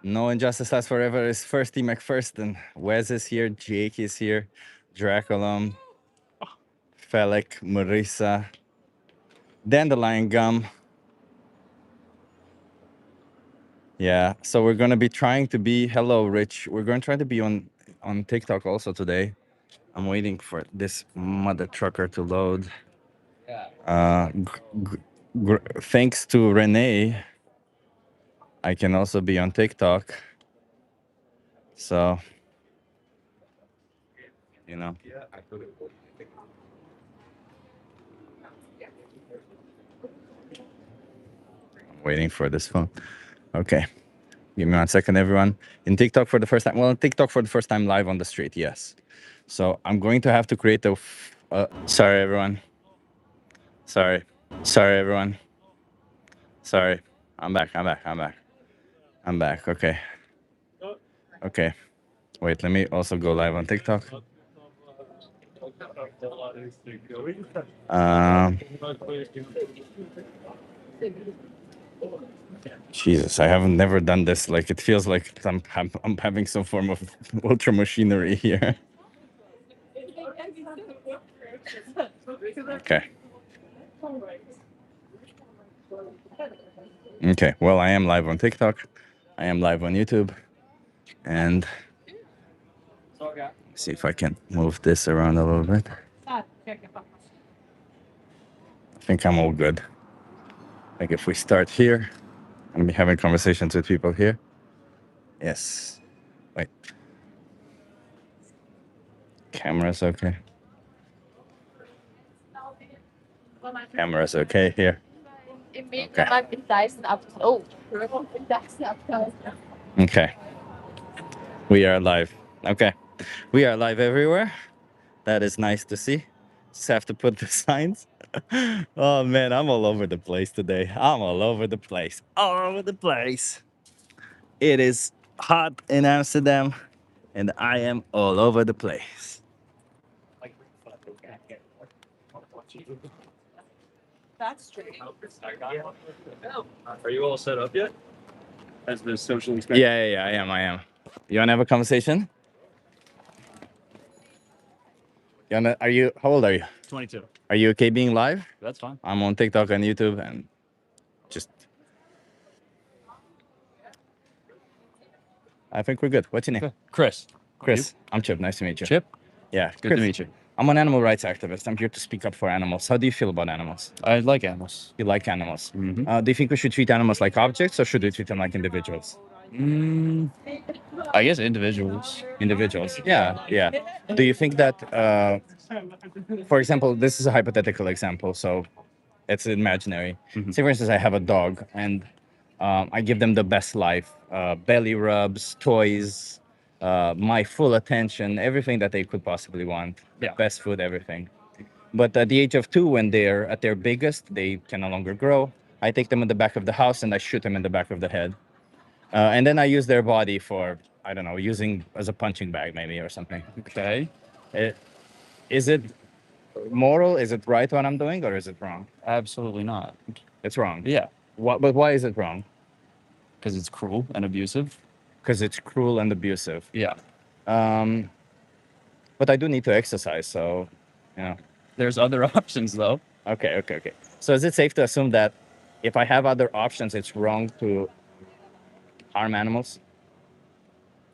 No Injustice Lasts Forever is Firsty McPhirston. Wes is here. Jake is here. Draculum. Felix, Marissa. Dandelion Gum. Yeah, so we're gonna be trying to be. Hello, Rich. We're gonna try to be on TikTok also today. I'm waiting for this mother trucker to load. Thanks to Renee, I can also be on TikTok. So, you know. I'm waiting for this phone. Okay. Give me 1 second, everyone. In TikTok for the first time. Well, in TikTok for the first time live on the street, yes. So I'm going to have to create a. Sorry, everyone. Sorry. Sorry, everyone. Sorry. I'm back. I'm back. Okay. Okay. Wait, let me also go live on TikTok. Jesus, I haven't never done this. Like it feels like I'm having some form of ultra machinery here. Okay. Okay. Well, I am live on TikTok. I am live on YouTube, and see if I can move this around a little bit. I think I'm all good. Like if we start here, I'm gonna be having conversations with people here. Yes. Wait. Camera's okay. Camera's okay here. Okay. We are live. Okay. We are live everywhere. That is nice to see. Just have to put the signs. Oh man, I'm all over the place today. I'm all over the place. All over the place. It is hot in Amsterdam, and I am all over the place. That's true. Are you all set up yet? As the social Yeah, I am. You wanna have a conversation? How old are you? 22. Are you okay being live? That's fine. I'm on TikTok and YouTube and just. I think we're good. What's your name? Chris. Chris. I'm Chip. Nice to meet you. Chip? Yeah. Good Chris. to meet you. I'm an animal rights activist. I'm here to speak up for animals. How do you feel about animals? I like animals. You like animals. Mhm. Do you think we should treat animals like objects or should we treat them like individuals? I guess individuals. Individuals. Yeah. Do you think that, for example, this is a hypothetical example, so it's imaginary. Say, for instance, I have a dog and I give them the best life, belly rubs, toys, my full attention, everything that they could possibly want, Yeah. best food, everything. But at the age of 2, when they're at their biggest, they can no longer grow. I take them in the back of the house and I shoot them in the back of the head. And then I use their body for, I don't know, using as a punching bag maybe or something. Okay. Is it moral? Is it right what I'm doing or is it wrong? Absolutely not. It's wrong. Yeah. But why is it wrong? Because it's cruel and abusive. Because it's cruel and abusive. Yeah. But I do need to exercise, so, you know. There's other options though. Okay. So is it safe to assume that if I have other options, it's wrong to harm animals?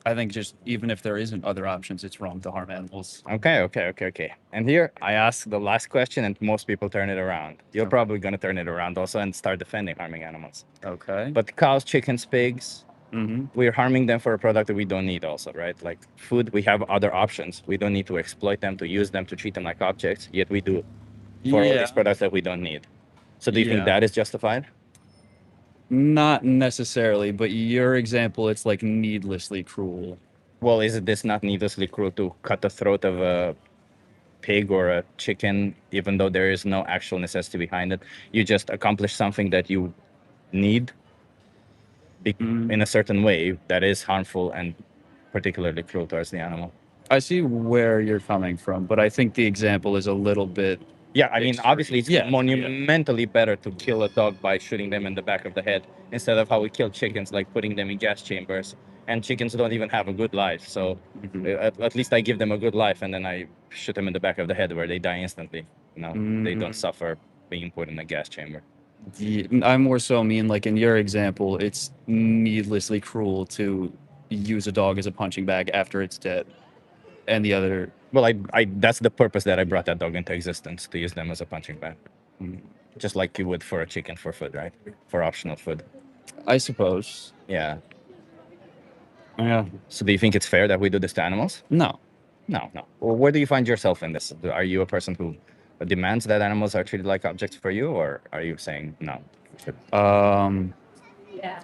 I think just even if there isn't other options, it's wrong to harm animals. Okay. And here I ask the last question, and most people turn it around. You're Okay. probably going to turn it around also and start defending harming animals. Okay. But cows, chickens, pigs, Mm-hmm. we're harming them for a product that we don't need also, right? Like food, we have other options. We don't need to exploit them, to use them, to treat them like objects, yet we do for all these products that we don't need. So do you think Yeah. that is justified? Not necessarily, but your example, it's like needlessly cruel. Well, is this not needlessly cruel to cut the throat of a pig or a chicken, even though there is no actual necessity behind it? You just accomplish something that you need in a certain way that is harmful and particularly cruel towards the animal. I see where you're coming from, but I think the example is a little bit Yeah, I mean, obviously, it's Yeah, monumentally better to kill a dog by shooting them in the back of the head instead of how we kill chickens, like putting them in gas chambers. And chickens don't even have a good life. So at least I give them a good life, and then I shoot them in the back of the head where they die instantly. You know, they don't suffer being put in a gas chamber. I more so mean like in your example, it's needlessly cruel to use a dog as a punching bag after it's dead, and the other, Well, that's the purpose that I brought that dog into existence, to use them as a punching bag. Just like you would for a chicken for food, right? For optional food. I suppose. Yeah. Yeah. So do you think it's fair that we do this to animals? No. No, no. Well, where do you find yourself in this? Are you a person who demands that animals are treated like objects for you, or are you saying no?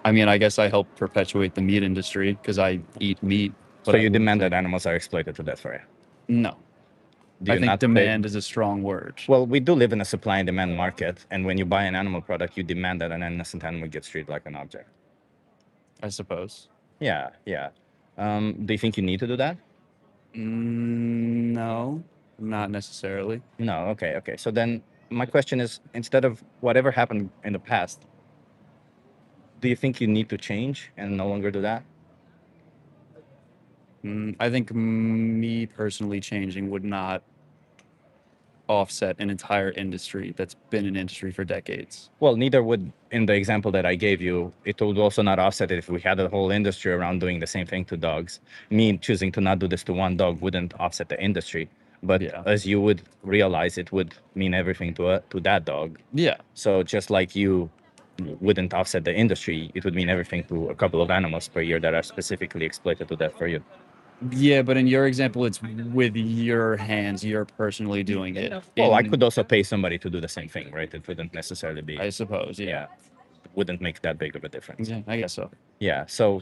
I mean, I guess I help perpetuate the meat industry because I eat meat. So you demand that animals are exploited to death for you? No. Do I you think not demand is a strong word. Well, we do live in a supply and demand market, and when you buy an animal product, you demand that an innocent animal gets treated like an object. I suppose. Yeah, yeah. Do you think you need to do that? No, not necessarily. No. Okay. Okay. So then my question is, instead of whatever happened in the past, do you think you need to change and no longer do that? I think me personally changing would not offset an entire industry that's been an industry for decades. Well, neither would, in the example that I gave you, it would also not offset it if we had a whole industry around doing the same thing to dogs. Me choosing to not do this to one dog wouldn't offset the industry. But Yeah. as you would realize, it would mean everything to that dog. Yeah. So just like you wouldn't offset the industry, it would mean everything to a couple of animals per year that are specifically exploited to death for you. Yeah, but in your example, it's with your hands. You're personally doing it. Well, I could also pay somebody to do the same thing, right? It wouldn't necessarily be. I suppose. Yeah. Yeah, wouldn't make that big of a difference. Yeah, I guess so. Yeah, so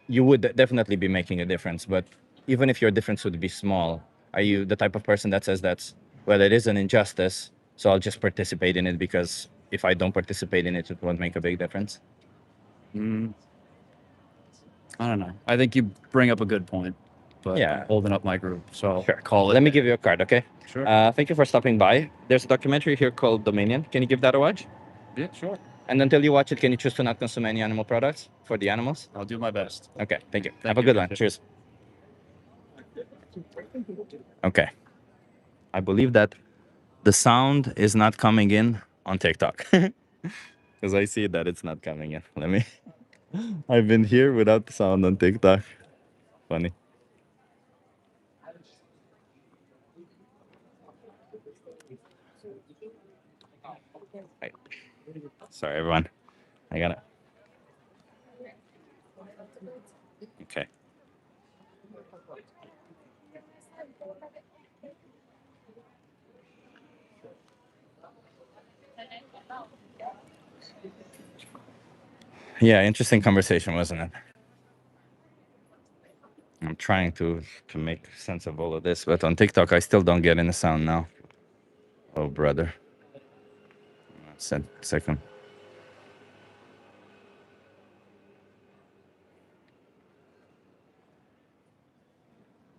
you would definitely be making a difference, but even if your difference would be small, are you the type of person that says that's, well, it is an injustice, so I'll just participate in it because if I don't participate in it, it won't make a big difference? I don't know. I think you bring up a good point, but Yeah. I'm holding up my group, so I'll Sure. call it. Let me give you a card, okay? Sure. Thank you for stopping by. There's a documentary here called Dominion. Can you give that a watch? Yeah, sure. And until you watch it, can you choose to not consume any animal products for the animals? I'll do my best. Okay, thank you. Thank Have a you. good one. Cheers. Okay. I believe that the sound is not coming in on TikTok. Because I see that it's not coming in. Let me. I've been here without the sound on TikTok. Funny. Right. Sorry, everyone. I gotta. Okay. Yeah, interesting conversation, wasn't it? I'm trying to make sense of all of this, but on TikTok, I still don't get any sound now. Oh, brother. Second.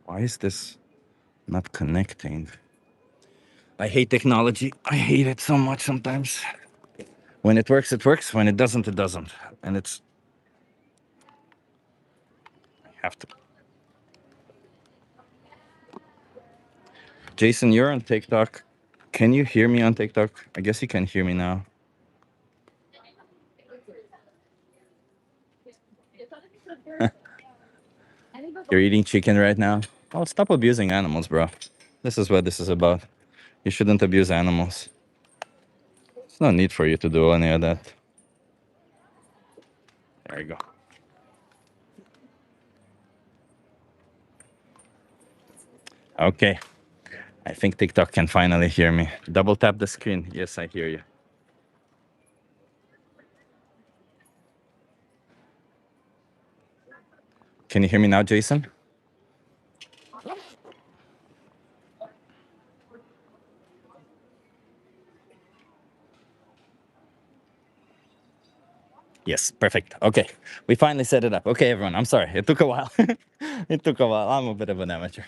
Why is this not connecting? I hate technology. I hate it so much sometimes. When it works, it works. When it doesn't, it doesn't. And it's. I have to. Jason, you're on TikTok. Can you hear me on TikTok? I guess you can hear me now. You're eating chicken right now? Oh, stop abusing animals, bro. This is what this is about. You shouldn't abuse animals. There's no need for you to do any of that. There you go. Okay. I think TikTok can finally hear me. Double tap the screen. Yes, I hear you. Can you hear me now, Jason? Yes, perfect. Okay, we finally set it up. Okay, everyone, I'm sorry. It took a while. It took a while. I'm a bit of an amateur.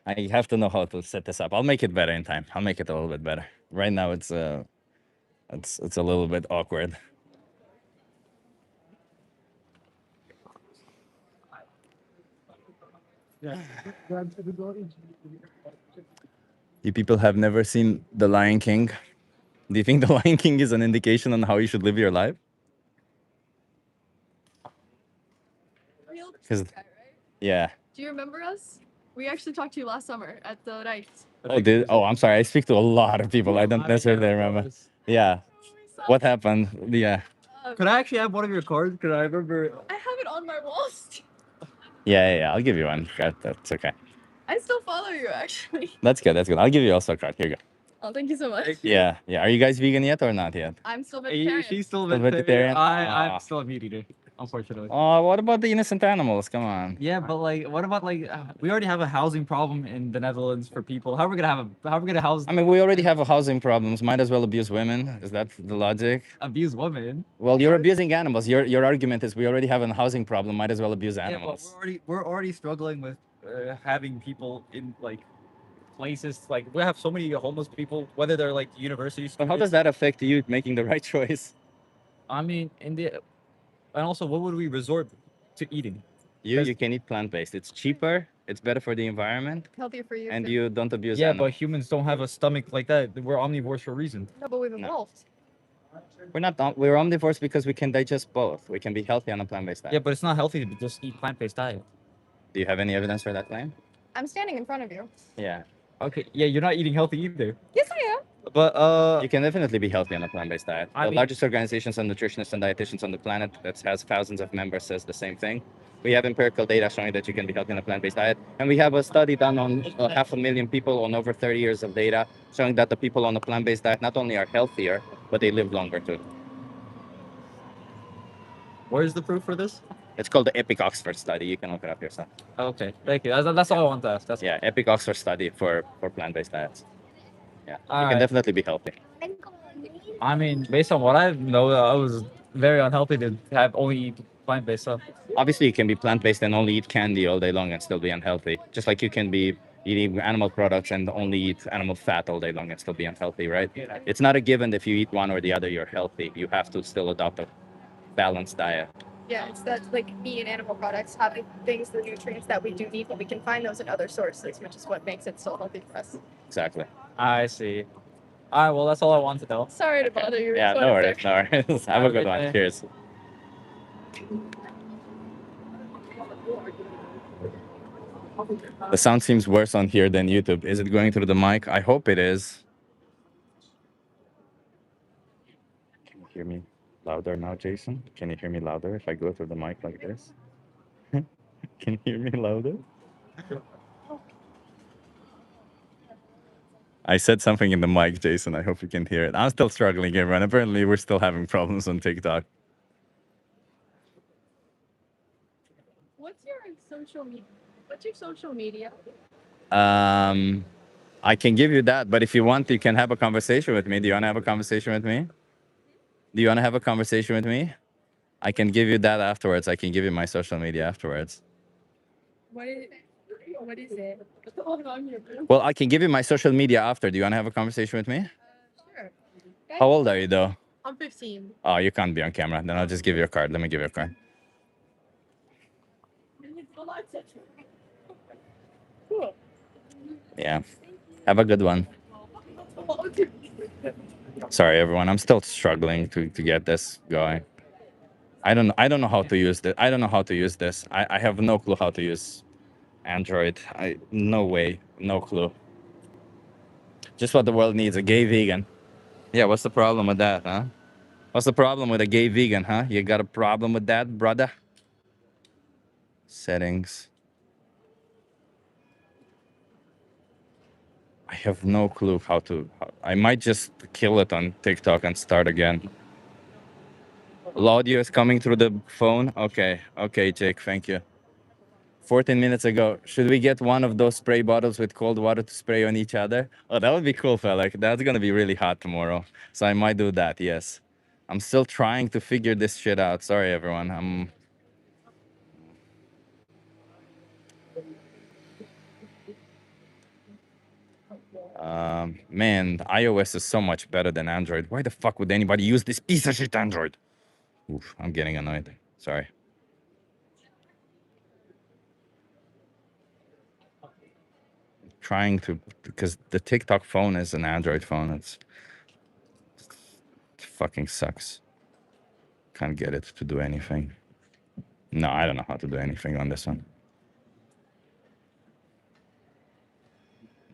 I have to know how to set this up. I'll make it better in time. I'll make it a little bit better. right now it's a little bit awkward. You people have never seen The Lion King. Do you think The Lion King is an indication on how you should live your life? Real Because guy, right? yeah. Do you remember us? We actually talked to you last summer at the night. I'm sorry. I speak to a lot of people. I don't necessarily remember. Yeah. What happened? Yeah. Could I actually have one of your cards? Could I remember? I have it on my wall. Yeah. I'll give you one. That's okay. I still follow you, actually. That's good. I'll give you also a card. Here you go. Oh, thank you so much. Yeah. Are you guys vegan yet or not yet? I'm still vegetarian. She's still Still vegetarian. vegetarian? I'm still a meat eater, unfortunately. Oh, what about the innocent animals? Come on. Yeah, but like, what about like, we already have a housing problem in the Netherlands for people. How are we gonna house? I mean, we already have a housing problems. Might as well abuse women. Is that the logic? Abuse women. Well, you're abusing animals. Your argument is we already have a housing problem. Might as well abuse Yeah, but animals. we're already struggling with having people in like places like we have so many homeless people, whether they're like university But how students. does that affect you making the right choice? I mean, and also, what would we resort to eating? You can eat plant-based. It's cheaper. It's better for the environment, Healthier for you. and too. you don't abuse Yeah, animals. but humans don't have a stomach like that. We're omnivores for a reason. No, but we've No. evolved. We're omnivores because we can digest both. We can be healthy on a plant-based diet. Yeah, but it's not healthy to just eat plant-based diet. Do you have any evidence for that claim? I'm standing in front of you. Yeah. Okay, yeah, you're not eating healthy either. Yes, I am. But You can definitely be healthy on a plant-based diet. I The mean- largest organizations and nutritionists and dietitians on the planet that has thousands of members says the same thing. We have empirical data showing that you can be healthy on a plant-based diet. And we have a study done on 500,000 people on over 30 years of data showing that the people on a plant-based diet not only are healthier, but they live longer too. Where's the proof for this? It's called the EPIC Oxford study. You can look it up yourself. Okay, thank you. That's all I want to ask. That's Yeah, EPIC Oxford study for plant-based diets. Yeah, you Alright. can definitely be healthy. I mean, based on what I know, I was very unhealthy to have only eat plant-based stuff. Obviously, you can be plant-based and only eat candy all day long and still be unhealthy. Just like you can be eating animal products and only eat animal fat all day long and still be unhealthy, right? It's not a given that if you eat one or the other, you're healthy. You have to still adopt a balanced diet. Yeah, it's that like meat and animal products have the things, the nutrients that we do need, but we can find those in other sources, which is what makes it so healthy for us. Exactly. I see. All right, well, that's all I wanted to know. Sorry to bother you. Yeah, Just no wanted worries, to- no worries. Have a Have a good good one. day. Cheers. The sound seems worse on here than YouTube. Is it going through the mic? I hope it is. Can you hear me louder now, Jason? Can you hear me louder if I go through the mic like this? Can you hear me louder? I said something in the mic, Jason. I hope you can hear it. I'm still struggling, everyone. Apparently, we're still having problems on TikTok. What's your social media? What's your social media? I can give you that, but if you want, you can have a conversation with me. Do you want to have a conversation with me? Do you want to have a conversation with me? I can give you that afterwards. I can give you my social media afterwards. What is it? Well, I can give you my social media after. Do you want to have a conversation with me? Sure. How old are you, though? I'm 15. Oh, you can't be on camera. Then I'll just give you a card. Let me give you a card. Cool. Yeah. Have a good one. Sorry, everyone. I'm still struggling to get this going. I don't know how to use this. I don't know how to use this. I have no clue how to use Android. No way. No clue. Just what the world needs, a gay vegan. Yeah, what's the problem with that, huh? What's the problem with a gay vegan, huh? You got a problem with that, brother? Settings. I have no clue how to. I might just kill it on TikTok and start again. Audio is coming through the phone. Okay, Jake, thank you. 14 minutes ago, should we get one of those spray bottles with cold water to spray on each other? Oh, that would be cool, fella. That's gonna be really hot tomorrow. So I might do that, yes. I'm still trying to figure this shit out. Sorry, everyone. Man, iOS is so much better than Android. Why the fuck would anybody use this piece of shit Android? Oof, I'm getting annoyed. Sorry. Trying to, because the TikTok phone is an Android phone. It fucking sucks. Can't get it to do anything. No, I don't know how to do anything on this one.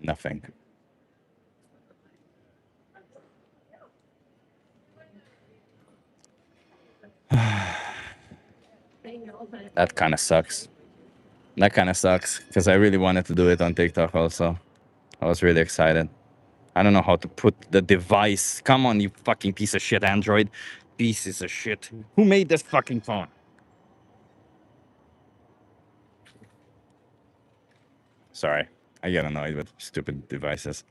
Nothing. That kind of sucks. That kind of sucks because I really wanted to do it on TikTok also. I was really excited. I don't know how to put the device. Come on, you fucking piece of shit Android. Pieces of shit. Who made this fucking phone? Sorry. I get annoyed with stupid devices.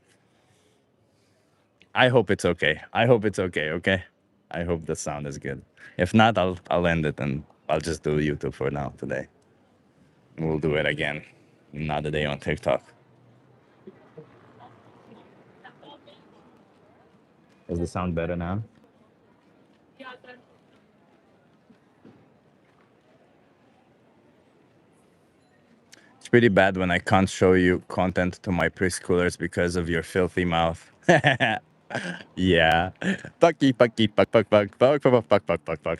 I hope it's okay. I hope it's okay, okay? I hope the sound is good. If not, I'll end it and I'll just do YouTube for now today. We'll do it again another day on TikTok. Does the sound better now? It's pretty bad when I can't show you content to my preschoolers because of your filthy mouth. Yeah. Fucky, fucky, fuck, fuck, fuck, fuck, fuck, fuck, fuck, fuck, fuck.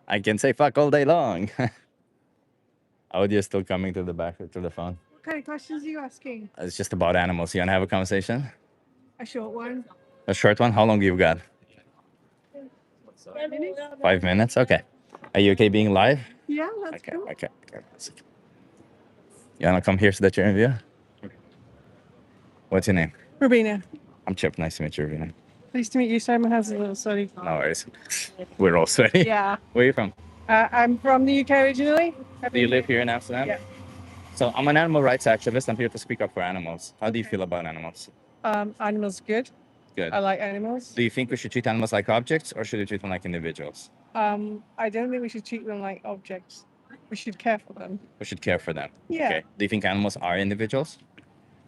I can say fuck all day long. Audio still coming to the back to the phone. What kind of questions are you asking? It's just about animals. You wanna have a conversation? A short one? A short one? How long you got? 5 minutes? 5 minutes? Okay. Are you okay being live? Yeah, that's Okay, cool. okay. You wanna come here so that you're in view? What's your name? Rubina, I'm Chip. Nice to meet you, Ravina. nice to meet you. Simon has a little sorry. No worries. We're all sweaty. Yeah. Where are you from? I'm from the UK originally. Do you live here in Amsterdam? Yeah. So I'm an animal rights activist. I'm here to speak up for animals. How do you feel about animals? Animals good. Good. I like animals. Do you think we should treat animals like objects or should we treat them like individuals? I don't think we should treat them like objects. We should care for them. We should care for them. Yeah. Okay. Do you think animals are individuals?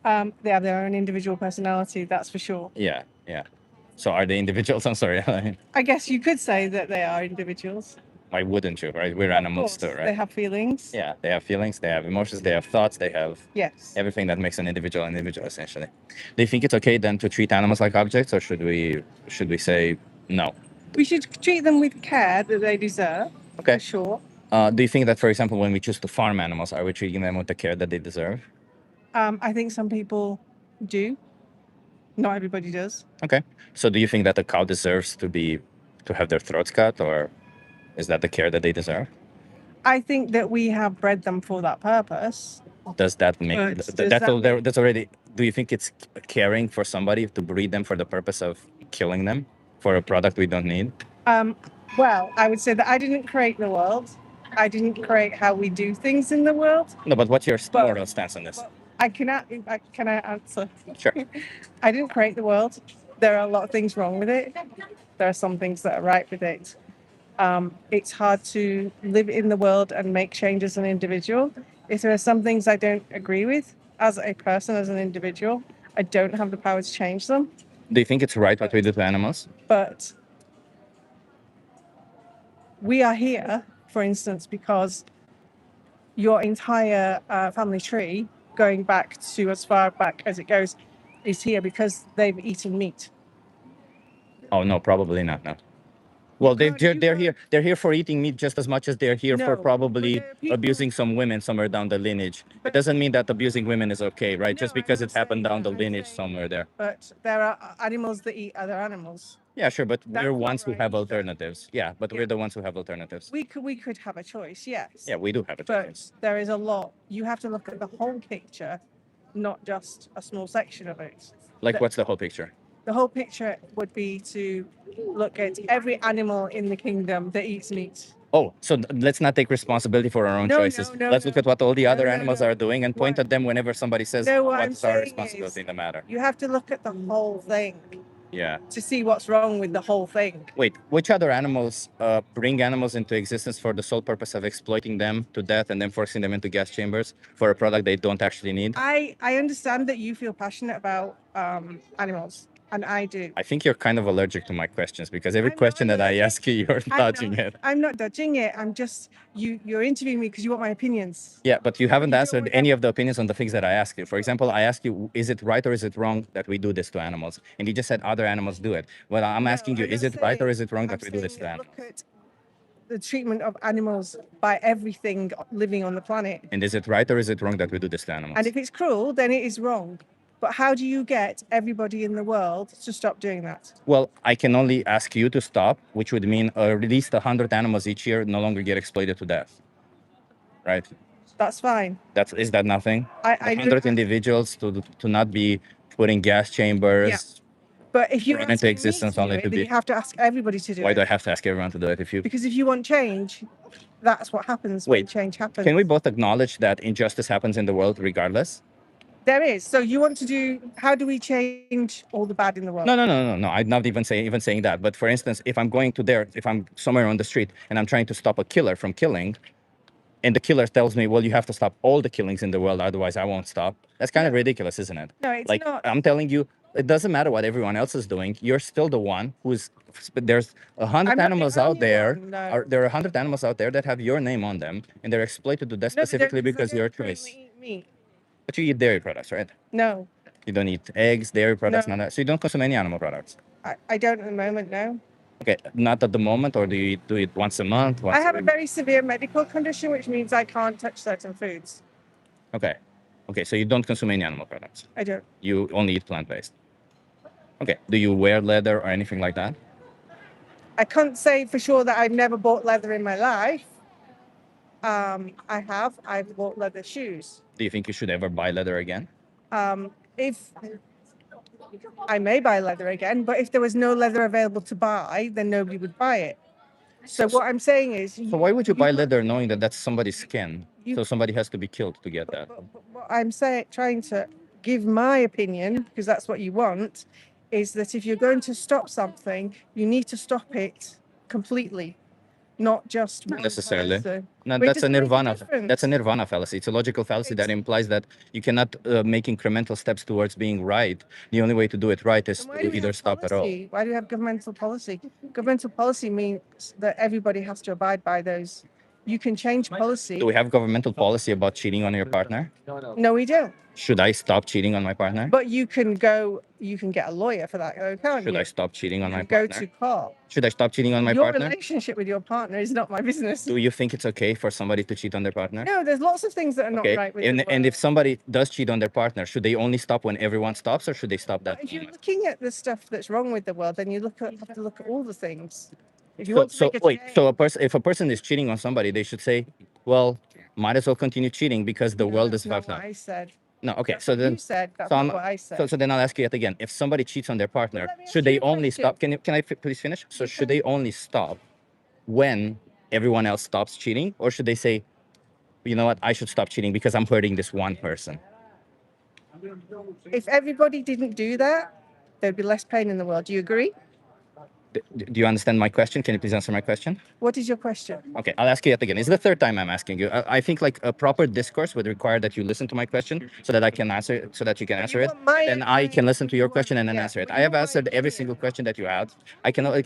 They have their own individual personality, that's for sure. Yeah, yeah. So are they individuals? I'm sorry. I guess you could say that they are individuals. Why wouldn't you, right? We're Of animals course, too, right? they have feelings. Yeah, they have feelings, they have emotions, they have thoughts, they have Yes. everything that makes an individual essentially. Do you think it's okay then to treat animals like objects or should we say no? We should treat them with care that they deserve. Okay. For sure. Do you think that, for example, when we choose to farm animals, are we treating them with the care that they deserve? I think some people do. Not everybody does. Okay. So do you think that the cow deserves to have their throats cut, or is that the care that they deserve? I think that we have bred them for that purpose. Does that make But that's already? Do you think it's caring for somebody to breed them for the purpose of killing them for a product we don't need? Well, I would say that I didn't create the world. I didn't create how we do things in the world. No, but what's your But- moral stance on this? Can I answer? Sure. I didn't create the world. There are a lot of things wrong with it. There are some things that are right with it. It's hard to live in the world and make change as an individual. If there are some things I don't agree with as a person, as an individual, I don't have the power to change them. Do you think it's right what we do to animals? But we are here, for instance, because your entire family tree, going back to as far back as it goes, is here because they've eaten meat. Oh no, probably not. No. Well, they're here for eating meat just as much as they're here for No, probably but there are people- abusing some women somewhere down the lineage. It But- doesn't mean that abusing women is okay, right? No, Just I'm because not it happened saying down that. the I'm lineage saying- somewhere there. But there are animals that eat other animals. Yeah, sure, but That's we're not ones who right have either. alternatives. Yeah, but Yeah. we're the ones who have alternatives. We could have a choice, yes. Yeah, we do have a choice. But there is a lot. You have to look at the whole picture, not just a small section of it. Like, what's the whole picture? The whole picture would be to look at every animal in the kingdom that eats meat. Oh, so let's not take responsibility for our own No, choices. no, Let's no. look at what all the other No, no, animals no. are doing and point What- at them whenever somebody says, No, what I'm what's our saying responsibility is- in the matter? You have to look at the whole thing. Yeah. to see what's wrong with the whole thing. Wait, which other animals bring animals into existence for the sole purpose of exploiting them to death and then forcing them into gas chambers for a product they don't actually need? I understand that you feel passionate about animals, and I do. I think you're kind of allergic to my questions because every I'm not question that I allergic. ask you, you're dodging it. I'm not dodging it. I'm just you're interviewing me because you want my opinions. Yeah, but you haven't you don't answered want any of the opinions on the things that I asked you. For example, I asked you, is it right or is it wrong that we do this to animals? And you just said other animals do it. Well, I'm asking you, is it right or is it wrong that we do this to animals? Look at the treatment of animals by everything living on the planet. And is it right or is it wrong that we do this to animals? And if it's cruel, then it is wrong. But how do you get everybody in the world to stop doing that? Well, I can only ask you to stop, which would mean at least 100 animals each year no longer get exploited to death. Right? That's fine. Is that nothing? I 100 individuals to not be put in gas chambers. Yeah. But if you Run into existence only to then be. you have to ask everybody to do Why it. do I have to ask everyone to do it? Because if you want change, that's what happens when Wait, change happens. Can we both acknowledge that injustice happens in the world regardless? There is. So you want to do? How do we change all the bad in the world? No. I'm not even saying that. But for instance, if I'm somewhere on the street and I'm trying to stop a killer from killing, and the killer tells me, well, you have to stop all the killings in the world, otherwise I won't stop. That's kind of ridiculous, isn't it? No, it's like, not. I'm telling you, it doesn't matter what everyone else is doing. You're still the one who's. There's 100 animals out there. There are 100 animals out there that have your name on them, and they're exploited to death specifically because your choice. Eat meat. But you eat dairy products, right? No, You don't eat eggs, dairy products, No. none of that. So you don't consume any animal products. I don't at the moment. No. Okay, not at the moment, or do you do it once a month? I have a very severe medical condition, which means I can't touch certain foods. Okay, so you don't consume any animal products. I don't. You only eat plant-based. Okay, do you wear leather or anything like that? I can't say for sure that I've never bought leather in my life. I've bought leather shoes. Do you think you should ever buy leather again? If I may buy leather again, but if there was no leather available to buy, then nobody would buy it. So what I'm saying is, So why would you buy leather knowing that that's somebody's skin? So somebody has to be killed to get that. But what I'm trying to give my opinion, because that's what you want, is that if you're going to stop something, you need to stop it completely, not just Not one necessarily. person. No, But it that's a doesn't make nirvana. difference. That's a nirvana fallacy. It's a logical fallacy that implies that you cannot make incremental steps towards being right. The only way to do it right is Then why to do we either have stop at all. policy? Why do we have governmental policy? Governmental policy means that everybody has to abide by those. You can change policy. Do we have governmental policy about cheating on your partner? No, we don't. Should I stop cheating on my partner? But you can get a lawyer for that, can't Should you? I stop cheating on You my can go partner? to court. Should I stop cheating on my Your partner? relationship with your partner is not my business. Do you think it's okay for somebody to cheat on their partner? No, there's lots of things that are not Okay. right with And if somebody does cheat on their partner, should they only stop when everyone stops, or should they stop that if you're moment? looking at the stuff that's wrong with the world, then you have to look at all the things. If you want to So make a wait, change- so if a person is cheating on somebody, they should say, well, might as well continue cheating because the No, world that's is not fucked what up. I said. No, okay. That's So what then you said. That's so not I'm- what I said. So then I'll ask you yet again. If somebody cheats on their partner, let me ask should you they a only question. stop? Can I please finish? So should they only stop when everyone else stops cheating, or should they say, you know what, I should stop cheating because I'm hurting this one person? If everybody didn't do that, there'd be less pain in the world. Do you agree? Do you understand my question? Can you please answer my question? What is your question? Okay, I'll ask you yet again. It's the third time I'm asking you. I think like a proper discourse would require that you listen to my question so that I can answer it, so that you can answer it. want my- Then I can listen to your question and then Yeah, answer it. but I you have want my answered every opinion. single question that you had.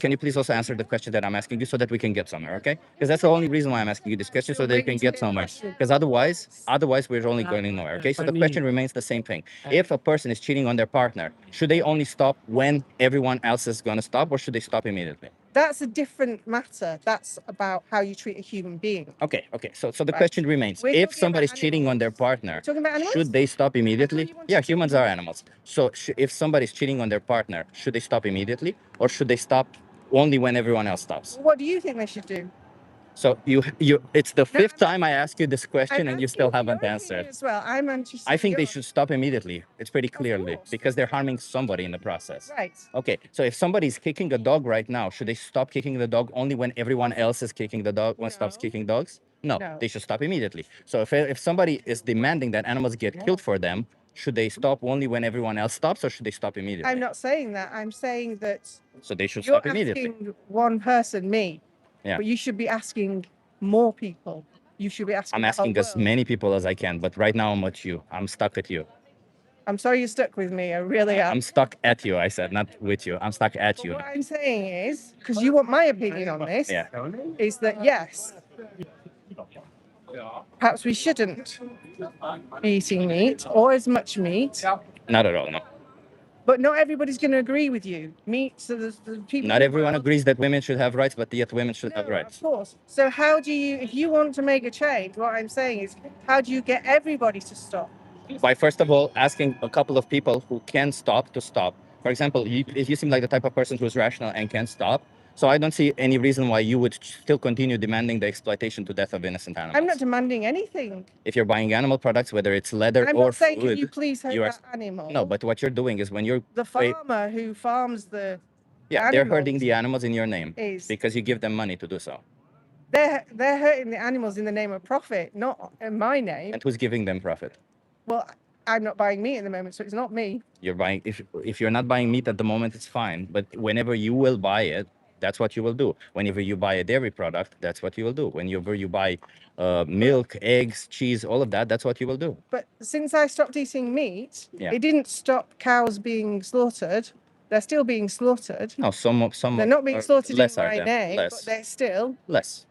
Can you please also answer the question that I'm asking you so that we can get somewhere, okay? Because that's the only reason why I'm asking you this question, so that you can get somewhere. Because otherwise we're only going nowhere, okay? So the question remains the same thing. If a person is cheating on their partner, should they only stop when everyone else is going to stop, or should they stop immediately? That's a different matter. That's about how you treat a human being. Okay. So the Right. question remains: We're if talking about somebody's cheating on their partner, talking about animals? should they stop immediately? I thought you wanted Yeah, to humans are animals. So if somebody's cheating on their partner, should they stop immediately, or should they stop only when everyone else stops? What do you think they should do? So it's the No, fifth time I ask you this question, I'm and you still asking haven't your answered. opinion as well. I'm interested. I think in they yours. should stop immediately. It's pretty clearly course. because they're harming somebody in the process. Right. Okay, so if somebody's kicking a dog right now, should they stop kicking the dog only when everyone else is kicking the dog, stops No. kicking dogs? No, No. they should stop immediately. So if somebody is demanding that animals get killed for them, Should they stop only when everyone else stops, or should they stop immediately? I'm not saying that. I'm saying that So they should you're stop immediately. asking one person, me, Yeah. but you should be asking more people. You should be asking. I'm the whole asking as world. many people as I can, but right now I'm with you. I'm stuck with you. I'm sorry you're stuck with me. I really am. I'm stuck at you. I said, not with you. I'm stuck at But you. what I'm saying is, because you want my opinion on this, Yeah. is that yes, perhaps we shouldn't be eating meat or as much meat, Not at all. No. but not everybody's going to agree with you. Meat, so the people. Not everyone agrees that women should have rights, but yet women should have No, rights. of course. So how do you, if you want to make a change, what I'm saying is, how do you get everybody to stop? By first of all asking a couple of people who can stop to stop. For example, you seem like the type of person who's rational and can stop. So I don't see any reason why you would still continue demanding the exploitation to death of innocent animals. I'm not demanding anything. If you're buying animal products, whether it's leather I'm or not saying, food, can you please hurt you are that animal? no. But what you're doing is when you're The farmer who farms the yeah, they're hurting animals the animals in your name is because you give them money to do so. they're hurting the animals in the name of profit, not in my name. And who's giving them profit? Well, I'm not buying meat at the moment, so it's not me. You're buying if you're not buying meat at the moment, it's fine. But whenever you will buy it, that's what you will do. Whenever you buy a dairy product, that's what you will do. Whenever you buy milk, eggs, cheese, all of that, that's what you will do. But since I stopped eating meat, Yeah. it didn't stop cows being slaughtered. They're still being slaughtered. No, some They're not being slaughtered less in are my there. name, Less. but they're still. Less.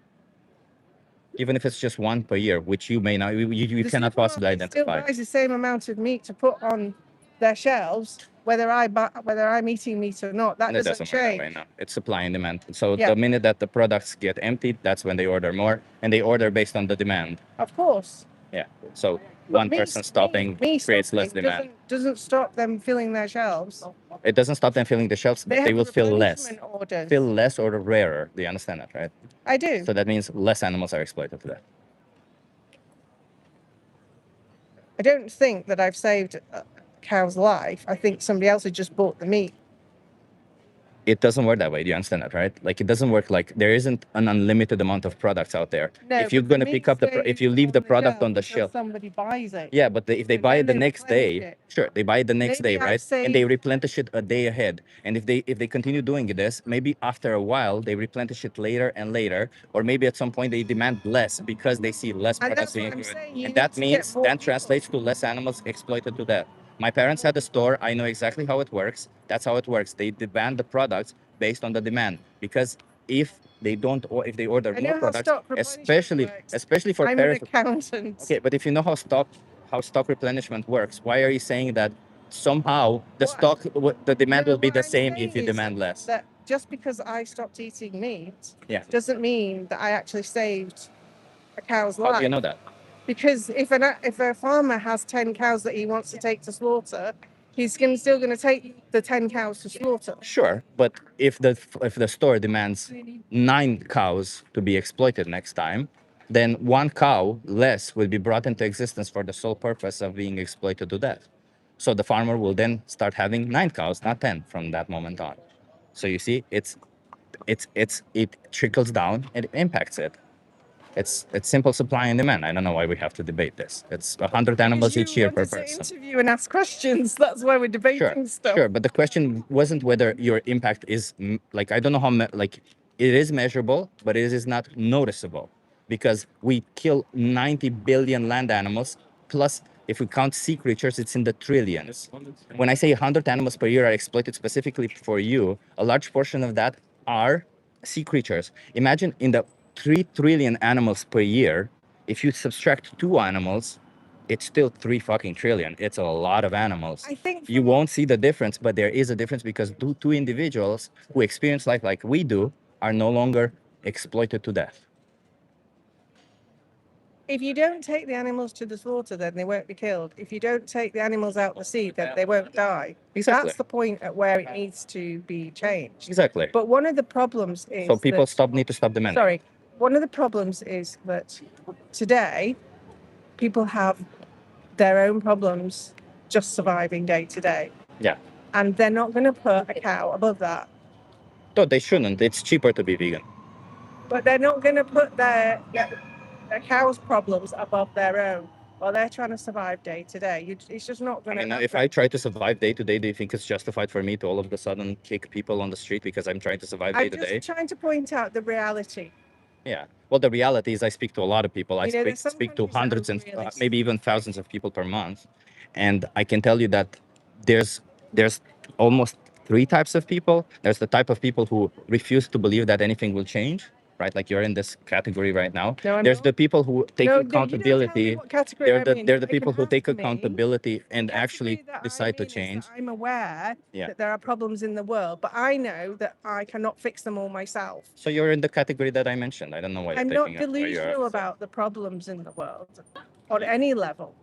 Even if it's just one per year, which you may not, you The cannot possibly supermarket still identify. buys the same amount of meat to put on their shelves, whether I'm eating meat or not. That And it doesn't doesn't work that way change. now. It's supply and demand. So Yeah. the minute that the products get emptied, that's when they order more, and they order based on the demand. Of course. Yeah. So But one person stopping creates less demand. Doesn't stop them filling their shelves. It doesn't stop them filling the shelves, but They they have will fill less. replenishment orders. Fill less or rarer. Do you understand that, right? I do. So that means less animals are exploited to that. I don't think that I've saved a cow's life. I think somebody else has just bought the meat. It doesn't work that way. Do you understand that, right? Like it doesn't work like there isn't an unlimited amount of products out there. No, if you're but the going to pick meat up if you leave the product on the until shelf. somebody buys it. Yeah, but if they And buy then it the they next replenish day, it. sure, they buy it the next Maybe day, I've right? And they saved- replenish it a day ahead. And if they continue doing this, maybe after a while they replenish it later and later, or maybe at some point they demand less because they see less And products that's what being I'm used. saying, you And need that to get means more that people. translates to less animals exploited to death. My parents had a store. I know exactly how it works. That's how it works. They demand the products based on the demand because if they don't, or if they order I more know how products, stock replenishment works. especially for I'm an parents. accountant. Okay, but if you know how stock replenishment works, why are you saying that somehow the the demand will be what the I'm same saying if you is demand less? That just because I stopped eating meat Yeah. doesn't mean that I actually saved a cow's How life. do you know that? Because if a farmer has 10 cows that he wants to take to slaughter, he's still going to take the 10 cows to slaughter. Sure, but if the store demands 9 cows to be exploited next time, then 1 cow less will be brought into existence for the sole purpose of being exploited to death. So the farmer will then start having 9 cows, not 10, from that moment on. So you see, it trickles down and it impacts it. It's simple supply and demand. I don't know why we have to debate this. It's 100 animals each year per person. Interview and ask questions. That's why we're debating stuff. Sure, but the question wasn't whether your impact is like I don't know how like it is measurable, but it is not noticeable because we kill 90 billion land animals plus. If we count sea creatures, it's in the trillions. When I say 100 animals per year are exploited specifically for you, a large portion of that are sea creatures. Imagine in the 3 trillion animals per year, if you subtract 2 animals, it's still 3 fucking trillion. It's a lot of animals. I think You won't see the difference, but there is a difference because two individuals who experience life like we do are no longer exploited to death. If you don't take the animals to the slaughter, then they won't be killed. If you don't take the animals out the sea, then they won't die. Exactly. That's the point at where it needs to be changed. Exactly. But one of the problems is So people that, need to stop demanding. Sorry. One of the problems is that today people have their own problems just surviving day to day. Yeah. And they're not going to put a cow above that. No, they shouldn't. It's cheaper to be vegan. But they're not going to put their cow's problems above their own. Well, they're trying to survive day to day. It's just not I going to mean, happen. if I try to survive day to day, do you think it's justified for me to all of a sudden kick people on the street because I'm trying to survive day I'm to just day? trying to point out the reality. Yeah. Well, the reality is I speak to a lot of people. I You know, there's some speak to countries that are hundreds and unrealistic. maybe even thousands of people per month, and I can tell you that there's almost three types of people. There's the type of people who refuse to believe that anything will change, right? Like you're in this category right now. No, I'm There's not. the people who take No, you don't tell me accountability. what category I'm in. They're the You can people who take ask me. accountability The and category actually that decide I'm to in is that change. I'm aware Yeah. that there are problems in the world, but I know that I cannot fix them all myself. So you're in the category that I mentioned. I don't know why you're I'm taking not it. Why you're delusional about the problems in the world on any level.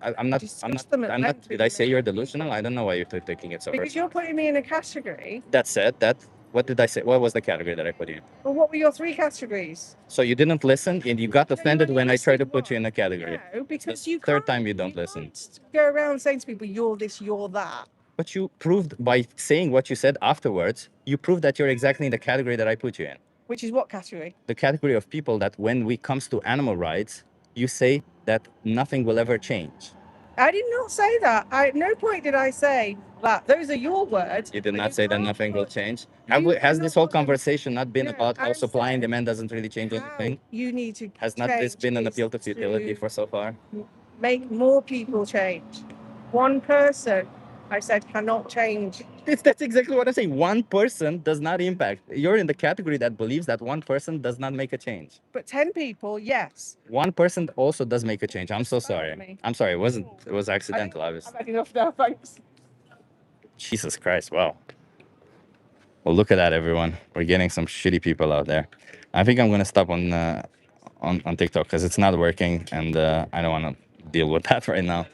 I'm not. Discuss them at I'm not. length Did with I you say many you're people. delusional? I don't know why you're taking it so Because personal. you're putting me in a category. That said, that what did I say? What was the category that I put you in? Well, what were your three categories? So you didn't listen, and you got offended only when I tried to listed put you in a one. category. No, It's the because you third can't. time you don't listen. Can't go around saying to people, "You're this, you're that." But you proved by saying what you said afterwards. You proved that you're exactly in the category that I put you in. Which is what category? The category of people that when we comes to animal rights, you say that nothing will ever change. I did not say that. At no point did I say that. Those are your words. You did but not say that can't nothing will put- change. you Has cannot this whole put them- conversation not been No, about how I supply and said demand doesn't really change how anything? you need to Has not this change been an is appeal to futility to for so far? make more people change. One person, I said, cannot change. That's exactly what I'm saying. One person does not impact. You're in the category that believes that one person does not make a change. But 10 people, yes. One person also does make a change. I'm so sorry. me. I'm sorry. It wasn't. It was accidental, obviously. I've had enough now, thanks. Jesus Christ! Wow. Well, look at that, everyone. We're getting some shitty people out there. I think I'm gonna stop on TikTok because it's not working, and I don't want to deal with that right now.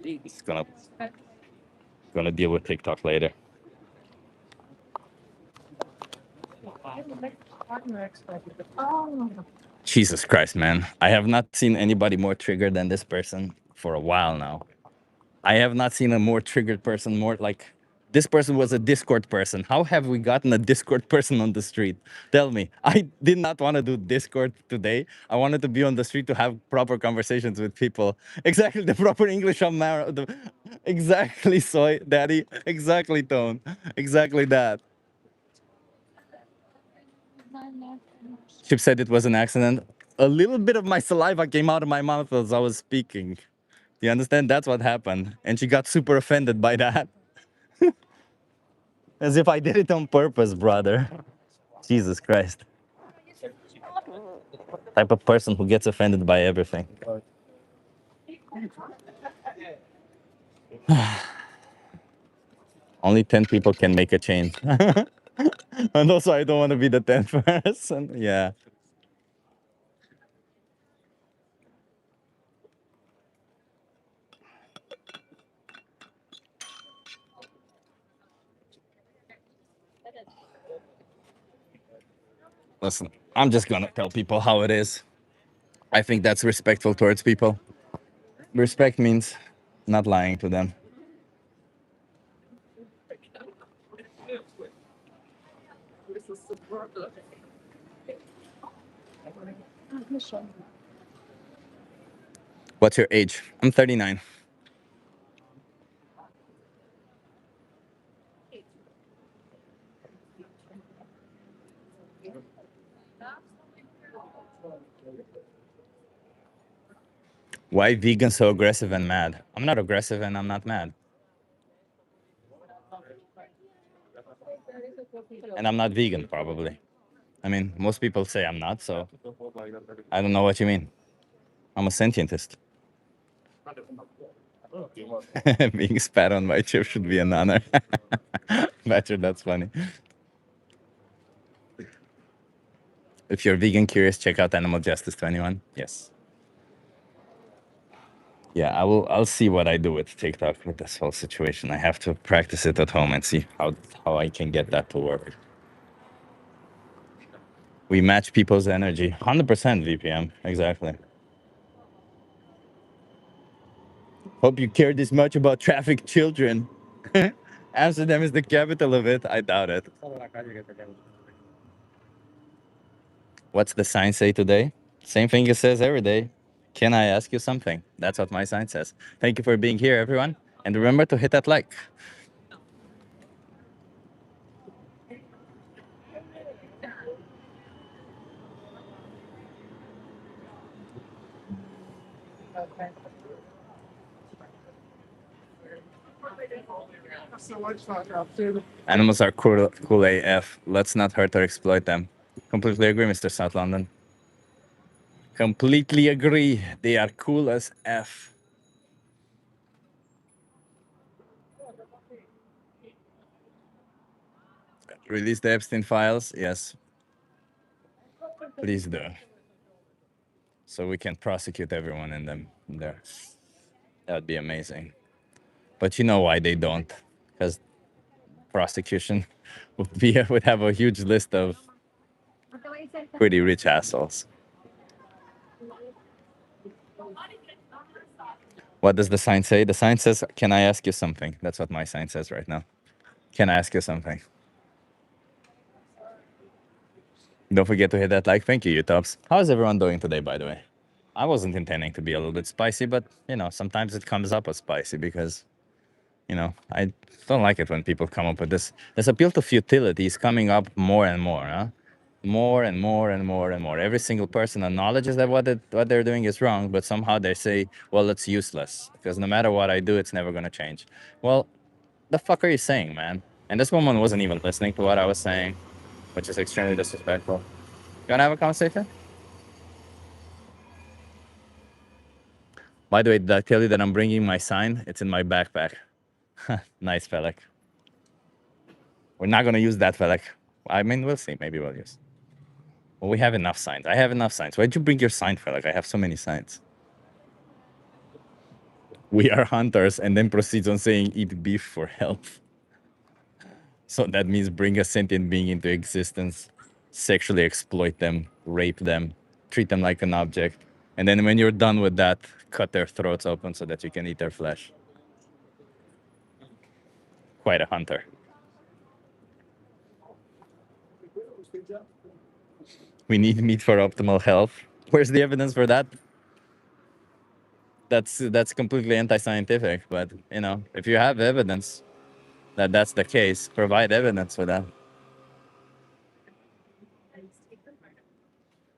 It's gonna deal with TikTok later. Jesus Christ, man. I have not seen anybody more triggered than this person for a while now. I have not seen a more triggered person, more like this person was a Discord person. How have we gotten a Discord person on the street? Tell me. I did not want to do Discord today. I wanted to be on the street to have proper conversations with people. Exactly the proper English on exactly soy daddy. Exactly tone. Exactly that. Chip said it was an accident. A little bit of my saliva came out of my mouth as I was speaking. You understand? That's what happened. And she got super offended by that. As if I did it on purpose, brother. Jesus Christ. Type of person who gets offended by everything. Only 10 people can make a change. And also, I don't want to be the 10th person. Yeah. Listen, I'm just going to tell people how it is. I think that's respectful towards people. Respect means not lying to them. What's your age? I'm 39. Why vegan so aggressive and mad? I'm not aggressive and I'm not mad. And I'm not vegan, probably. I mean, most people say I'm not, so I don't know what you mean. I'm a sentientist. Being spat on by Chip should be an honor. Better, that's funny. If you're vegan curious, check out Animal Justice 21. Yes. Yeah, I'll see what I do with TikTok with this whole situation. I have to practice it at home and see how I can get that to work. We match people's energy. 100% VPM, exactly. Hope you care this much about trafficked children. Amsterdam is the capital of it. I doubt it. What's the sign say today? Same thing it says every day. Can I ask you something? That's what my sign says. Thank you for being here, everyone. And remember to hit that like. Animals are cool AF. Let's not hurt or exploit them. Completely agree, Mr. South London. Completely agree. They are cool as F. Release the Epstein files? Yes. Please do. So we can prosecute everyone in them there. That would be amazing. But you know why they don't? Because prosecution would have a huge list of pretty rich assholes. What does the sign say? The sign says, "Can I ask you something?" That's what my sign says right now. Can I ask you something? Don't forget to hit that like. Thank you, YouTubes. How's everyone doing today, by the way? I wasn't intending to be a little bit spicy, but you know, sometimes it comes up as spicy because you know, I don't like it when people come up with this appeal to futility is coming up more and more, huh? More and more and more and more. Every single person acknowledges that what they're doing is wrong, but somehow they say, well, it's useless because no matter what I do, it's never going to change. Well, the fuck are you saying, man? And this woman wasn't even listening to what I was saying, which is extremely disrespectful. You want to have a conversation? By the way, did I tell you that I'm bringing my sign? It's in my backpack. Nice, Felek. We're not going to use that, Felek. I mean, we'll see. Maybe we'll use. Well, we have enough signs. I have enough signs. Why'd you bring your sign, Felek? I have so many signs. We are hunters, and then proceeds on saying eat beef for health. So that means bring a sentient being into existence, sexually exploit them, rape them, treat them like an object. And then when you're done with that, cut their throats open so that you can eat their flesh. Quite a hunter. We need meat for optimal health. Where's the evidence for that? That's completely anti-scientific. But you know, if you have evidence that that's the case, provide evidence for that.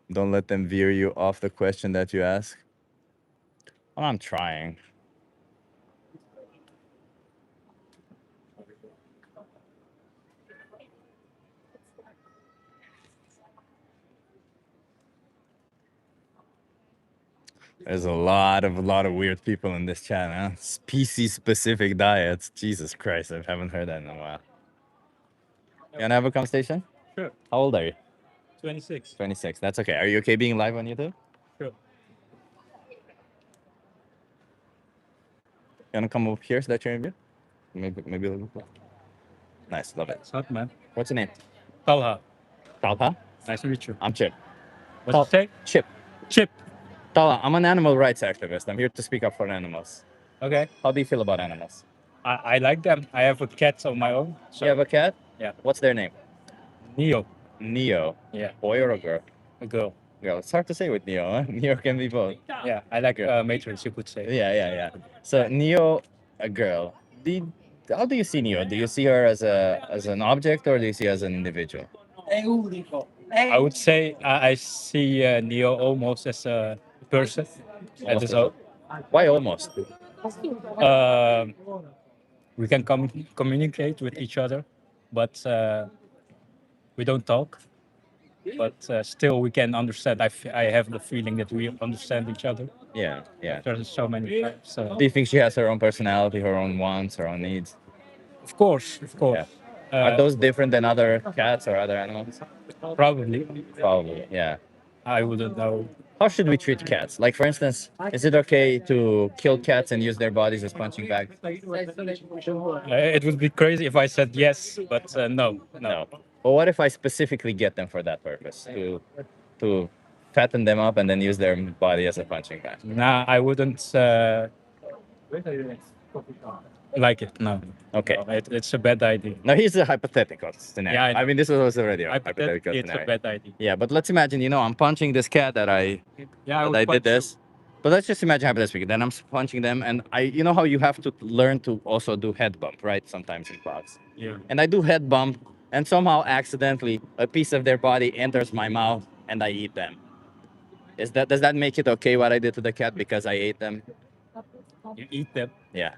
Don't let them veer you off the question that you ask. Well, I'm trying. There's a lot of weird people in this chat, huh? Species specific diets. Jesus Christ, I haven't heard that in a while. You wanna have a conversation? Sure. How old are you? 26. 26. That's okay. Are you okay being live on YouTube? Sure. You wanna come up here so that you're in view? Maybe a little bit. Nice, love it. What's man? What's your name? Talha. Talha? Nice to meet you. I'm Chip. What you say? Chip. Chip. Talha, I'm an animal rights activist. I'm here to speak up for animals. Okay. How do you feel about animals? I like them. I have a cat of my own. So You have a cat? Yeah. What's their name? Neo, Neo. Yeah. Boy or a girl? a girl. Girl. It's hard to say with Neo, huh? Neo can be both. Yeah, I like Good. Matrix, you could say. Yeah. So Neo, a girl. How do you see Neo? Do you see her as an object or do you see her as an individual? I would say I see Neo almost as a person at his own. Why almost? Um, we can communicate with each other, but we don't talk. But still, we can understand. I have the feeling that we understand each other. Yeah. There's so many times. So. Do you think she has her own personality, her own wants, her own needs? Of course. Yeah. Are those different than other cats or other animals? Probably. Probably, yeah. I wouldn't know. How should we treat cats? Like, for instance, is it okay to kill cats and use their bodies as punching bags? It would be crazy if I said yes, but no. No. Well, what if I specifically get them for that purpose? To fatten them up and then use their body as a punching bag? Nah, I wouldn't. like it. No. Okay. No, it's a bad idea. Now here's a hypothetical scenario. Yeah, I I mean, this was already a hypothetical It's a scenario. bad idea. Yeah, but let's imagine, I'm punching this cat that I Yeah, did punch you. this. But let's just imagine hypothetically. Then I'm punching them, and you know how you have to learn to also do head bump, right? Sometimes in class. Yeah. And I do head bump, and somehow accidentally a piece of their body enters my mouth, and I eat them. Does that make it okay what I did to the cat because I ate them? You eat them. Yeah,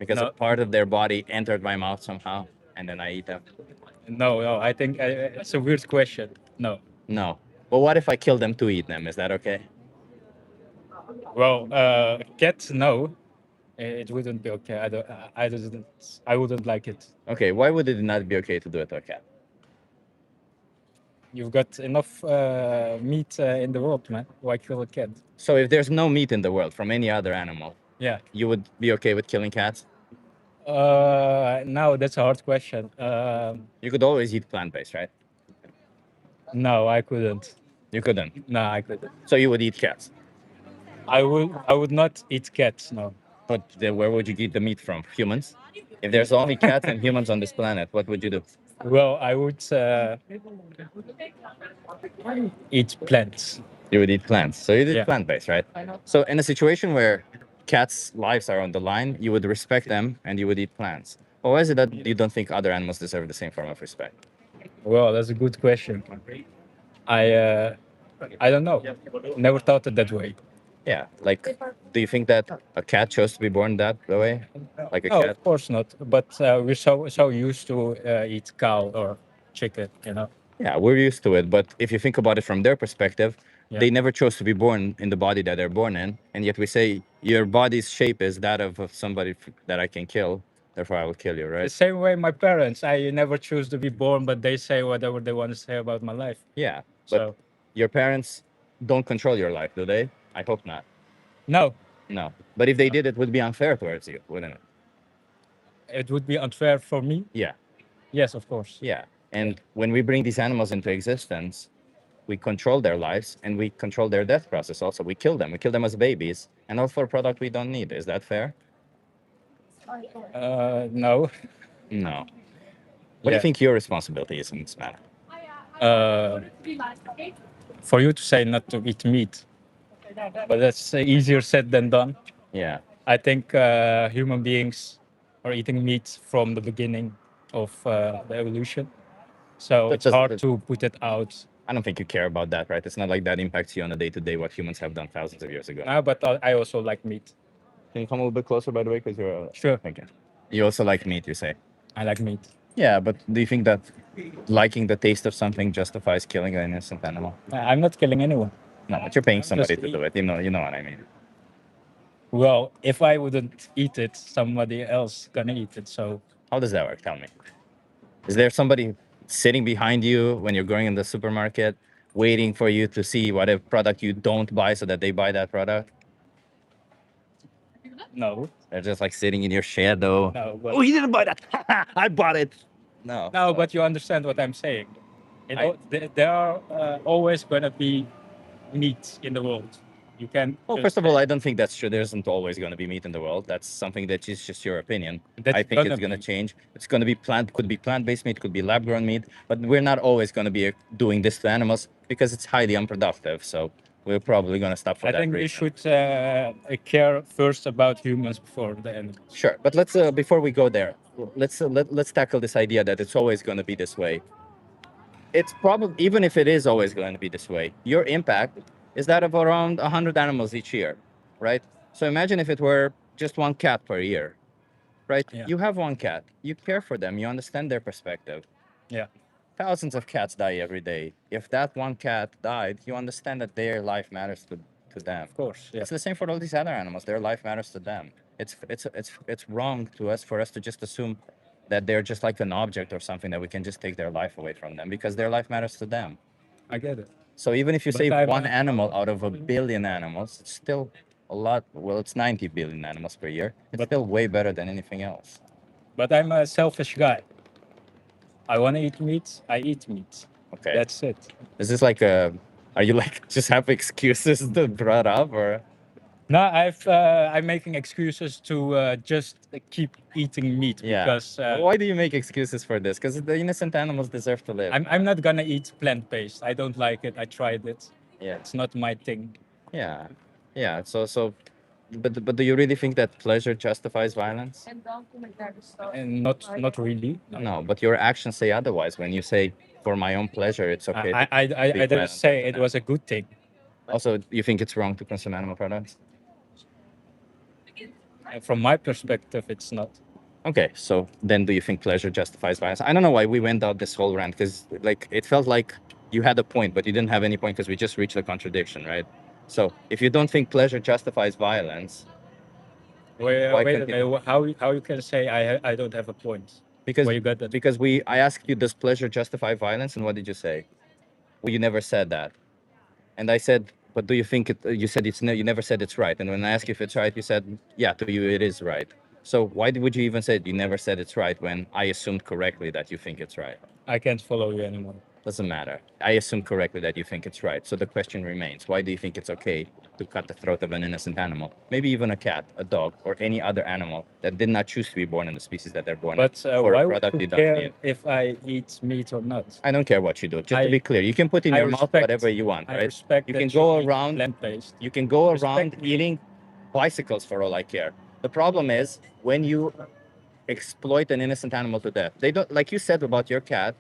because No. a part of their body entered my mouth somehow, and then I eat them. No. I think it's a weird question. No. No. But what if I kill them to eat them? Is that okay? Well, cats, no. It wouldn't be okay. I wouldn't like it. Okay, why would it not be okay to do it to a cat? You've got enough meat in the world, man. Why kill a cat? So if there's no meat in the world from any other animal, Yeah. you would be okay with killing cats? No, that's a hard question. You could always eat plant-based, right? No, I couldn't. You couldn't. No, I couldn't. So you would eat cats. I would not eat cats. No. But then where would you get the meat from? Humans? If there's only cats and humans on this planet, what would you do? Well, I would eat plants. You would eat plants. So you did Yeah. plant-based, right? So in a situation where cats' lives are on the line, you would respect them and you would eat plants. Or why is it that you don't think other animals deserve the same form of respect? Well, that's a good question. I don't know. Never thought it that way. Yeah, like, do you think that a cat chose to be born that way? Like a No, cat? of course not. But we're so used to eat cow or chicken, you know. Yeah, we're used to it. But if you think about it from their perspective, Yeah. they never chose to be born in the body that they're born in. And yet we say your body's shape is that of somebody that I can kill. Therefore, I will kill you, The right? same way my parents, I never choose to be born, but they say whatever they want to say about my life. Yeah. But So your parents don't control your life, do they? I hope not. no, No. But if they did, it would be unfair towards you, wouldn't it? it would be unfair for me. Yeah. Yes, of course. Yeah. And when we bring these animals into existence, we control their lives and we control their death process also. We kill them. We kill them as babies and all for a product we don't need. Is that fair? No. No. What do you Yeah. think your responsibility is in this matter? For you to say not to eat meat, but that's easier said than done. Yeah. I think human beings are eating meat from the beginning of the evolution. So That it's doesn't- hard to put it out. I don't think you care about that, right? It's not like that impacts you on a day-to-day what humans have done thousands of years ago. But I also like meat. Can you come a little bit closer, by the way? Because you're... Sure. Thank you. You also like meat, you say? I like meat. Yeah, but do you think that liking the taste of something justifies killing an innocent animal? I'm not killing anyone. No, but you're paying somebody Just to do it. You know what I mean. Well, if I wouldn't eat it, somebody else gonna eat it. So How does that work? Tell me. Is there somebody sitting behind you when you're going in the supermarket, waiting for you to see whatever product you don't buy so that they buy that product? no, They're just like sitting in your shadow. no, but Oh, you didn't buy that. I bought it. No. no, but you understand what I'm saying. There are always gonna be meat in the world. You can. Well, first of all, I don't think that's true. There isn't always going to be meat in the world. That's something that is just your opinion. That's I think it's going to be. change. It's going to be could be plant-based meat, could be lab-grown meat, but we're not always going to be doing this to animals because it's highly unproductive. So we're probably going to stop for I that think we reason. should care first about humans before the animals. Sure, but let's before we go there, let's tackle this idea that it's always going to be this way. It's probably, even if it is always going to be this way, your impact is that of around 100 animals each year, right? So imagine if it were just one cat per year, right? Yeah. You have one cat, you care for them, you understand their perspective. Yeah. Thousands of cats die every day. If that one cat died, you understand that their life matters to them. Of course. Yeah. It's the same for all these other animals. Their life matters to them. It's wrong to us for us to just assume that they're just like an object or something that we can just take their life away from them because their life matters to them. I get it. So even if you But save I'm- one animal out of 1 billion animals, it's still a lot. Well, it's 90 billion animals per year. It's But- still way better than anything else. But I'm a selfish guy. I want to eat meat. I eat meat. Okay. That's it. Is this like are you like just have excuses to brought up or? No, I'm making excuses to just keep eating meat Yeah. because Why do you make excuses for this? Because the innocent animals deserve to live. I'm not gonna eat plant-based. I don't like it. I tried it. Yeah. It's not my thing. Yeah. Yeah. But do you really think that pleasure justifies violence? And not really. No. No, but your actions say otherwise. When you say, "For my own pleasure, it's okay." I be didn't violent say with it an was a good thing. animal. Also, you think it's wrong to consume animal products? From my perspective, it's not. Okay, so then do you think pleasure justifies violence? I don't know why we went out this whole rant because like it felt like you had a point, but you didn't have any point because we just reached a contradiction, right? So if you don't think pleasure justifies violence, Wait, why wait a continue? minute. How you can say I don't have a point? Because Where you got that? because I asked you, does pleasure justify violence, and what did you say? Well, you never said that. And I said, but do you think it? You said it's no. You never said it's right. And when I asked you if it's right, you said, yeah, to you it is right. So why would you even say it? You never said it's right when I assumed correctly that you think it's right? I can't follow you anymore. Doesn't matter. I assume correctly that you think it's right. So the question remains, why do you think it's okay to cut the throat of an innocent animal? Maybe even a cat, a dog, or any other animal that did not choose to be born in the species that they're born in But for why a would product you they don't care need. if I eat meat or not? I don't care what you do. Just to I- be clear, you can put in I your mouth respect- whatever you want, I right? respect You that can you go eat around plant-based. You can go around Respect- eating bicycles for all I care. The problem is when you exploit an innocent animal to death. They don't, like you said about your cat,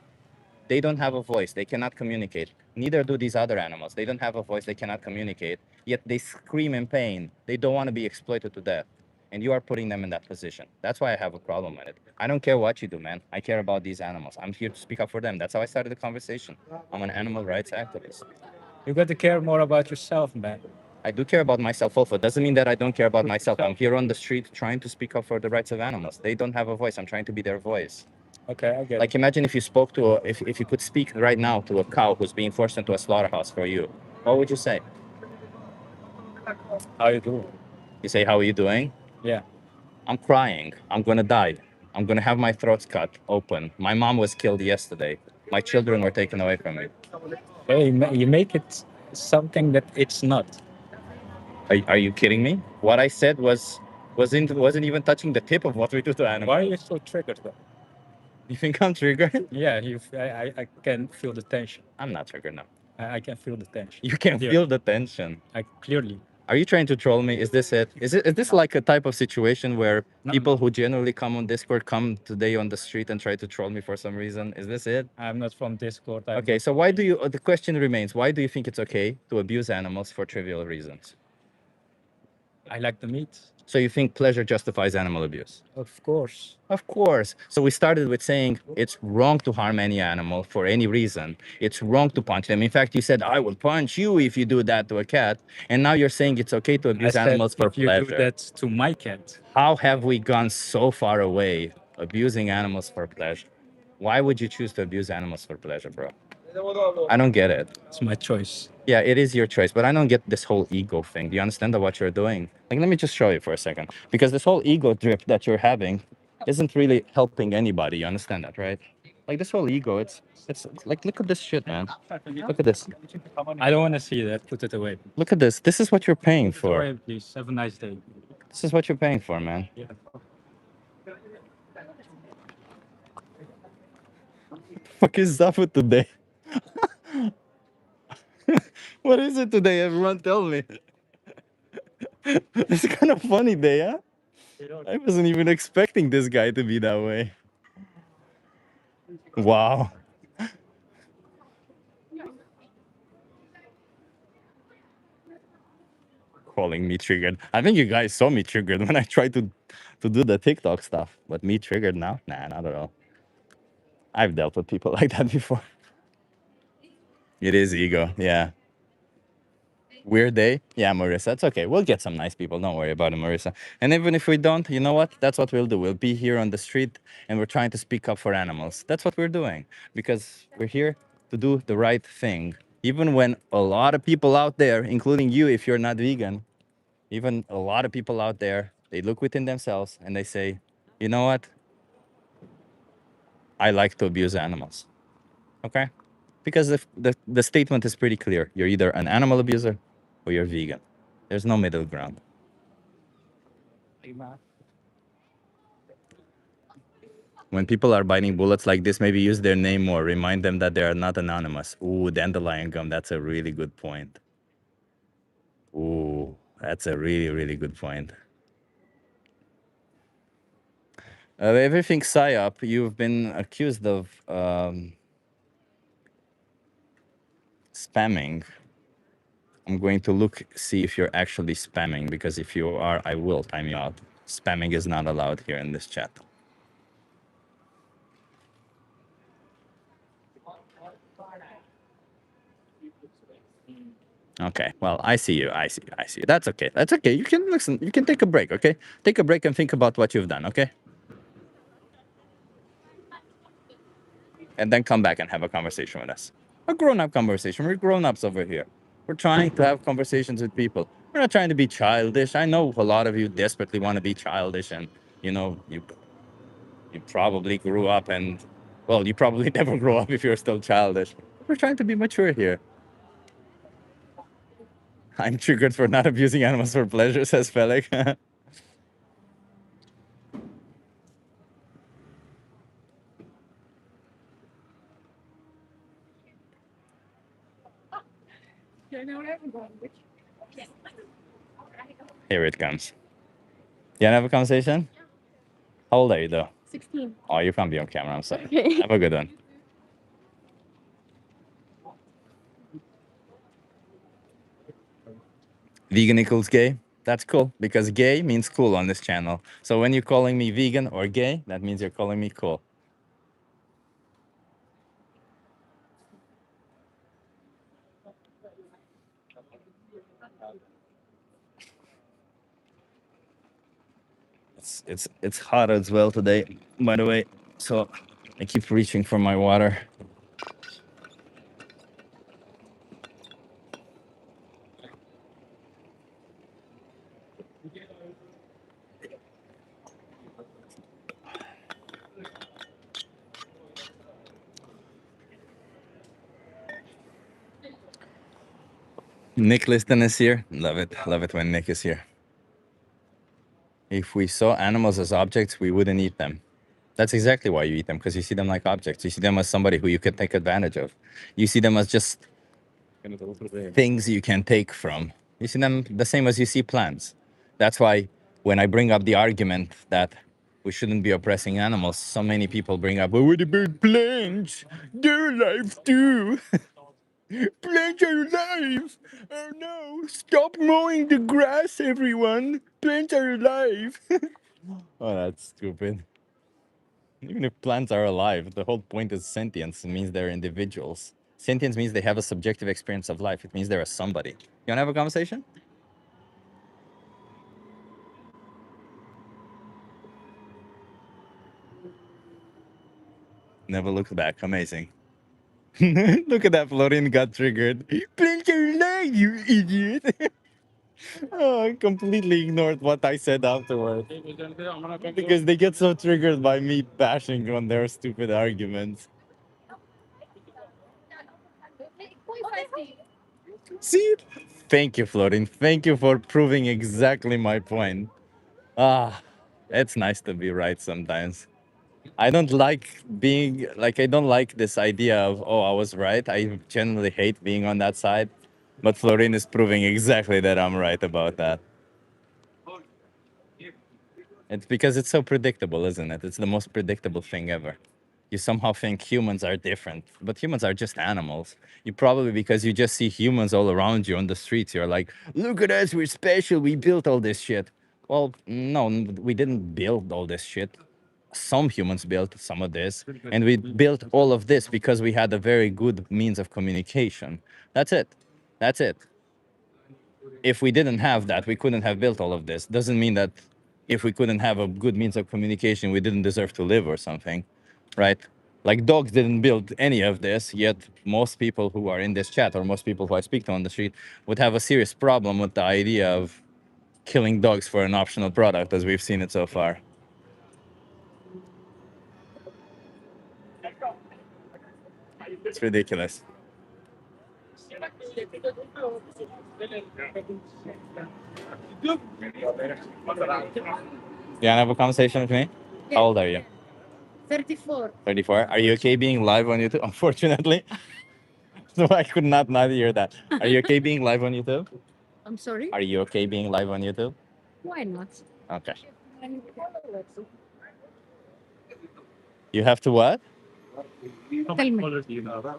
they don't have a voice. They cannot communicate. Neither do these other animals. They don't have a voice. They cannot communicate. Yet they scream in pain. They don't want to be exploited to death. And you are putting them in that position. That's why I have a problem with it. I don't care what you do, man. I care about these animals. I'm here to speak up for them. That's how I started the conversation. I'm an animal rights activist. You got to care more about yourself, man. I do care about myself also. It doesn't mean that I don't care about myself. I'm here on the street trying to speak up for the rights of animals. They don't have a voice. I'm trying to be their voice. Okay, I get Like imagine if you spoke to if you could speak right now to a cow who's being forced into a slaughterhouse for you. What would you say? it. How you doing? You say, "How are you doing?" Yeah. I'm crying. I'm gonna die. I'm gonna have my throat cut open. My mom was killed yesterday. My children were taken away from me. Hey, you make it something that it's not. Are you kidding me? What I said wasn't even touching the tip of what we do to animals. Why are you so triggered though? You think I'm triggered? Yeah, I can feel the tension. I'm not triggered now. I can feel the tension. You can Yeah. feel the tension. I clearly. Are you trying to troll me? Is this it? Is this like a type of situation where No. people who generally come on Discord come today on the street and try to troll me for some reason? Is this it? I'm not from Discord. Okay, so why do you? The question remains: why do you think it's okay to abuse animals for trivial reasons? I like the meat. So you think pleasure justifies animal abuse? Of course. Of course. So we started with saying it's wrong to harm any animal for any reason. It's wrong to punch them. In fact, you said, "I will punch you if you do that to a cat." And now you're saying it's okay to I abuse said animals for if you pleasure. do that to my cat, How have we gone so far away abusing animals for pleasure? Why would you choose to abuse animals for pleasure, bro? I don't get it. it's my choice. Yeah, it is your choice, but I don't get this whole ego thing. Do you understand what you're doing? Like, let me just show you for a second. Because this whole ego drip that you're having isn't really helping anybody. You understand that, right? Like this whole ego, it's like, look at this shit, man. Look at this. I don't want to see that. Put it away. Look at this. This is what you're paying Put it for. away, please. Have a nice day. This is what you're paying for, man. Yeah. Fuck is up with today? What is it today? Everyone tell me. It's kind of funny day, huh? I wasn't even expecting this guy to be that way. Wow. Calling me triggered. I think you guys saw me triggered when I tried to do the TikTok stuff. But me triggered now? Nah, not at all. I've dealt with people like that before. It is ego, yeah. Weird day? Yeah, Marissa. It's okay. We'll get some nice people. Don't worry about it, Marissa. And even if we don't, you know what? That's what we'll do. We'll be here on the street and we're trying to speak up for animals. That's what we're doing because we're here to do the right thing. Even when a lot of people out there, including you if you're not vegan, even a lot of people out there, they look within themselves and they say, you know what? I like to abuse animals. Okay? Because the statement is pretty clear. You're either an animal abuser or you're vegan. There's no middle ground. When people are biting bullets like this, maybe use their name more. Remind them that they are not anonymous. Ooh, dandelion gum. That's a really good point. Ooh, that's a really, really good point. Everything PSYOP, you've been accused of spamming. I'm going to see if you're actually spamming, because if you are, I will time you out. Spamming is not allowed here in this chat. Okay, well, I see you. That's okay. That's okay. You can listen. You can take a break, okay? Take a break and think about what you've done, okay? And then come back and have a conversation with us. A grown-up conversation. We're grown-ups over here. We're trying to have conversations with people. We're not trying to be childish. I know a lot of you desperately want to be childish, and you probably grew up and, well, you probably never grow up if you're still childish. We're trying to be mature here. I'm triggered for not abusing animals for pleasure, says Felix. Here it comes. You want to have a conversation? How old are you, though? 16. Oh, you can't be on camera. I'm sorry. Okay. Have a good one. Vegan equals gay? That's cool, because gay means cool on this channel. So when you're calling me vegan or gay, that means you're calling me cool. It's hot as well today, by the way. So I keep reaching for my water. Nick Liston is here. Love it. Love it when Nick is here. If we saw animals as objects, we wouldn't eat them. That's exactly why you eat them, because you see them like objects. You see them as somebody who you can take advantage of. You see them as just things you can take from. You see them the same as you see plants. That's why when I bring up the argument that we shouldn't be oppressing animals, so many people bring up, well, what about plants? They're alive too. Plants are alive. Oh no, stop mowing the grass, everyone. Plants are alive. Oh, that's stupid. Even if plants are alive, the whole point is sentience. It means they're individuals. Sentience means they have a subjective experience of life. It means they're a somebody. You want to have a conversation? Never looked back. Amazing. Look at that. Florian got triggered. Plants are alive, you idiot. Oh, I completely ignored what I said afterwards. Because they get so triggered by me bashing on their stupid arguments. See? Thank you, Florin. Thank you for proving exactly my point. Ah, it's nice to be right sometimes. I don't like being like, I don't like this idea of, oh, I was right. I generally hate being on that side. But Florin is proving exactly that I'm right about that. It's because it's so predictable, isn't it? It's the most predictable thing ever. You somehow think humans are different, but humans are just animals. You probably, because you just see humans all around you on the streets, you're like, look at us, we're special, we built all this shit. Well, no, we didn't build all this shit. Some humans built some of this, and we built all of this because we had a very good means of communication. That's it. That's it. If we didn't have that, we couldn't have built all of this. Doesn't mean that if we couldn't have a good means of communication, we didn't deserve to live or something, right? Like dogs didn't build any of this, yet most people who are in this chat, or most people who I speak to on the street, would have a serious problem with the idea of killing dogs for an optional product, as we've seen it so far. It's ridiculous. You wanna have a conversation with me? How old are you? 34. 34. Are you okay being live on YouTube? Unfortunately. So I could not hear that. Are you okay being live on YouTube? I'm sorry? Are you okay being live on YouTube? Why not? Okay. You have to what? Tell me.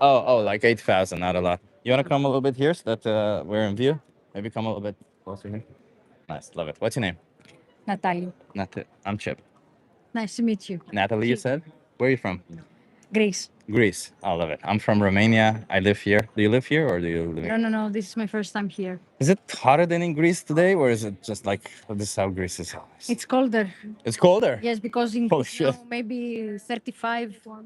Oh, like 8,000, not a lot. You want to come a little bit here so that we're in view? Maybe come a little bit closer here. Nice, love it. What's your name? Natalie. I'm Chip. Nice to meet you. Natalie, you said? Where are you from? Grace. Greece. I love it. I'm from Romania. I live here. Do you live here or do you live in? No. This is my first time here. Is it hotter than in Greece today or is it just like this is how Greece is always? It's colder. It's colder? Yes, because in Holy Greece shit. now maybe 35. For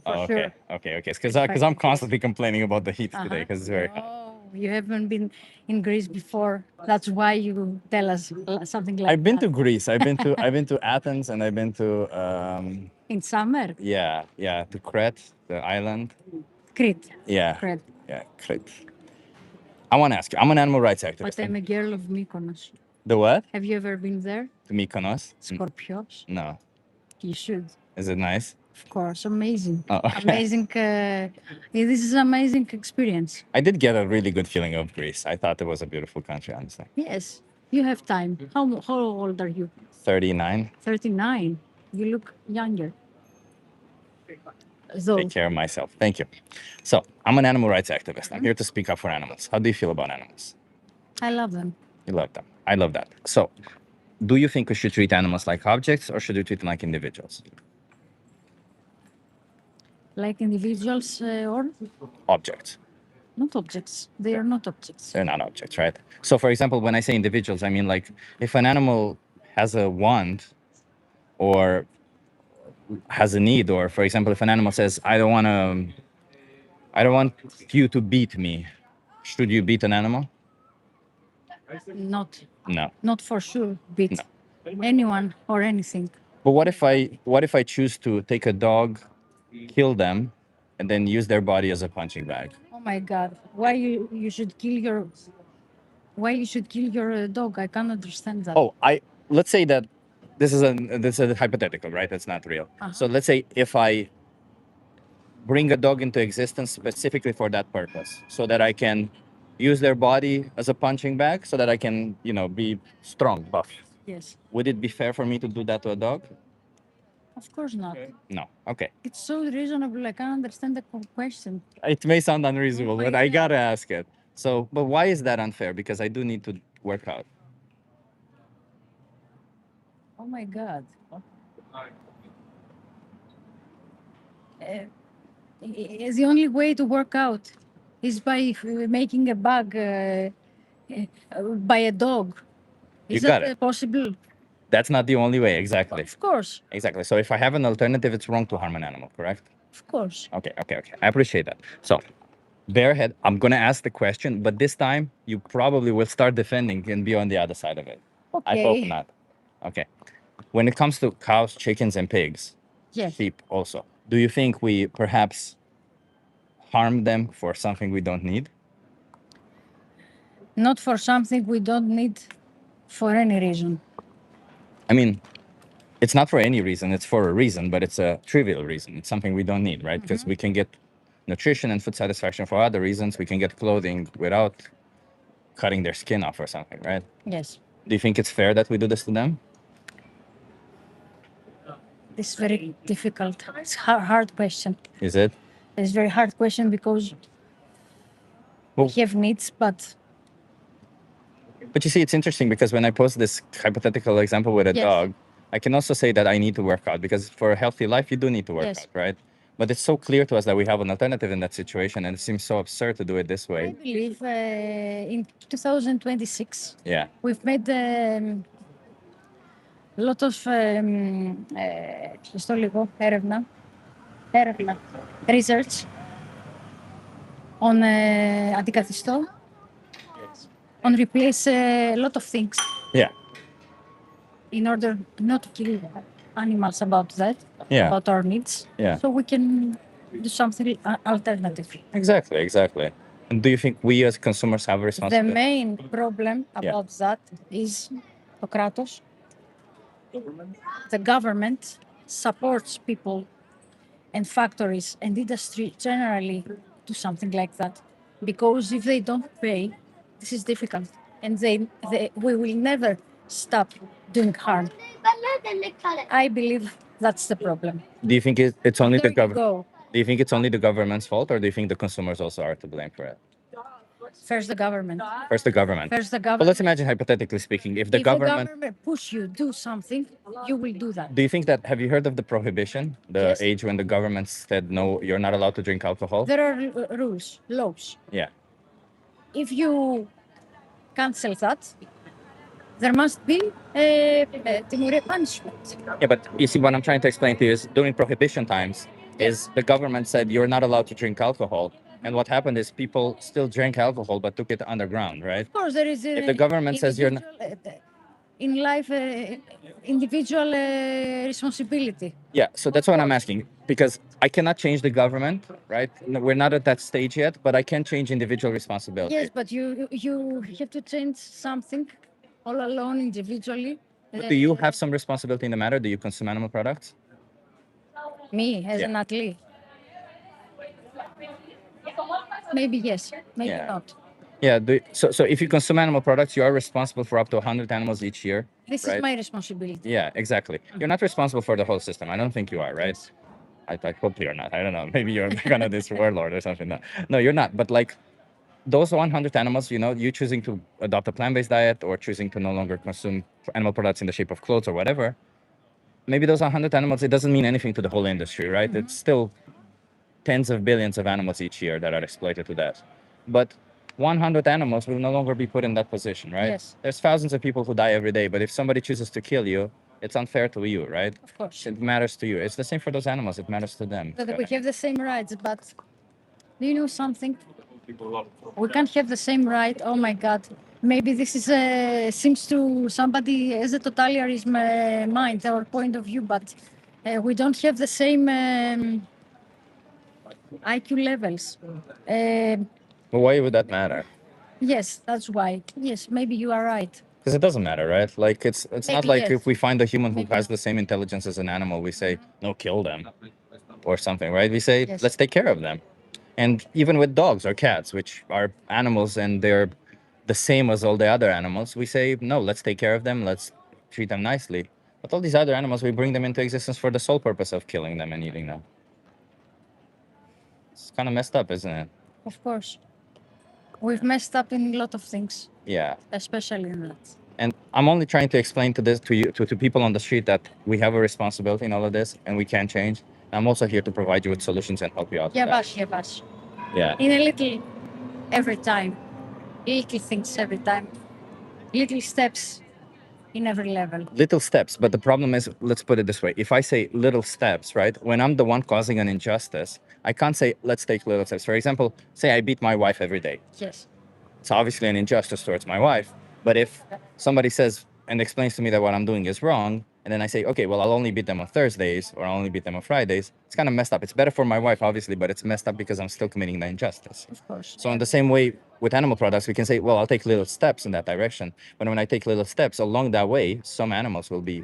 Oh, sure. okay. Because I'm constantly complaining about the heat today because it's very hot. Oh, you haven't been in Greece before. That's why you tell us something like I've been that. to Greece. I've been to Athens and I've been to In summer, to Crete, the island. Crete. Yeah. Crete. Yeah, Crete. I want to ask you. I'm an animal rights But activist. I'm a girl of Mykonos. The what? Have you ever been there? To Mykonos? Scorpios. No. You should. Is it nice? Of course, amazing. Oh, okay. Amazing. This is amazing experience. I did get a really good feeling of Greece. I thought it was a beautiful country, honestly. Yes, you have time. How old are you? 39. 39. You look younger. So, Take care of myself. Thank you. So, I'm an animal rights activist. I'm here to speak up for animals. How do you feel about animals? I love them. You love them. I love that. So, do you think we should treat animals like objects or should we treat them like individuals? Like individuals or Objects. not objects. They are not objects. They're not objects, right? So, for example, when I say individuals, I mean like if an animal has a want or has a need, or for example, if an animal says, I don't want you to beat me, should you beat an animal? Not. No. Not for sure. Beat anyone or anything. But what if I choose to take a dog, kill them, and then use their body as a punching bag? Oh my God! Why you should kill your? Why you should kill your dog? I can't understand that. Oh, let's say that this is a hypothetical, right? That's not real. So let's say if I bring a dog into existence specifically for that purpose, so that I can use their body as a punching bag, so that I can, be strong, buff. Yes. Would it be fair for me to do that to a dog? Of course not. No. Okay. It's so reasonable. I can't understand the question. It may sound unreasonable, my but I God. gotta ask it. So, but why is that unfair? Because I do need to work out. Oh my God. The only way to work out is by making a bag by a dog. You Is got that it. possible? That's not the only way. Exactly. Of course. Exactly. So if I have an alternative, it's wrong to harm an animal, correct? Of course. Okay. I appreciate that. So, Bearhead, I'm gonna ask the question, but this time you probably will start defending and be on the other side of it. I hope Okay. not. Okay. When it comes to cows, chickens, and pigs, Yes. sheep also, do you think we perhaps harm them for something we don't need? Not for something we don't need for any reason. I mean, it's not for any reason, it's for a reason, but it's a trivial reason. It's something we don't need, right? Because we can get nutrition and food satisfaction for other reasons. We can get clothing without cutting their skin off or something, right? Yes. Do you think it's fair that we do this to them? This is very difficult. It's a hard question. Is it? It's a very hard question because Well- we have needs, but But you see, it's interesting because when I pose this hypothetical example with a Yes. dog, I can also say that I need to work out because for a healthy life, you do need to work Yes. out, right? But it's so clear to us that we have an alternative in that situation, and it seems so absurd to do it this I way. believe in 2026 Yeah. we've made a lot of στο λίγο, έρευνα, research on αντικαθιστώ, on replace a lot of things Yeah. in order not to kill animals about that, Yeah. about our needs. Yeah. So we can do something alternative. Exactly. And do you think we as consumers have a The responsibility? main problem about that is το κράτος, the government supports people and factories and industry generally do something like that. Because if they don't pay, this is difficult. And we will never stop doing harm. I believe that's the problem. Do you think it's only the There you government? go. Do you think it's only the government's fault, or do you think the consumers also are to blame for it? First the government. First, the government. First the But government. let's imagine, hypothetically speaking, if the If government. the government push you do something, you will do that. Do you think that? Have you heard of the prohibition? The Yes. age when the government said no, you're not allowed to drink alcohol. There are rules, laws. Yeah. If you cancel that, there must be a punishment. Yeah, but you see, what I'm trying to explain to you is during prohibition times, is the government said you're not allowed to drink alcohol, and what happened is people still drank alcohol but took it underground, right? Of course, there is If the government says you're not. In life, individual responsibility. Yeah, so that's what I'm asking, because I cannot change the government, right? No, we're not at that stage yet, but I can change individual responsibility. Yes, but you have to change something all alone individually. But do you have some responsibility in the matter? Do you consume animal products? Me as Yeah. Natalie? Maybe yes, maybe Yeah. not. Yeah. So if you consume animal products, you are responsible for up to 100 animals each year. This right? is my responsibility. Yeah, exactly. You're not responsible for the whole system. I don't think you are, right? I hope you're not. I don't know. Maybe you're kind of this warlord or something. No, you're not. But like those 100 animals, you choosing to adopt a plant-based diet or choosing to no longer consume animal products in the shape of clothes or whatever, maybe those 100 animals, it doesn't mean anything to the whole industry, right? It's still tens of billions of animals each year that are exploited to death. But 100 animals will no longer be put in that position, right? Yes. There's thousands of people who die every day, but if somebody chooses to kill you, it's unfair to you, right? Of course. It matters to you. It's the same for those animals. It matters to them. That we have the same rights, but do you know something? We can't have the same right. Oh my God. Maybe this is seems to somebody as a totalitarian mind or point of view, but we don't have the same IQ levels. But why would that matter? Yes, that's why. Yes, maybe you are right. Because it doesn't matter, right? Like it's not Maybe like yes. if we find a human who Maybe has not. the same intelligence as an animal, we say no, kill them, or something, right? We say Yes. let's take care of them. And even with dogs or cats, which are animals and they're the same as all the other animals, we say no, let's take care of them, let's treat them nicely. But all these other animals, we bring them into existence for the sole purpose of killing them and eating them. It's kind of messed up, isn't it? Of course. We've messed up in a lot of things, Yeah. especially in that. And I'm only trying to explain to people on the street that we have a responsibility in all of this and we can change. I'm also here to provide you with solutions and help you out. with that. Yavaş. Yeah. In a little, every time. Little things every time. Little steps in every level. Little steps, but the problem is, let's put it this way. If I say little steps, right, when I'm the one causing an injustice, I can't say, let's take little steps. For example, say I beat my wife every day. Yes. It's obviously an injustice towards my wife. But if somebody says and explains to me that what I'm doing is wrong, and then I say, okay, well, I'll only beat them on Thursdays or I'll only beat them on Fridays, it's kind of messed up. It's better for my wife, obviously, but it's messed up because I'm still committing the injustice. Of course. So in the same way with animal products, we can say, well, I'll take little steps in that direction. But when I take little steps along that way, some animals will be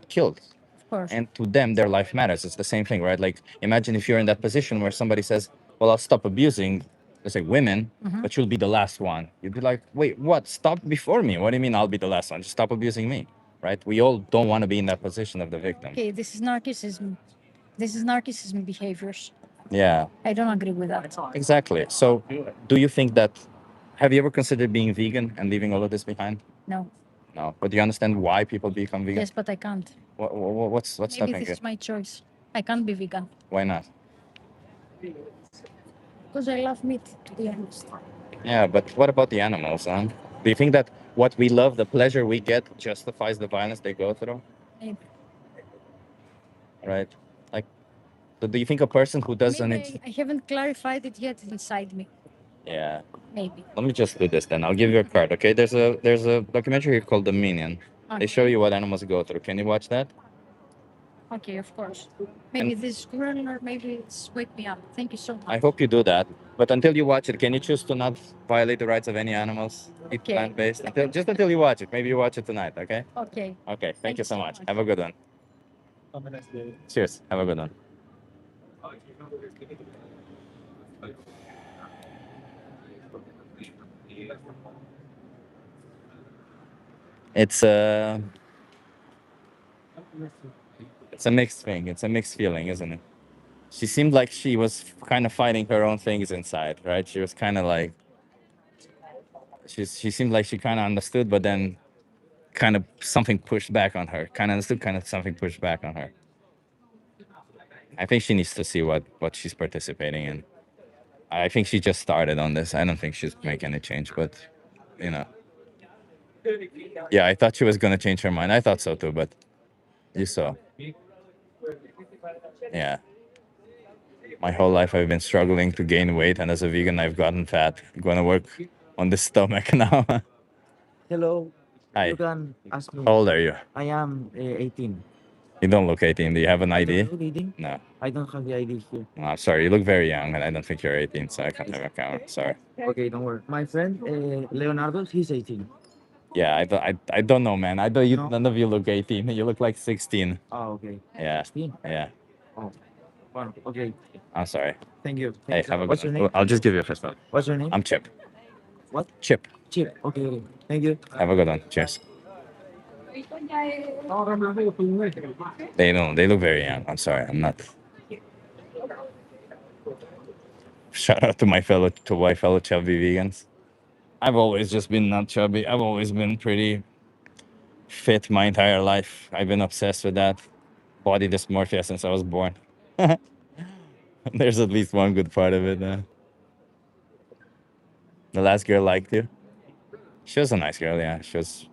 killed. Of course. And to them, their life matters. It's the same thing, right? Like, imagine if you're in that position where somebody says, well, I'll stop abusing, let's say women, but you'll be the last one. You'd be like, wait, what? Stop before me. What do you mean I'll be the last one? Just stop abusing me, right? We all don't want to be in that position of the victim. Okay, this is narcissism. This is narcissism behaviors. Yeah, I don't agree with that. exactly. So do you think that, have you ever considered being vegan and leaving all of this behind? No. No. But do you understand why people become vegan? Yes, but I can't. What's Maybe stopping this you? is my choice. I can't be vegan Why not? because I love meat, to be honest. Yeah, but what about the animals, huh? Do you think that what we love, the pleasure we get, justifies the violence they go through? Maybe. Right? Like, do you think a person who doesn't... Maybe I haven't clarified it yet inside me. Yeah. Maybe. Let me just do this then. I'll give you a card, okay? There's a documentary here called The Minion. They show you what animals go through. Can you watch that? Okay, of course. Maybe this squirrel or maybe it's wake me up. Thank you so much. I hope you do that. But until you watch it, can you choose to not violate the rights of any animals? Eat Okay. plant-based. Until you watch it. Maybe you watch it tonight. Okay. Okay. Okay. Thank you so much. Have a good one. Have a nice day. Cheers. Have a good one. It's it's a mixed thing. It's a mixed feeling, isn't it? She seemed like she was kind of fighting her own things inside, right? She was kind of like she seemed like she kind of understood, but then kind of something pushed back on her. Kind of understood, kind of something pushed back on her. I think she needs to see what she's participating in. I think she just started on this. I don't think she's making any change, but you know, yeah, I thought she was gonna change her mind. I thought so too, but you saw, yeah. My whole life I've been struggling to gain weight, and as a vegan, I've gotten fat. I'm gonna work on this stomach now. Hello. Hi. You can ask me. How old are you? I am 18. You don't look 18. Do you have an I ID? don't look 18. No. I don't have the ID here. Oh, sorry, you look very young, and I don't think you're 18, so I can't have a camera. Sorry. Okay, don't worry. My friend Leonardo, he's 18. Yeah, I don't know, man. I don't. You, No? none of you look 18. You look like 16. Oh, okay. Yeah. 16. Yeah. Oh, well, okay. I'm sorry. Thank you. Hey, Thank you. have a What's good your one. name? I'll just give you a fist bump. What's your name? I'm Chip. What? Chip. Chip. Okay, okay. Thank you. Have a good one. Cheers. They don't. They look very young. I'm sorry. I'm not. Shout out to my fellow chubby vegans. I've always just been not chubby. I've always been pretty fit my entire life. I've been obsessed with that body dysmorphia since I was born. There's at least one good part of it. The last girl liked you. She was a nice girl. Yeah, she was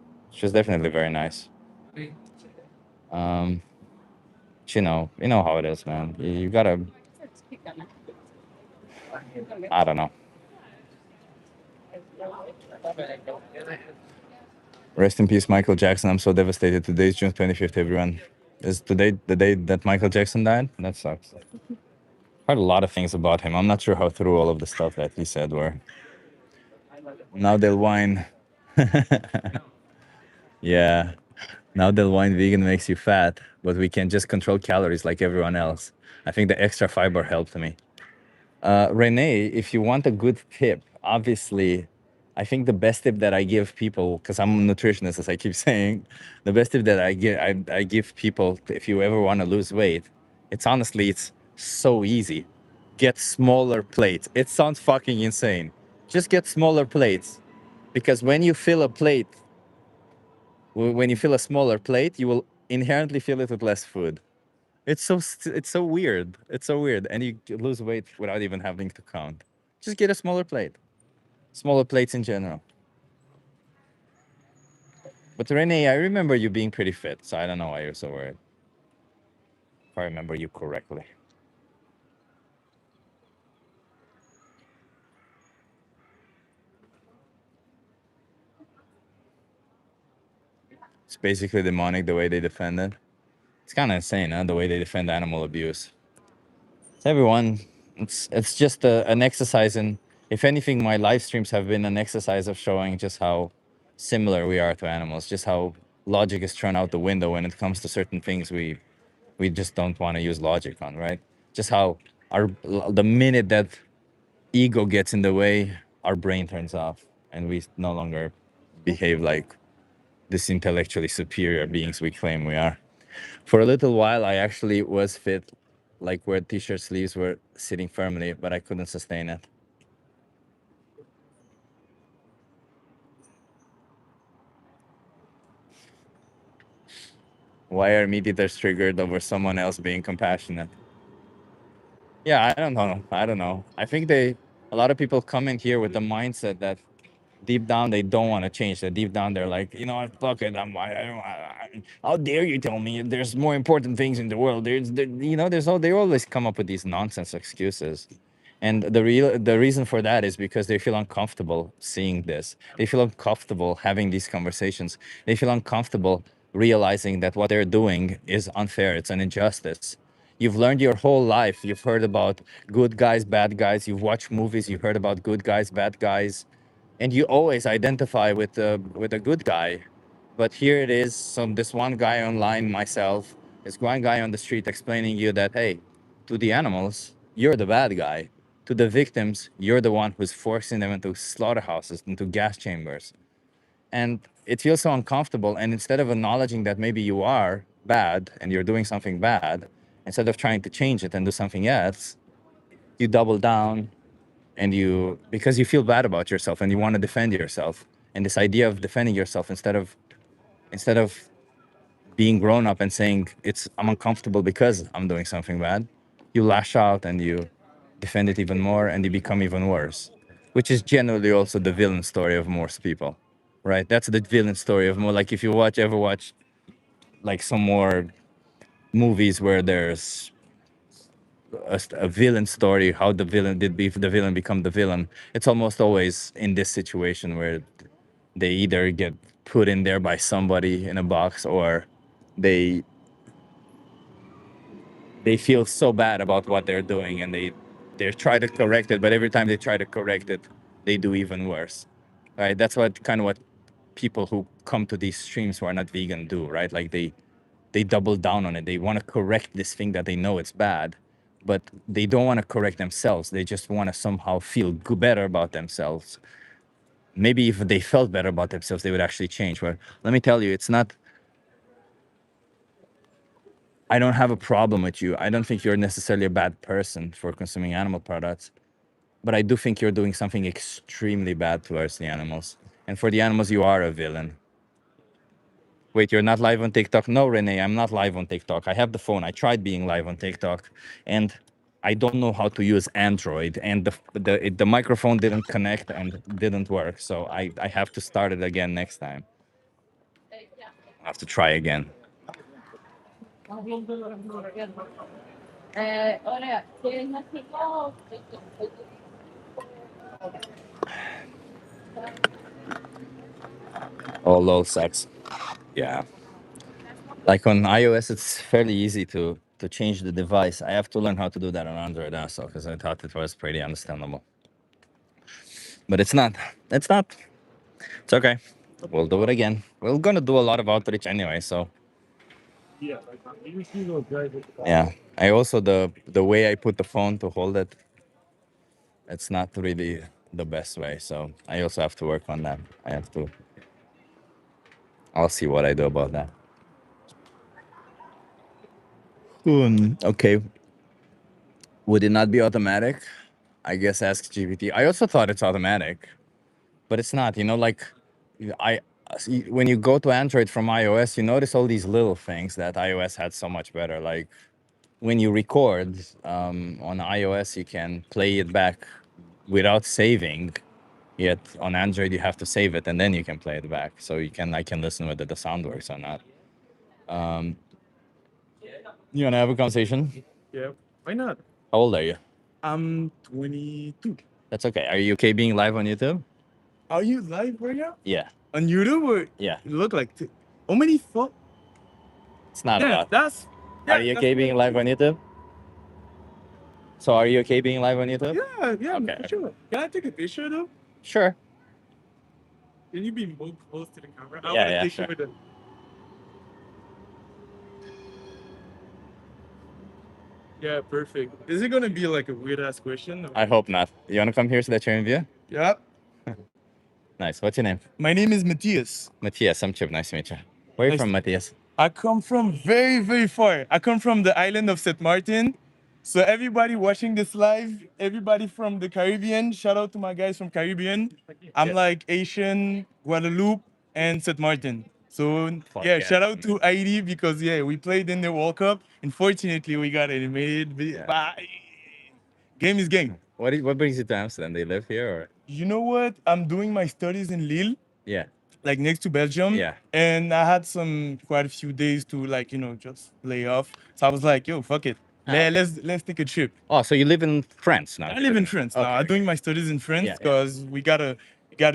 definitely very nice. Um, you know how it is, man. You gotta. I don't know. Rest in peace, Michael Jackson. I'm so devastated. Today's June 25th, everyone. Is today the day that Michael Jackson died? That sucks. Heard a lot of things about him. I'm not sure how through all of the stuff that he said were. Now they'll whine. Yeah. Now they'll whine vegan makes you fat, but we can just control calories like everyone else. I think the extra fiber helped me. Renee, if you want a good tip, obviously, I think the best tip that I give people, because I'm a nutritionist, as I keep saying, the best tip that I give people, if you ever want to lose weight, it's so easy. Get smaller plates. It sounds fucking insane. Just get smaller plates, because when you fill a plate, when you fill a smaller plate, you will inherently fill it with less food. It's so weird. It's so weird, and you lose weight without even having to count. Just get a smaller plate. Smaller plates in general. But Renee, I remember you being pretty fit, so I don't know why you're so worried. If I remember you correctly. It's basically demonic the way they defend it. It's kind of insane, huh? The way they defend animal abuse. So everyone, it's just an exercise in. If anything, my live streams have been an exercise of showing just how similar we are to animals, just how logic is thrown out the window when it comes to certain things we just don't want to use logic on, right? Just how the minute that ego gets in the way, our brain turns off and we no longer behave like this intellectually superior beings we claim we are. For a little while, I actually was fit, like where t-shirt sleeves were sitting firmly, but I couldn't sustain it. Why are meat eaters triggered over someone else being compassionate? Yeah, I don't know. I think a lot of people come in here with the mindset that deep down they don't want to change. That deep down they're like, you know what, fuck it. How dare you tell me there's more important things in the world? They always come up with these nonsense excuses. And the reason for that is because they feel uncomfortable seeing this. They feel uncomfortable having these conversations. They feel uncomfortable realizing that what they're doing is unfair. It's an injustice. You've learned your whole life. You've heard about good guys, bad guys. You've watched movies. You've heard about good guys, bad guys, and you always identify with a good guy. But here it is, this one guy online, myself, this one guy on the street explaining you that, hey, to the animals, you're the bad guy. To the victims, you're the one who's forcing them into slaughterhouses, into gas chambers. And it feels so uncomfortable. And instead of acknowledging that maybe you are bad and you're doing something bad, instead of trying to change it and do something else, you double down and because you feel bad about yourself and you want to defend yourself. And this idea of defending yourself instead of being grown up and saying I'm uncomfortable because I'm doing something bad, you lash out and you defend it even more and you become even worse, which is generally also the villain story of most people, right? That's the villain story of more, like, if you ever watch like some more movies where there's a villain story, how the villain become the villain, it's almost always in this situation where they either get put in there by somebody in a box, or they feel so bad about what they're doing and they try to correct it, but every time they try to correct it, they do even worse, right? That's what people who come to these streams who are not vegan do, right? Like they double down on it. They want to correct this thing that they know it's bad, but they don't want to correct themselves. They just want to somehow feel better about themselves. Maybe if they felt better about themselves, they would actually change. But let me tell you, it's not. I don't have a problem with you. I don't think you're necessarily a bad person for consuming animal products, but I do think you're doing something extremely bad towards the animals. And for the animals, you are a villain. Wait, you're not live on TikTok? No, Renee, I'm not live on TikTok. I have the phone. I tried being live on TikTok, and I don't know how to use Android, and the microphone didn't connect and didn't work. So I have to start it again next time. I have to try again. Oh, lol, sucks. Yeah. Like on iOS, it's fairly easy to change the device. I have to learn how to do that on Android also, because I thought it was pretty understandable. But it's not. It's not. It's okay. We'll do it again. We're gonna do a lot of outreach anyway, so yeah. I also the way I put the phone to hold it, it's not really the best way. So I also have to work on that. I'll see what I do about that. Okay. Would it not be automatic? I guess ask GPT. I also thought it's automatic, but it's not. Like I when you go to Android from iOS, you notice all these little things that iOS had so much better. Like when you record on iOS, you can play it back without saving. Yet on Android, you have to save it and then you can play it back. So I can listen whether the sound works or not. You wanna have a conversation? Yeah, why not? How old are you? I'm 22. That's okay. Are you okay being live on YouTube? Are you live right now? Yeah. On YouTube? Or Yeah. you look like how many It's not Yeah, about. that's. Are you okay being live on YouTube? So are you okay being live on YouTube? Yeah, Okay. for sure. Can I take a picture though? Sure. Can you be more close to the camera? I Yeah, want a yeah, picture sure. with the. Yeah, perfect. Is it gonna be like a weird ass question? Or... I hope not. You wanna come here so that you're in view? Yeah. Nice. What's your name? My name is Matias. Matias. I'm Chip. Nice to meet you. Where are you Nice from, to- Matias? I come from very, very far. I come from the island of St. Martin. So everybody watching this live, everybody from the Caribbean, shout out to my guys from Caribbean. I'm like Asian, Guadeloupe, and St. Martin. So Yeah, shout out to Haiti because we played in the World Cup. Unfortunately, we got eliminated. But game is game. What brings you to Amsterdam? They live here, or? You know what? I'm doing my studies in Lille. Yeah. Like next to Belgium. Yeah. And I had quite a few days to just lay off. So I was like, yo, fuck it. Let's take a trip. Oh, so you live in France now? I live in France now. Okay. I'm doing my studies in France Yeah, yeah. because you gotta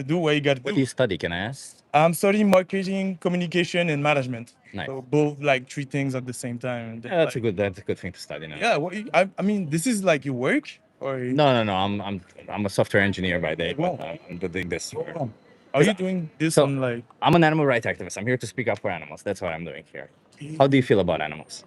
do what you gotta do. What do you study? Can I ask? I'm studying marketing, communication, and management. Nice. So both like three things at the same time. And then, Yeah, that's a like, good thing to study now. yeah. I mean, this is like your work or No. I'm a software engineer by day, but Wow. I'm doing this. For, are you doing this so- on like? I'm an animal rights activist. I'm here to speak up for animals. That's what I'm doing here. How do you feel about animals?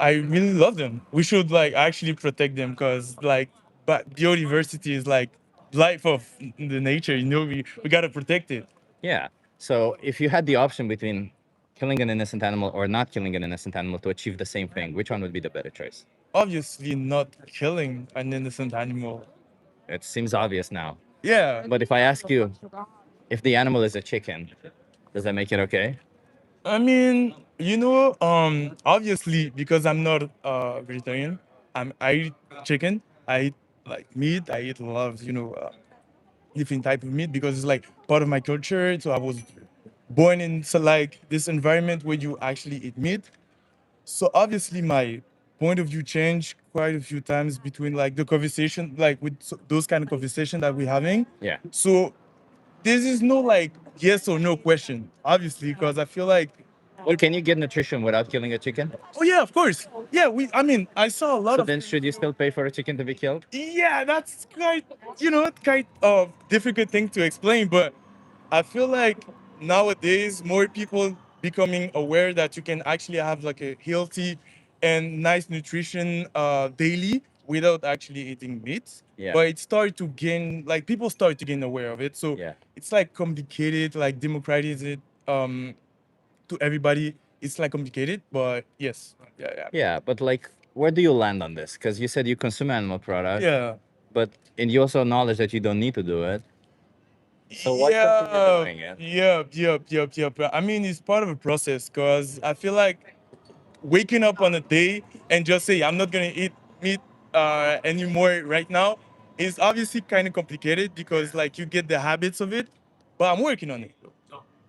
I really love them. We should like actually protect them because like, but biodiversity is like life of the nature. You know, we gotta protect it. Yeah. So if you had the option between killing an innocent animal or not killing an innocent animal to achieve the same thing, which one would be the better choice? Obviously, not killing an innocent animal. It seems obvious now. Yeah. But if I ask you if the animal is a chicken, does that make it okay? I mean, you know, obviously because I'm not vegetarian, I eat chicken. I eat like meat. I eat a lot of different type of meat because it's like part of my culture. So I was born in so like this environment where you actually eat meat. So obviously my point of view changed quite a few times between like the conversation, like with those kind of conversation that we're having. Yeah. So this is no like yes or no question, obviously, because I feel like Well, can you get nutrition without killing a chicken? oh yeah, of course. Yeah, I mean, I saw a lot So of. then should you still pay for a chicken to be killed? Yeah, that's quite of difficult thing to explain, but I feel like nowadays more people becoming aware that you can actually have like a healthy and nice nutrition daily without actually eating meat. Yeah. But it started to gain like people start to gain aware of it. So Yeah. it's like complicated, like democratize it to everybody. It's like complicated, but yes. Yeah. Yeah, but like, where do you land on this? Because you said you consume animal products. Yeah. But and you also acknowledge that you don't need to do it. So why continue doing it? Yep. I mean, it's part of a process because I feel like waking up on a day and just say I'm not gonna eat meat anymore right now is obviously kind of complicated because like you get the habits of it. But I'm working on it.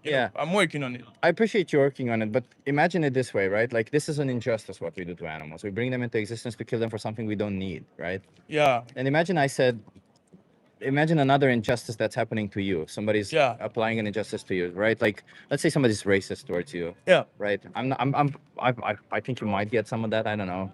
Yeah. I'm working on it. I appreciate you working on it, but imagine it this way, right? Like, this is an injustice what we do to animals. We bring them into existence to kill them for something we don't need, right? Yeah. And imagine another injustice that's happening to you. Somebody's Yeah. applying an injustice to you, right? Like, let's say somebody's racist towards you, Yeah. right? I think you might get some of that. I don't know.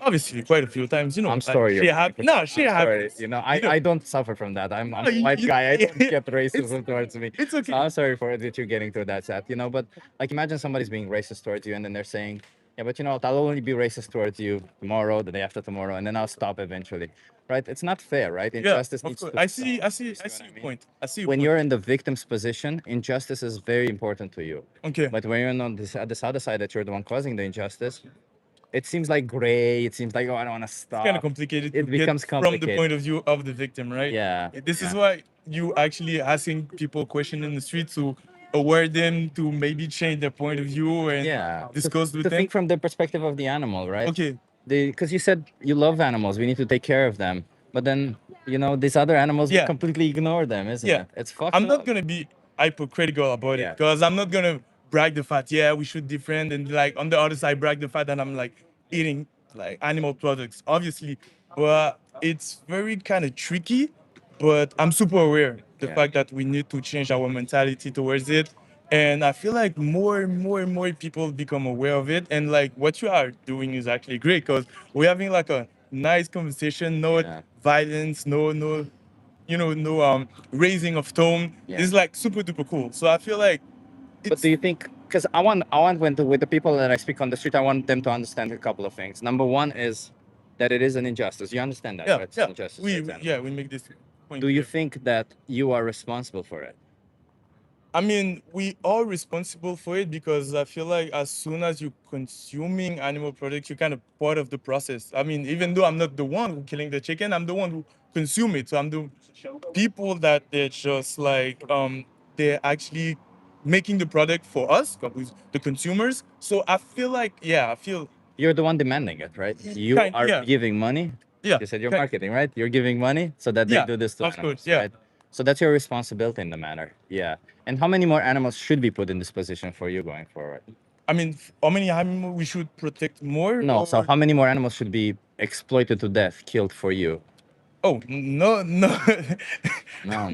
Obviously, quite a few times. I'm like, sorry. She happens. No, she happens. You know, I don't suffer from that. I'm a white you- guy. I don't get racism towards me. It's okay. So I'm sorry for that you're getting through that set, you know. But like, imagine somebody's being racist towards you, and then they're saying, "Yeah, but you know, what, I'll only be racist towards you tomorrow, the day after tomorrow, and then I'll stop eventually." Right? It's not fair, right? Injustice of needs course. to I see stop. your what I mean? point. I see your When point. you're in the victim's position, injustice is very important to you. Okay. But when you're on this other side, that you're the one causing the injustice, it seems like gray. It seems like, oh, I don't want to stop. Kind of complicated. It to becomes get from complicated. the point of view of the victim, right? Yeah. This is Yeah. why you actually asking people question in the street to aware them to maybe change their point of view and Yeah. discuss to with them. think from the perspective of the animal, right? Okay. Because you said you love animals, we need to take care of them. But then, you know, these other animals, we Yeah. completely ignore them, isn't Yeah. it? It's fucked I'm up. not gonna be hypocritical about Yeah. it because I'm not gonna brag the fact, yeah, we should different and like on the other side brag the fact that I'm like eating like animal products, obviously. But it's very kind of tricky. But I'm super aware the Yeah. fact that we need to change our mentality towards it. And I feel like more and more people become aware of it. And like what you are doing is actually great because we're having like a nice conversation, no Yeah. violence, no raising of tone. Yeah. It's like super duper cool. So I feel like But do you think? Because I want with the people that I speak on the street, I want them to understand a couple of things. Number one is that it is an injustice. You understand that, right? It's an injustice. we towards animals. yeah we make this point. Do you clear. think that you are responsible for it? I mean, we are responsible for it because I feel like as soon as you're consuming animal products, you're kind of part of the process. I mean, even though I'm not the one who killing the chicken, I'm the one who consume it. So I'm the people that they're just like they're actually making the product for us, the consumers. So I feel like I feel You're the one demanding it, right? You are yeah. giving money. Yeah. You said you're Kind- marketing, right? You're giving money so that they Yeah, do this to of animals, course, yeah. right? So that's your responsibility in the matter. Yeah. And how many more animals should be put in this position for you going forward? I mean, how many animals we should protect more? No. So or- how many more animals should be exploited to death, killed for you? Oh no No.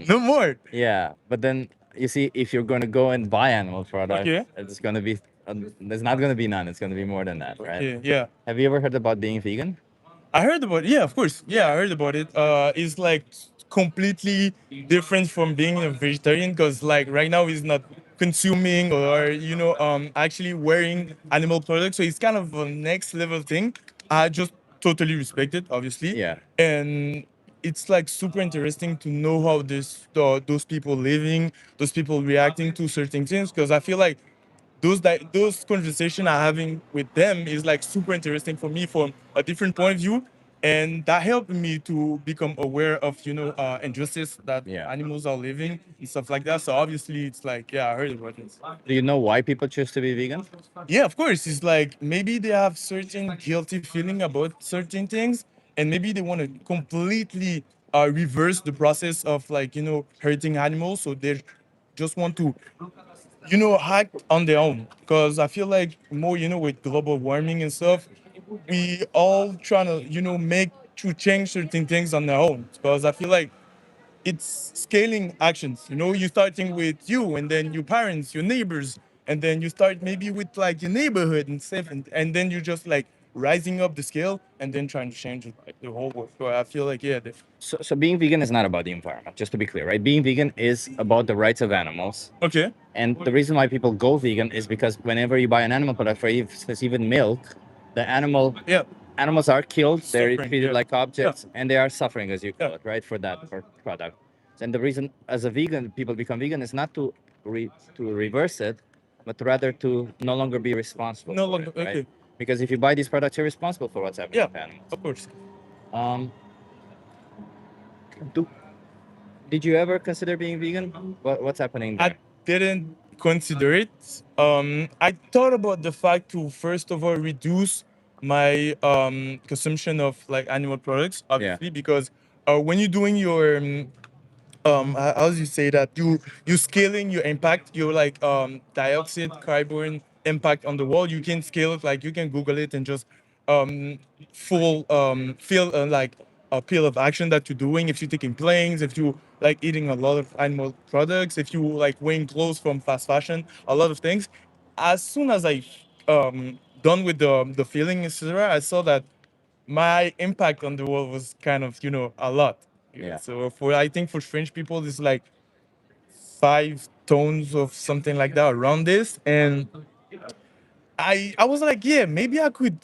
no more. Yeah, but then you see, if you're going to go and buy animal products, Okay. it's going to be, there's not going to be none. It's going to be more than that, right? Okay, yeah. Have you ever heard about being vegan? I heard about it. Yeah, of course. Yeah, I heard about it. It's like completely different from being a vegetarian because like right now he's not consuming or actually wearing animal products. So it's kind of a next level thing. I just totally respect it, obviously. Yeah. And it's like super interesting to know how those people living, those people reacting to certain things because I feel like those conversations I'm having with them is like super interesting for me from a different point of view, and that helped me to become aware of injustice that Yeah. animals are living and stuff like that. So obviously, it's like I heard about this. Do you know why people choose to be vegan? Yeah, of course. It's like maybe they have certain guilty feeling about certain things, and maybe they want to completely reverse the process of like hurting animals. So they just want to act on their own. Because I feel like more, with global warming and stuff, we all trying to, make to change certain things on their own. Because I feel like it's scaling actions. You starting with you and then your parents, your neighbors, and then you start maybe with like your neighborhood and stuff, and then you just like rising up the scale and then trying to change like the whole world. So I feel like So being vegan is not about the environment, just to be clear, right? Being vegan is about the rights of animals. okay. And the reason why people go vegan is because whenever you buy an animal product, for even milk, the animals are killed, they're Suffering, treated yeah. like objects, and they are suffering, as you call Yeah. it, right, for that product. And the reason, as a vegan, people become vegan is not to reverse it, but rather to no longer be responsible. No for longer it, right? okay. Because if you buy these products, you're responsible for what's happening Yeah, with animals. of course. Um, did you ever consider being vegan? What's happening there? I didn't consider it. I thought about the fact to first of all reduce my consumption of like animal products, obviously, because when you're doing your how do you say that you scaling your impact, your like dioxide carbon impact on the world, you can scale it, like you can google it and just um full feel like a peel of action that you're doing, if you're taking planes, if you like eating a lot of animal products, if you like wearing clothes from fast fashion, a lot of things. As soon as I done with the feeling, etc., I saw that my impact on the world was kind of a lot. Yeah. So I think for French people, it's like 5 tons of something like that around this, and I was like, yeah, maybe I could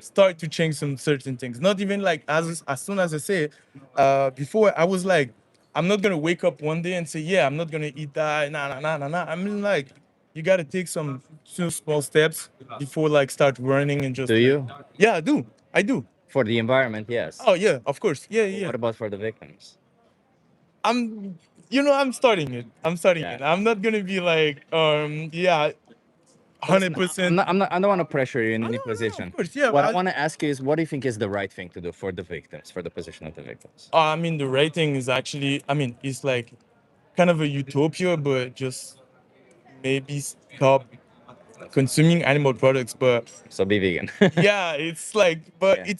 start to change some certain things. Not even like as soon as I say it. Before I was like, I'm not gonna wake up one day and say, yeah, I'm not gonna eat that. Nah, nah, nah, nah, nah. I mean, like, you gotta take some small steps before like start running and just. Do you? Yeah, I do. I do. For the environment, yes. Oh yeah, of course. Yeah, yeah. What about for the victims? I'm starting it. I'm starting Yeah. it. I'm not gonna be like, yeah, Listen, 100%. I don't want to pressure you in any no, position. of course, yeah, What I I- want to ask you is, what do you think is the right thing to do for the victims, for the position of the victims? I mean, the rating is actually, I mean, it's like kind of a utopia, but just maybe stop consuming animal products. But So be vegan. yeah, it's like, but Yeah.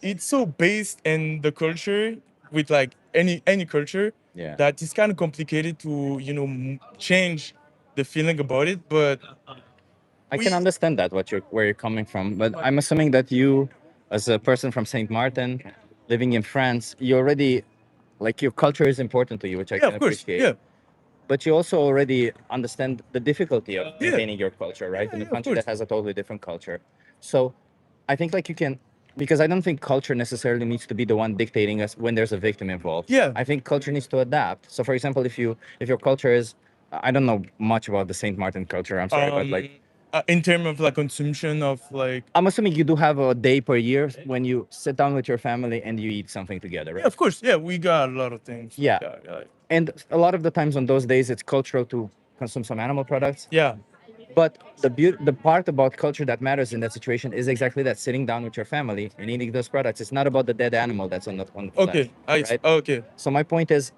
it's so based in the culture with like any culture Yeah. that it's kind of complicated to change the feeling about it. But I can understand that where you're coming from, but I'm assuming that you, as a person from Saint Martin, living in France, you already, like, your culture is important to you, which I yeah, can of course, appreciate. yeah, But you also already understand the difficulty of Yeah. maintaining your culture, right? In a yeah, of country that course. has a totally different culture. So I think like you can, because I don't think culture necessarily needs to be the one dictating us when there's a victim involved. Yeah. I think culture needs to adapt. So for example, if your culture is, I don't know much about the Saint Martin culture, I'm sorry, but like, In terms of like consumption of like, I'm assuming you do have a day per year when you sit down with your family and you eat something together, right? yeah, of course, yeah, we got a lot of things. Yeah. Yeah, And a lot of the times on those days, it's cultural to consume some animal products. yeah. But the part about culture that matters in that situation is exactly that: sitting down with your family and eating those products. It's not about the dead animal that's on the Okay, flesh, right? okay, So my point is,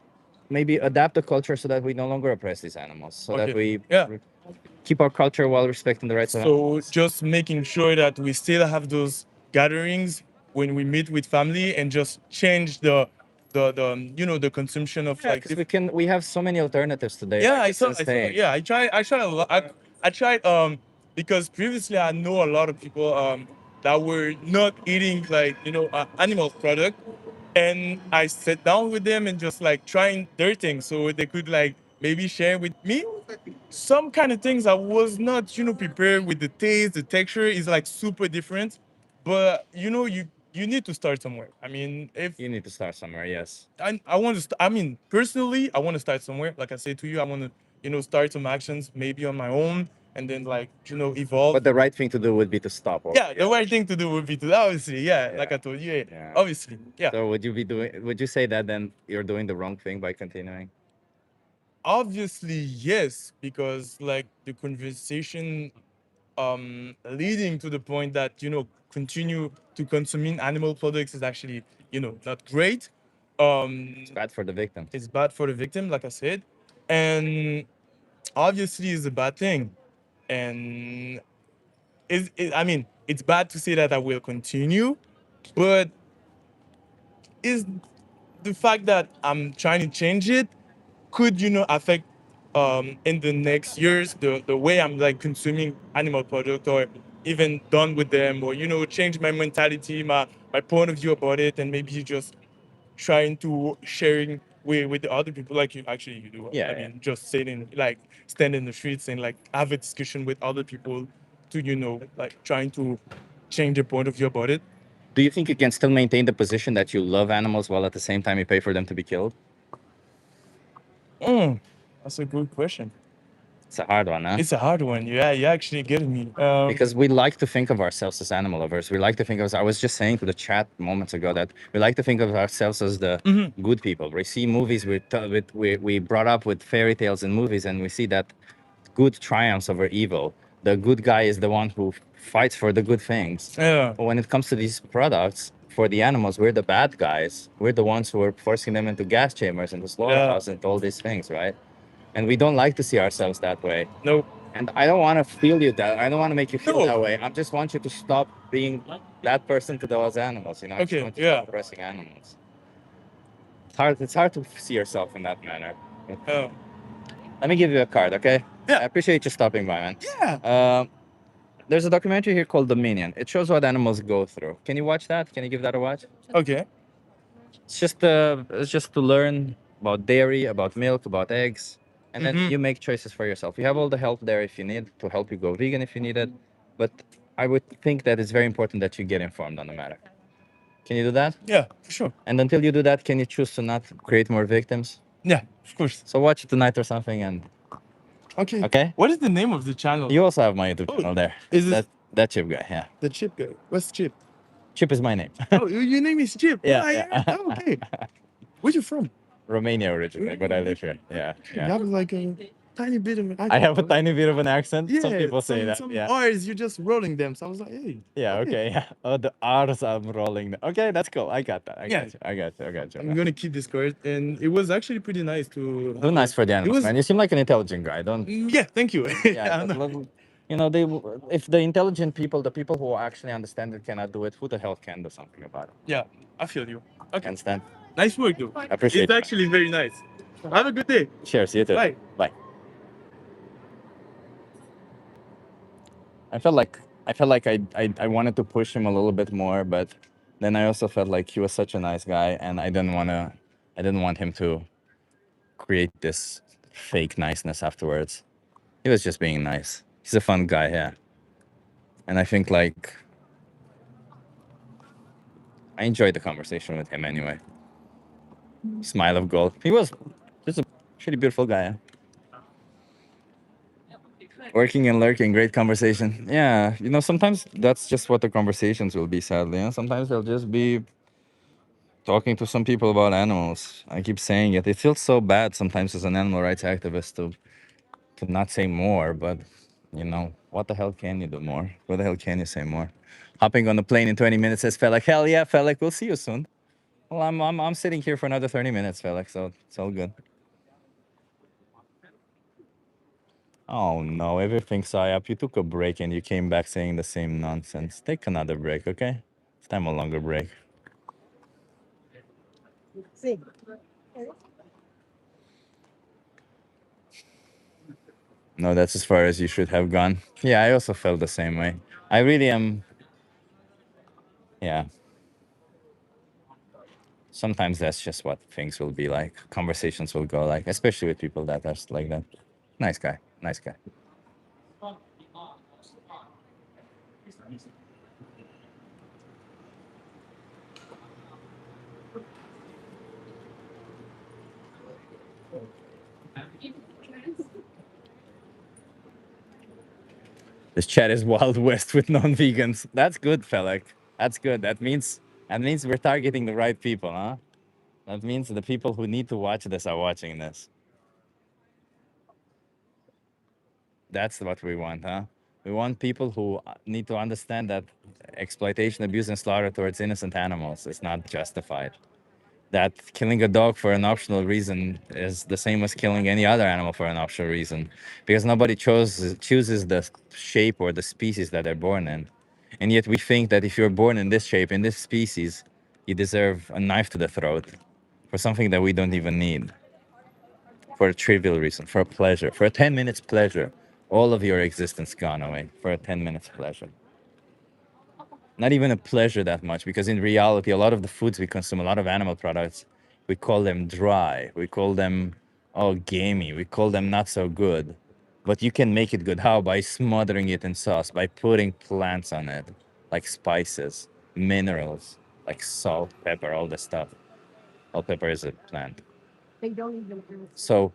maybe adapt the culture so that we no longer oppress these animals, so that Okay. we Yeah. keep our culture while respecting the rights of So animals. just making sure that we still have those gatherings when we meet with family and just change the consumption of like because we have so many alternatives today. yeah, like, I it's saw. insane. Yeah, I tried a lot. I tried because previously I know a lot of people that were not eating like animal product, and I sat down with them and just like trying their things so they could like maybe share with me some kind of things I was not prepared with. The taste, the texture is like super different, but you need to start somewhere. I mean, if You need to start somewhere. Yes. I want to. I mean, personally, I want to start somewhere. Like I said to you, I want to, start some actions maybe on my own, and then like evolve. But the right thing to do would be to stop. Yeah, the right thing to do would be to obviously, yeah, like I told you, yeah, Yeah. obviously, yeah. So would you say that then you're doing the wrong thing by continuing? Obviously, yes, because like the conversation leading to the point that continue to consuming animal products is actually not great. It's bad for the victim. It's bad for the victim, like I said, and obviously is a bad thing, and I mean it's bad to say that I will continue, but is the fact that I'm trying to change it could affect in the next years the way I'm like consuming animal product, or even done with them, or change my mentality, my point of view about it, and maybe just trying to sharing with the other people like you do. Yeah, I yeah. mean, just sitting like stand in the streets and like have a discussion with other people to like trying to change their point of view about it. Do you think you can still maintain the position that you love animals while at the same time you pay for them to be killed? That's a good question. It's a hard one, huh? It's a hard one. Yeah, you actually getting me. Because we like to think of ourselves as animal lovers. We like to think of us. I was just saying to the chat moments ago that we like to think of ourselves as the good people. We see movies, we brought up with fairy tales and movies, and we see that good triumphs over evil. The good guy is the one who fights for the good things. Yeah. But when it comes to these products, for the animals, we're the bad guys. We're the ones who are forcing them into gas chambers, into slaughterhouses, and all these things, right? And we don't like to see ourselves that way. Nope. And I don't want to feel you that. I don't want to make you feel No. that way. I just want you to stop being that person to those animals. I just Okay, want you to yeah. stop oppressing animals. It's hard to see yourself in that manner. Let me give you a card, okay? Yeah. I appreciate you stopping by, man. Yeah. There's a documentary here called Dominion. It shows what animals go through. Can you watch that? Can you give that a watch? Okay. It's just to learn about dairy, about milk, about eggs, and then you make choices for yourself. You have all the help there if you need to help you go vegan if you need it. But I would think that it's very important that you get informed on the matter. Can you do that? Yeah, for sure. And until you do that, can you choose to not create more victims? Yeah, of course. So watch it tonight or something, and Okay. okay. What is the name of the channel? You also have my YouTube channel there. Is this that Chip guy? Yeah, the Chip guy? What's Chip? Chip is my name. Oh, your name is Chip. Yeah, Oh, I yeah. heard. Oh, okay. Where you from? Romania originally, but I live here. Yeah, You yeah. have like a tiny bit of an accent. I have a tiny bit of an accent. Yeah, Some people say that. Some Yeah. R's, you're just rolling them. So I was like, hey. Yeah, okay, yeah. Oh, the R's I'm rolling. Okay, that's cool. I got that. I got you. I'm gonna keep this card, and it was actually pretty nice to. Do nice for the animals, was- man. You seem like an intelligent guy, don't? Yeah, thank you. Yeah, I know. if the intelligent people, the people who actually understand it, cannot do it, who the hell can do something about it? Yeah, I feel you. Okay. Understand? Nice work, though. I appreciate It's it. actually very nice. Have a good day. Cheers, you too. Bye. Bye. I felt like I wanted to push him a little bit more, but then I also felt like he was such a nice guy, and I didn't want him to create this fake niceness afterwards. He was just being nice. He's a fun guy, yeah. And I think like I enjoyed the conversation with him anyway. Smile of gold. He was just a pretty beautiful guy. Yeah? Working and lurking, great conversation. Yeah, sometimes that's just what the conversations will be, sadly. Sometimes they'll just be talking to some people about animals. I keep saying it. It feels so bad sometimes as an animal rights activist to not say more, but what the hell can you do more? What the hell can you say more? Hopping on the plane in 20 minutes says Felix. Hell yeah, Felix, we'll see you soon. Well, I'm sitting here for another 30 minutes, Felix, so it's all good. Oh no, everything's up. You took a break and you came back saying the same nonsense. Take another break, okay? It's time a longer break. No, that's as far as you should have gone. Yeah, I also felt the same way. I really am. Yeah. Sometimes that's just what things will be like. Conversations will go like, especially with people that are like that. Nice guy. Nice guy. This chat is Wild West with non-vegans. That's good, Felek. That's good. That means we're targeting the right people, huh? That means the people who need to watch this are watching this. That's what we want, huh? We want people who need to understand that exploitation, abuse, and slaughter towards innocent animals is not justified. That killing a dog for an optional reason is the same as killing any other animal for an optional reason, because nobody chooses the shape or the species that they're born in. And yet we think that if you're born in this shape, in this species, you deserve a knife to the throat for something that we don't even need, for a trivial reason, for a pleasure, for a 10 minutes pleasure. All of your existence gone away for a 10 minutes pleasure. Not even a pleasure that much, because in reality, a lot of the foods we consume, a lot of animal products, we call them dry, we call them gamey, we call them not so good. But you can make it good. How? By smothering it in sauce, by putting plants on it, like spices, minerals, like salt, pepper, all this stuff. All pepper is a plant. So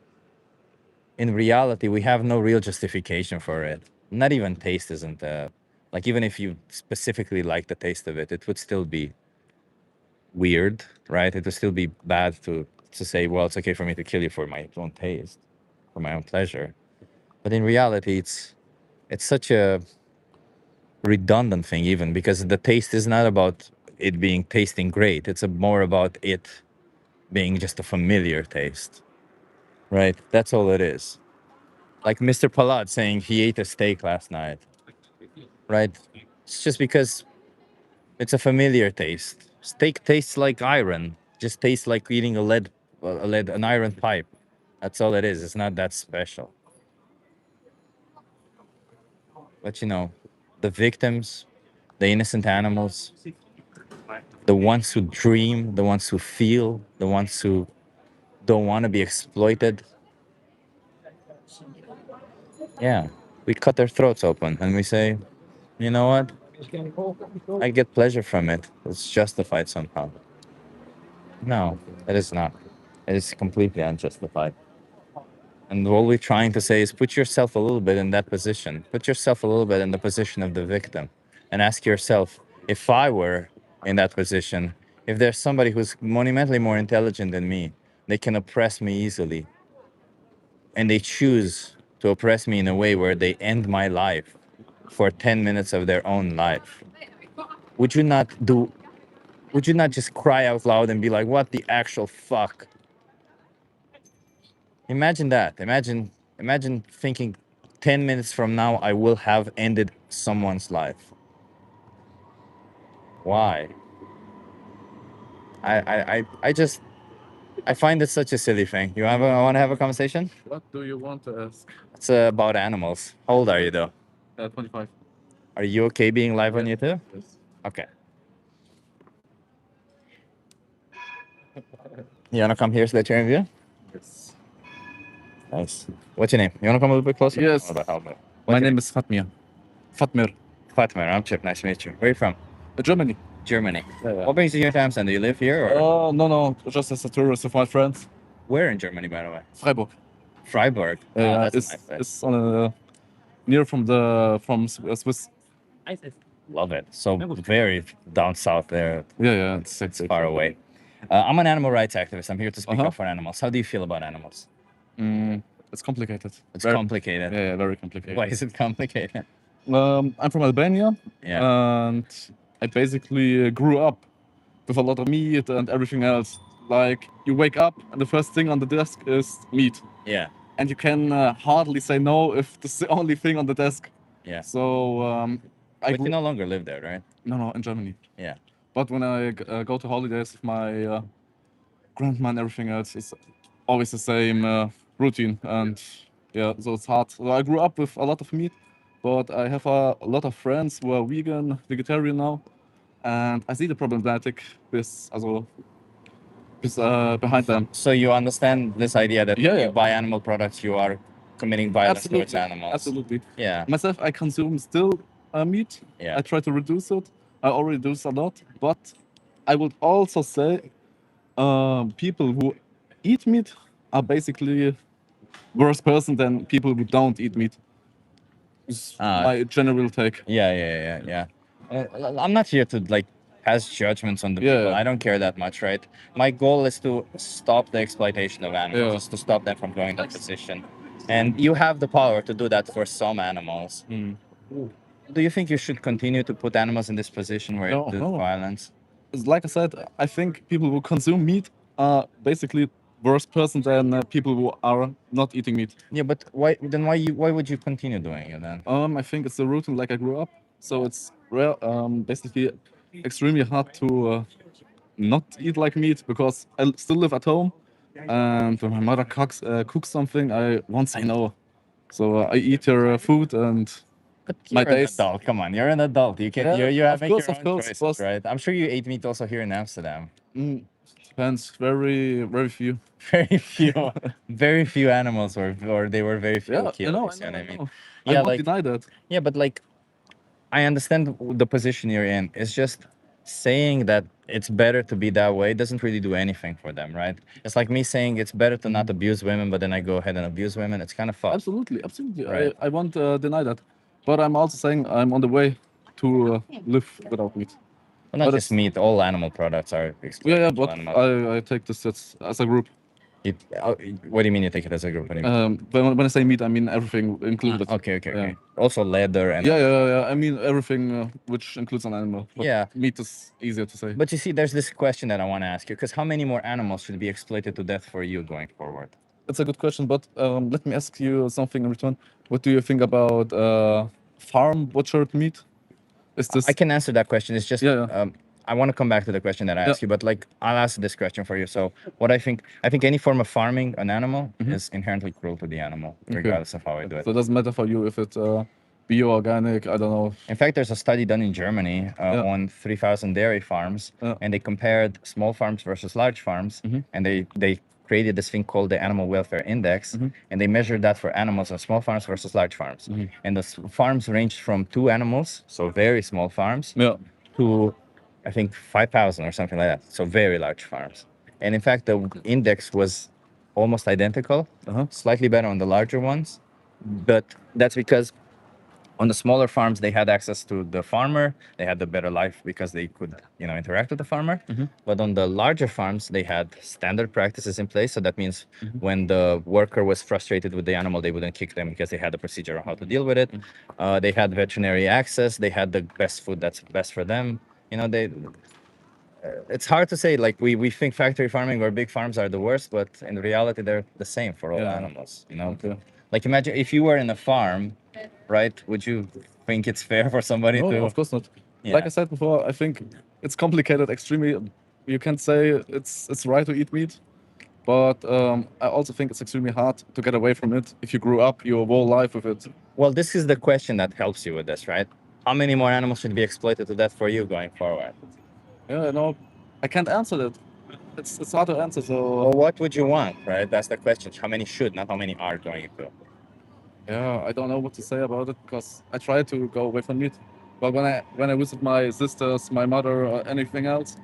in reality, we have no real justification for it. Not even taste isn't like, even if you specifically like the taste of it, it would still be weird, right? It would still be bad to say, well, it's okay for me to kill you for my own taste, for my own pleasure. But in reality, it's such a redundant thing, even, because the taste is not about it being tasting great. It's more about it being just a familiar taste, right? That's all it is. Like Mr. Palad saying he ate a steak last night, right? It's just because it's a familiar taste. Steak tastes like iron, just tastes like eating an iron pipe. That's all it is. It's not that special. But the victims, the innocent animals, the ones who dream, the ones who feel, the ones who don't want to be exploited. Yeah, we cut their throats open and we say, you know what? I get pleasure from it. It's justified somehow. No, it is not. It is completely unjustified. And all we're trying to say is put yourself a little bit in that position. Put yourself a little bit in the position of the victim and ask yourself, if I were in that position, if there's somebody who's monumentally more intelligent than me, they can oppress me easily, and they choose to oppress me in a way where they end my life for 10 minutes of their own life, would you not do would you not just cry out loud and be like, what the actual fuck? Imagine that. Imagine thinking 10 minutes from now I will have ended someone's life. Why? I find it such a silly thing. Want to have a conversation? What do you want to ask? It's about animals. How old are you though? 25. Are you okay being live on YouTube? Yes. Okay. You wanna come here so that you're in view? Yes. Nice. What's your name? You wanna come a little bit closer? Yes. My name is Fatmir. Fatmir. Fatmir. I'm Chip. Nice to meet you. Where are you from? Germany. Germany. Yeah. What brings you here to Amsterdam? Do you live here or? No. Just as a tourist with my friends. Where in Germany, by the way? Freiburg. Freiburg. That's a nice place. It's on near from Swiss. Love it. So very down south there. Yeah. It's far away. I'm an animal rights activist. I'm here to speak up for animals. How do you feel about animals? It's complicated. It's complicated. Yeah, very complicated. Why is it complicated? I'm from Albania. Yeah. And I basically grew up with a lot of meat and everything else. Like, you wake up and the first thing on the desk is meat. Yeah. And you can hardly say no if this is the only thing on the desk. Yeah. So But you no longer live there, right? No, in Germany. Yeah. But when I go to holidays with my grandma and everything else. It's always the same routine, and yeah, so it's hard. So I grew up with a lot of meat, but I have a lot of friends who are vegetarian now, and I see the problematic behind them. So you understand this idea that Yeah, when yeah. you buy animal products, you are committing violence towards animals. Absolutely. Yeah. Myself, I consume still meat. Yeah. I try to reduce it. I already do this a lot, but I would also say people who eat meat are basically worse person than people who don't eat meat. Is my general take. Yeah. I'm not here to like pass judgments on the Yeah, people. yeah. I don't care that much, right? My goal is to stop the exploitation of animals, Yeah. is to stop them from going in that position. And you have the power to do that for some animals. Do you think you should continue to put animals in this position where No, it does no. violence? It's like I said, I think people who consume meat are basically worse person than people who are not eating meat. Yeah, but why would you continue doing it then? I think it's the routine like I grew up, so it's basically extremely hard to not eat like meat because I still live at home, and when my mother cooks something, I won't say no. So I eat her food and But my you're an days. adult. Come on, you're an adult. You can Yeah, you have of make course, your of own course, choices, but- right? I'm sure you ate meat also here in Amsterdam. Depends. Very few. Very few animals or they were very few Yeah, killed. I You know. see what I mean? I Yeah, won't like deny that. yeah, but like I understand the position you're in. It's just saying that it's better to be that way doesn't really do anything for them, right? It's like me saying it's better to not abuse women, but then I go ahead and abuse women. It's kind of fucked. Absolutely. Right. I won't deny that, but I'm also saying I'm on the way to live without meat. Well, not But just meat. All animal products are Yeah, exploitable but animals. I take this as a group. What do you mean you take it as a group? What do you mean? When I say meat, I mean everything included. Okay. Also leather and Yeah. I mean everything which includes an animal. But Yeah. meat is easier to say. But you see, there's this question that I want to ask you, because how many more animals should be exploited to death for you going forward? It's a good question, but let me ask you something in return. What do you think about farm butchered meat? Is this? I can answer that question. It's just Yeah. I want to come back to the question that I asked you, but like I'll ask this question for you. So what I think any form of farming an animal is inherently cruel to the animal, regardless of how I do it. So it doesn't matter for you if it's bio, organic, I don't know. In fact, there's a study done in Germany on 3,000 dairy farms, and they compared small farms versus large farms, and they created this thing called the Animal Welfare Index, and they measured that for animals on small farms versus large farms. And the farms ranged from 2 animals, so very small farms, to I think 5,000 or something like that, so very large farms. And in fact, the index was almost identical, slightly better on the larger ones, but that's because on the smaller farms, they had access to the farmer. They had the better life because they could, interact with the farmer. But on the larger farms, they had standard practices in place. So that means when the worker was frustrated with the animal, they wouldn't kick them because they had a procedure on how to deal with it. They had veterinary access. They had the best food that's best for them. It's hard to say. Like we think factory farming or big farms are the worst, but in reality, they're the same for all animals. Like imagine if you were in a farm, right? Would you think it's fair for somebody No, to? of course not. Yeah. Like I said before, I think it's complicated extremely. You can say it's right to eat meat, but I also think it's extremely hard to get away from it if you grew up your whole life with it. Well, this is the question that helps you with this, right? How many more animals should be exploited to death for you going forward? Yeah, no, I can't answer that. It's hard to answer. So Well, what would you want, right? That's the question. How many should, not how many are going to. yeah, I don't know what to say about it because I try to go away from meat. But when I visit my sisters, my mother, or anything else,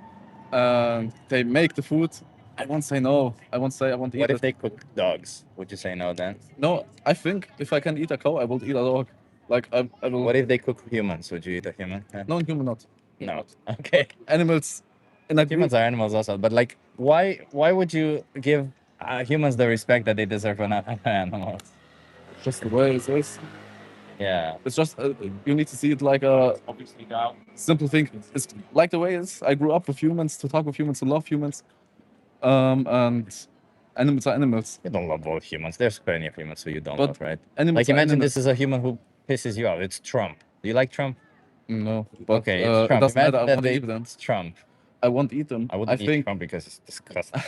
they make the food, I won't say no. I won't say I won't eat What it. if they cook dogs? Would you say no then? No, I think if I can eat a cow, I will eat a dog. Like I will. What if they cook humans? Would you eat a human? No, human not. No. Okay. Animals. In a Humans are animals also, but like, why would you give humans the respect that they deserve from animals? Just the way it is. Yeah. It's just you need to see it like a simple thing. It's like the way it is. I grew up with humans, to talk with humans, to love humans, and animals are animals. You don't love all humans. There's plenty of humans who you don't But love, right? animals Like are imagine animals. this is a human who pisses you off. It's Trump. Do you like Trump? No, but Okay, it's it Trump. doesn't matter. I Imagine that want to eat them. it's Trump. I won't eat them. I wouldn't eat think, shrimp because it's disgusting.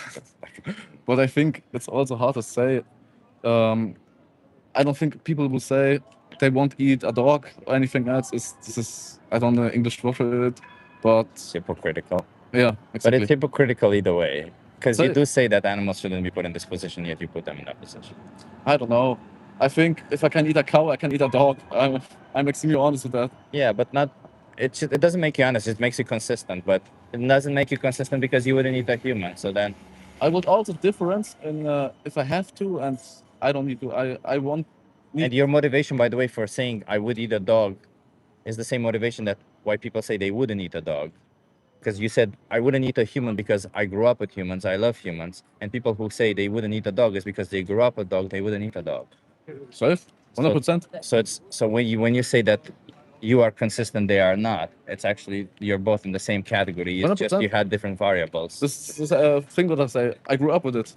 but I think it's also hard to say. I don't think people will say they won't eat a dog or anything else. This is I don't know English word for it, but It's hypocritical. yeah, But exactly. it's hypocritical either way. Because So- you do say that animals shouldn't be put in this position, yet you put them in that position. I don't know. I think if I can eat a cow, I can eat a dog. I'm extremely honest with that. Yeah, but not. It doesn't make you honest. It makes you consistent. But it doesn't make you consistent because you wouldn't eat a human. So then, I would also difference in if I have to and I don't need to. I want. and your motivation, by the way, for saying I would eat a dog, is the same motivation that why people say they wouldn't eat a dog. Because you said I wouldn't eat a human because I grew up with humans. I love humans. And people who say they wouldn't eat a dog is because they grew up with dog. They wouldn't eat a dog. Safe, 100%. So when you say that you are consistent, they are not. It's actually you're both in the same category. It's just 100%. you had different variables. This is a thing that I say. I grew up with it.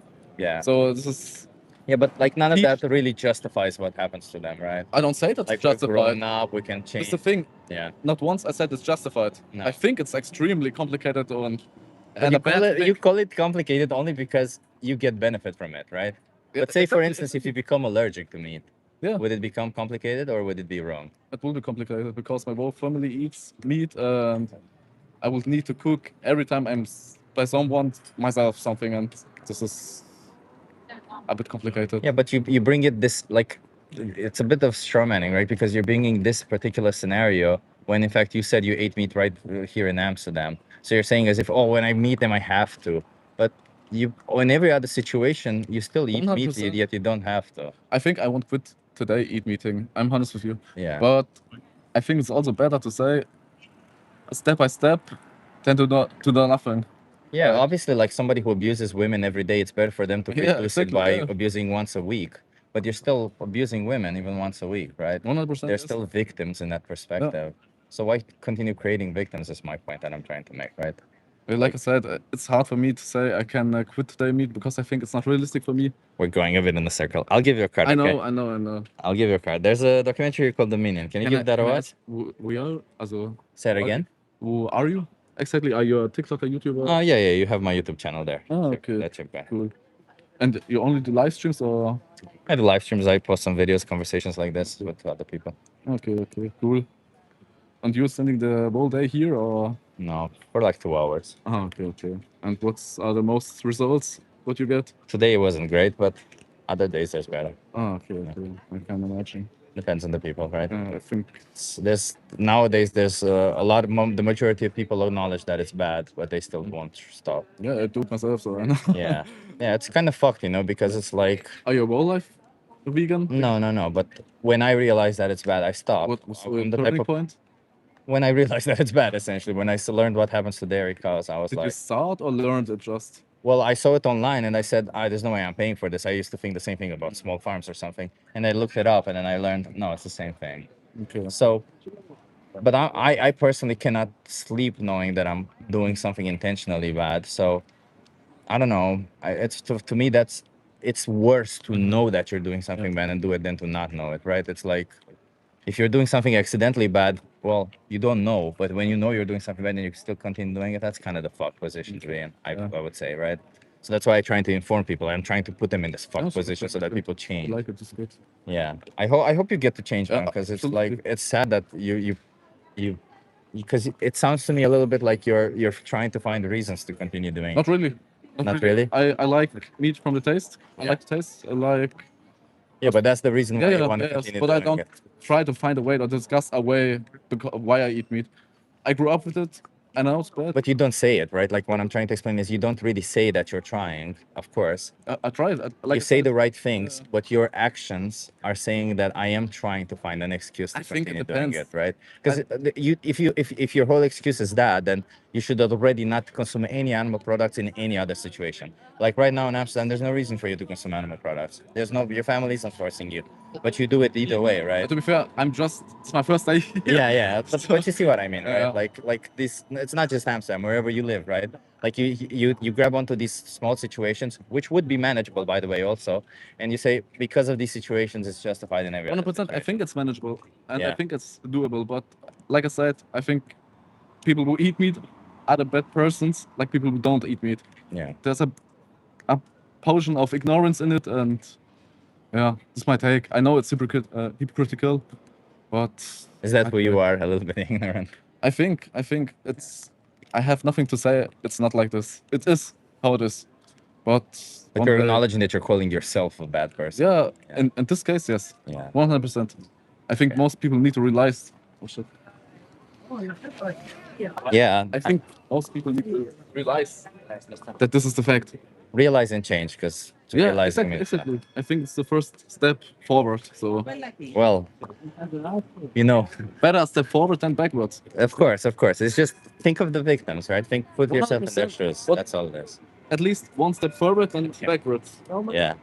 Yeah. So this is. Yeah, but like none of Teach- that really justifies what happens to them, right? I don't say that's Like we're justified. growing up, we can change. It's the thing. Yeah. Not once I said it's justified. No. I think it's extremely complicated and But you, a bad thing. you call it complicated only because you get benefit from it, right? Yeah, But say, for exactly, instance, if you become allergic to meat, Yeah. would it become complicated or would it be wrong? It will be complicated because my whole family eats meat and I will need to cook every time by someone myself something, and this is a bit complicated. Yeah, but you bring it this like it's a bit of straw manning, right? Because you're bringing this particular scenario when in fact you said you ate meat right here in Amsterdam. So you're saying as if, oh, when I meet them I have to, but you in every other situation you still eat meat, 100%. yet you don't have to. I think I won't quit today eat meeting. I'm honest with you. Yeah. But I think it's also better to say step by step than to do nothing. Yeah, Right. obviously, like somebody who abuses women every day, it's better for them to Yeah, reduce it exactly, by yeah. abusing once a week. But you're still abusing women even once a week, right? 100%. They're yes. still victims in that perspective. So why continue creating victims is my point that I'm trying to make, right? Like I said, it's hard for me to say I can quit today meet because I think it's not realistic for me. We're going a bit in a circle. I'll give you a card. I know, Okay? I know. I'll give you a card. There's a documentary called Dominion. Can you give that a watch? We are, also. Say it again. Who are you? Exactly. Are you a TikToker, YouTuber? Oh yeah, you have my YouTube channel there. Oh, Check- okay. check back. Cool. And you only do live streams or? I do live streams. I post some videos, conversations like this with other people. Okay, cool. And you're spending the whole day here or? No, for like 2 hours. Oh, okay. And what are the most results? What you get? Today it wasn't great, but other days there's better. Oh, okay. I can imagine. Depends on the people, right? I think. There's nowadays there's a lot of the majority of people acknowledge that it's bad, but they still won't stop. Yeah, I do it myself, so I know. Yeah, it's kind of fucked, because it's like Are you a whole life vegan? no. But when I realized that it's bad, I stopped. What was I'm the the type turning of point? when I realized that it's bad, essentially, when I learned what happens to dairy cows, I was Did you like, start or learned it just? well, I saw it online and I said, there's no way I'm paying for this. I used to think the same thing about small farms or something, and I looked it up and then I learned no, it's the same thing. Okay. So, but I personally cannot sleep knowing that I'm doing something intentionally bad. So, I don't know. It's to me it's worse to know that you're doing something bad and do it than to not know it, right? It's like if you're doing something accidentally bad, well, you don't know. But when you know you're doing something bad and you still continue doing it, that's kind of the fucked position to be in. I would say, right? So that's why I'm trying to inform people. I'm trying to put them in this fucked position so that people change. I like it. It's good. Yeah, I hope you get to change, man, Yeah, because it's absolutely. like it's sad that you because it sounds to me a little bit like you're trying to find reasons to continue doing Not it. really. Not really? I like meat from the taste. I Yeah. like the taste. I like. Yeah, but that's the reason why you want to yes, continue but I doing don't it. try to find a way or discuss a way why I eat meat. I grew up with it. I know it's bad. But you don't say it, right? Like what I'm trying to explain is you don't really say that you're trying, of course. I tried. Like You say the right things, but your actions are saying that I am trying to find an excuse to I think it continue doing depends. it, right? Because if your whole excuse is that, then you should already not consume any animal products in any other situation. Like right now in Amsterdam, there's no reason for you to consume animal products. Your family isn't forcing you, but you do it either way, right? To be fair, it's my first day here. Yeah. But you see what I mean, right? Yeah. Like this. It's not just Amsterdam. Wherever you live, right? Like you grab onto these small situations, which would be manageable, by the way, also, and you say because of these situations, it's justified in every. 100%. I think it's manageable, and I Yeah. think it's doable. But like I said, I think people who eat meat other bad persons, like people who don't eat meat. Yeah. There's a potion of ignorance in it, and yeah, this is my take. I know it's hypocritical, but Is that who you are? A little bit ignorant. I think it's. I have nothing to say. It's not like this. It is how it is. But But one you're day- acknowledging that you're calling yourself a bad person. Yeah, Yeah. in this case, yes. Yeah. 100%. I think most people need to realize. Oh shit. Yeah. I think most people need to realize that this is the fact. Realize and change, because Yeah, realizing exactly. I think it's the first step forward. So well, you know, better a step forward than backwards. of course. It's just think of the victims, right? Put yourself in their 100%. shoes. But- That's all it is. At least one step forward and backwards. Yeah.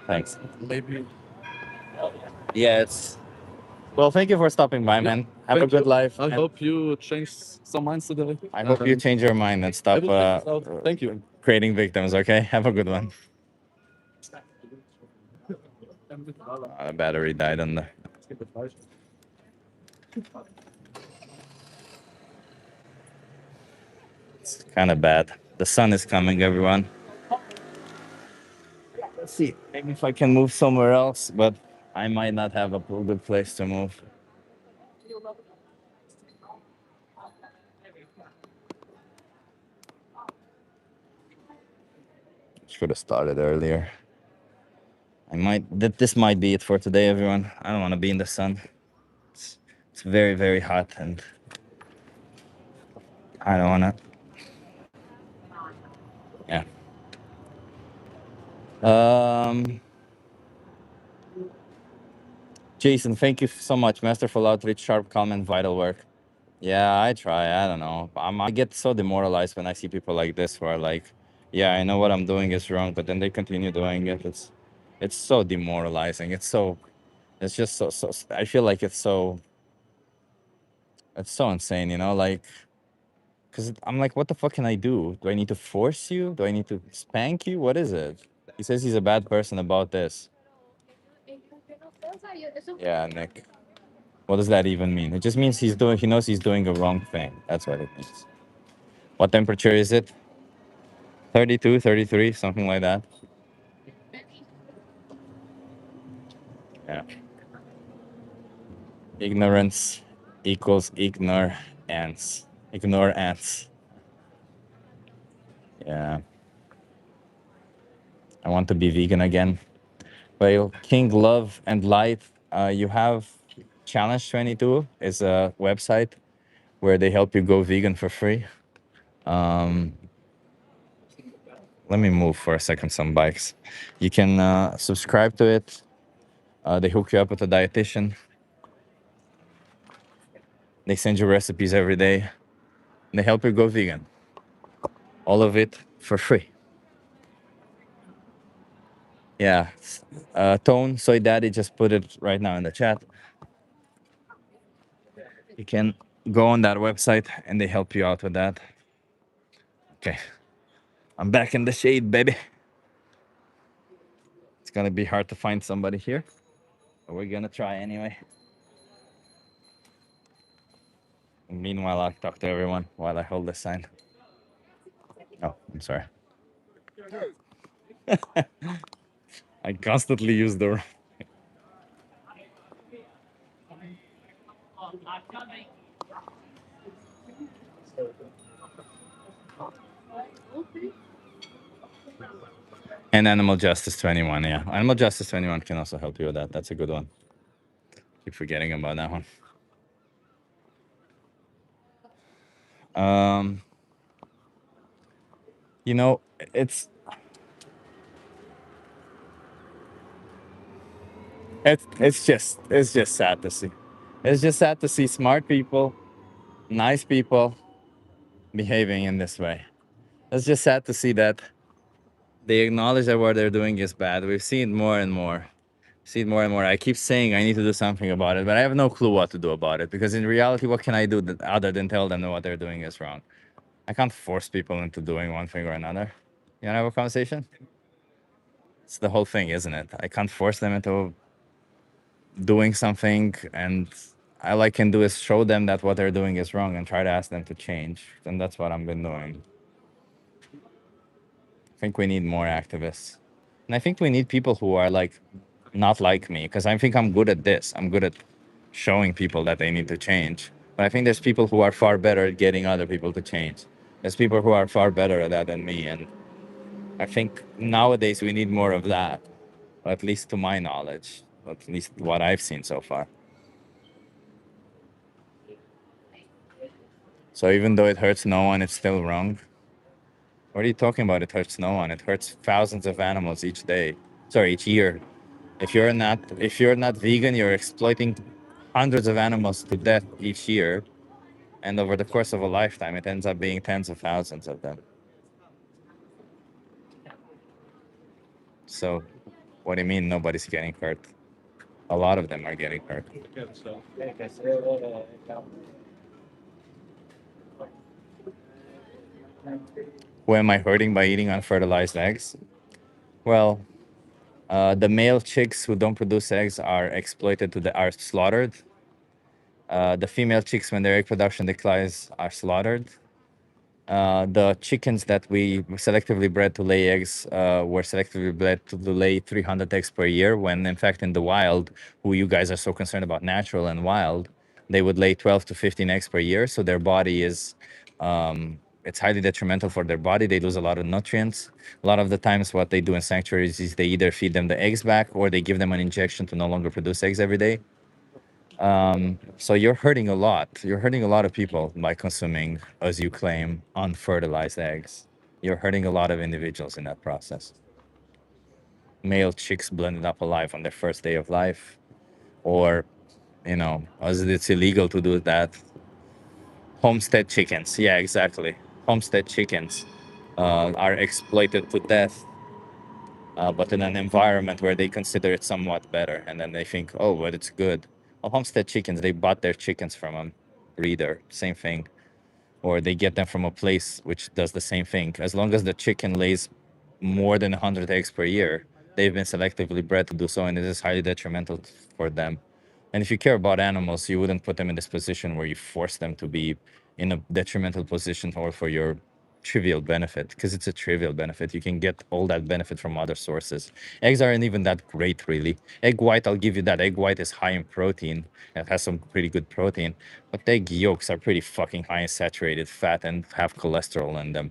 Thanks. Maybe. Yeah, it's. Well, thank you for stopping by, man. Have a Thank good you. life. I and hope you change some minds today. I hope you change your mind and I stop will check this out. Thank you. creating victims. Okay. Have a good one. The battery died on the. It's kind of bad. The sun is coming, everyone. Let's see. Maybe if I can move somewhere else, but I might not have a good place to move. Should have started earlier. This might be it for today, everyone. I don't want to be in the sun. It's very, very hot, and I don't want to. Yeah. Jason, thank you so much. Masterful outreach, sharp comment, vital work. Yeah, I try. I don't know. I get so demoralized when I see people like this who are like, yeah, I know what I'm doing is wrong, but then they continue doing it. It's so demoralizing. It's just so I feel like it's so insane, you know, like, because I'm like, what the fuck can I do? Do I need to force you? Do I need to spank you? What is it? He says he's a bad person about this. Yeah, Nick. What does that even mean? It just means he knows he's doing a wrong thing. That's what it means. What temperature is it? 32, 33, something like that. Yeah. Ignorance equals ignore ants. Ignore ants. Yeah. I want to be vegan again. Well, King Love and Light, you have Challenge 22 is a website where they help you go vegan for free. Let me move for a second some bikes. You can subscribe to it. They hook you up with a dietitian. They send you recipes every day. They help you go vegan. All of it for free. Yeah. Tone, Soy Daddy just put it right now in the chat. You can go on that website and they help you out with that. Okay. I'm back in the shade, baby. It's gonna be hard to find somebody here, but we're gonna try anyway. And meanwhile, I'll talk to everyone while I hold this sign. Oh, I'm sorry. I constantly use the. And Animal Justice 21, yeah. Animal Justice 21 can also help you with that. That's a good one. Keep forgetting about that one. You know, it's just sad to see. It's just sad to see smart people, nice people behaving in this way. It's just sad to see that they acknowledge that what they're doing is bad. We've seen more and more. I keep saying I need to do something about it, but I have no clue what to do about it, because in reality, what can I do other than tell them that what they're doing is wrong? I can't force people into doing one thing or another. You wanna have a conversation? It's the whole thing, isn't it? I can't force them into doing something, and all I can do is show them that what they're doing is wrong and try to ask them to change. And that's what I've been doing. I think we need more activists. And I think we need people who are like not like me, because I think I'm good at this. I'm good at showing people that they need to change. But I think there's people who are far better at getting other people to change. There's people who are far better at that than me. And I think nowadays we need more of that, at least to my knowledge, at least what I've seen so far. So even though it hurts no one, it's still wrong. What are you talking about? It hurts no one. It hurts thousands of animals each day. Sorry, each year. If you're not vegan, you're exploiting hundreds of animals to death each year, and over the course of a lifetime, it ends up being tens of thousands of them. So, what do you mean nobody's getting hurt? A lot of them are getting hurt. Who am I hurting by eating unfertilized eggs? Well, the male chicks who don't produce eggs are exploited are slaughtered. The female chicks, when their egg production declines, are slaughtered. The chickens that we selectively bred to lay eggs were selectively bred to lay 300 eggs per year, when in fact in the wild, who you guys are so concerned about natural and wild, they would lay 12 to 15 eggs per year. So their body is, it's highly detrimental for their body. They lose a lot of nutrients. A lot of the times what they do in sanctuaries is they either feed them the eggs back or they give them an injection to no longer produce eggs every day. So you're hurting a lot. You're hurting a lot of people by consuming, as you claim, unfertilized eggs. You're hurting a lot of individuals in that process. Male chicks blended up alive on their first day of life, or, as it's illegal to do that. Homestead chickens. Yeah, exactly. Homestead chickens are exploited to death, but in an environment where they consider it somewhat better, and then they think, oh, but it's good. Well, homestead chickens, they bought their chickens from a breeder, same thing, or they get them from a place which does the same thing. As long as the chicken lays more than 100 eggs per year, they've been selectively bred to do so, and it is highly detrimental for them. And if you care about animals, you wouldn't put them in this position where you force them to be in a detrimental position or for your trivial benefit, because it's a trivial benefit. You can get all that benefit from other sources. Eggs aren't even that great, really. Egg white, I'll give you that. Egg white is high in protein. It has some pretty good protein. But egg yolks are pretty fucking high in saturated fat and have cholesterol in them.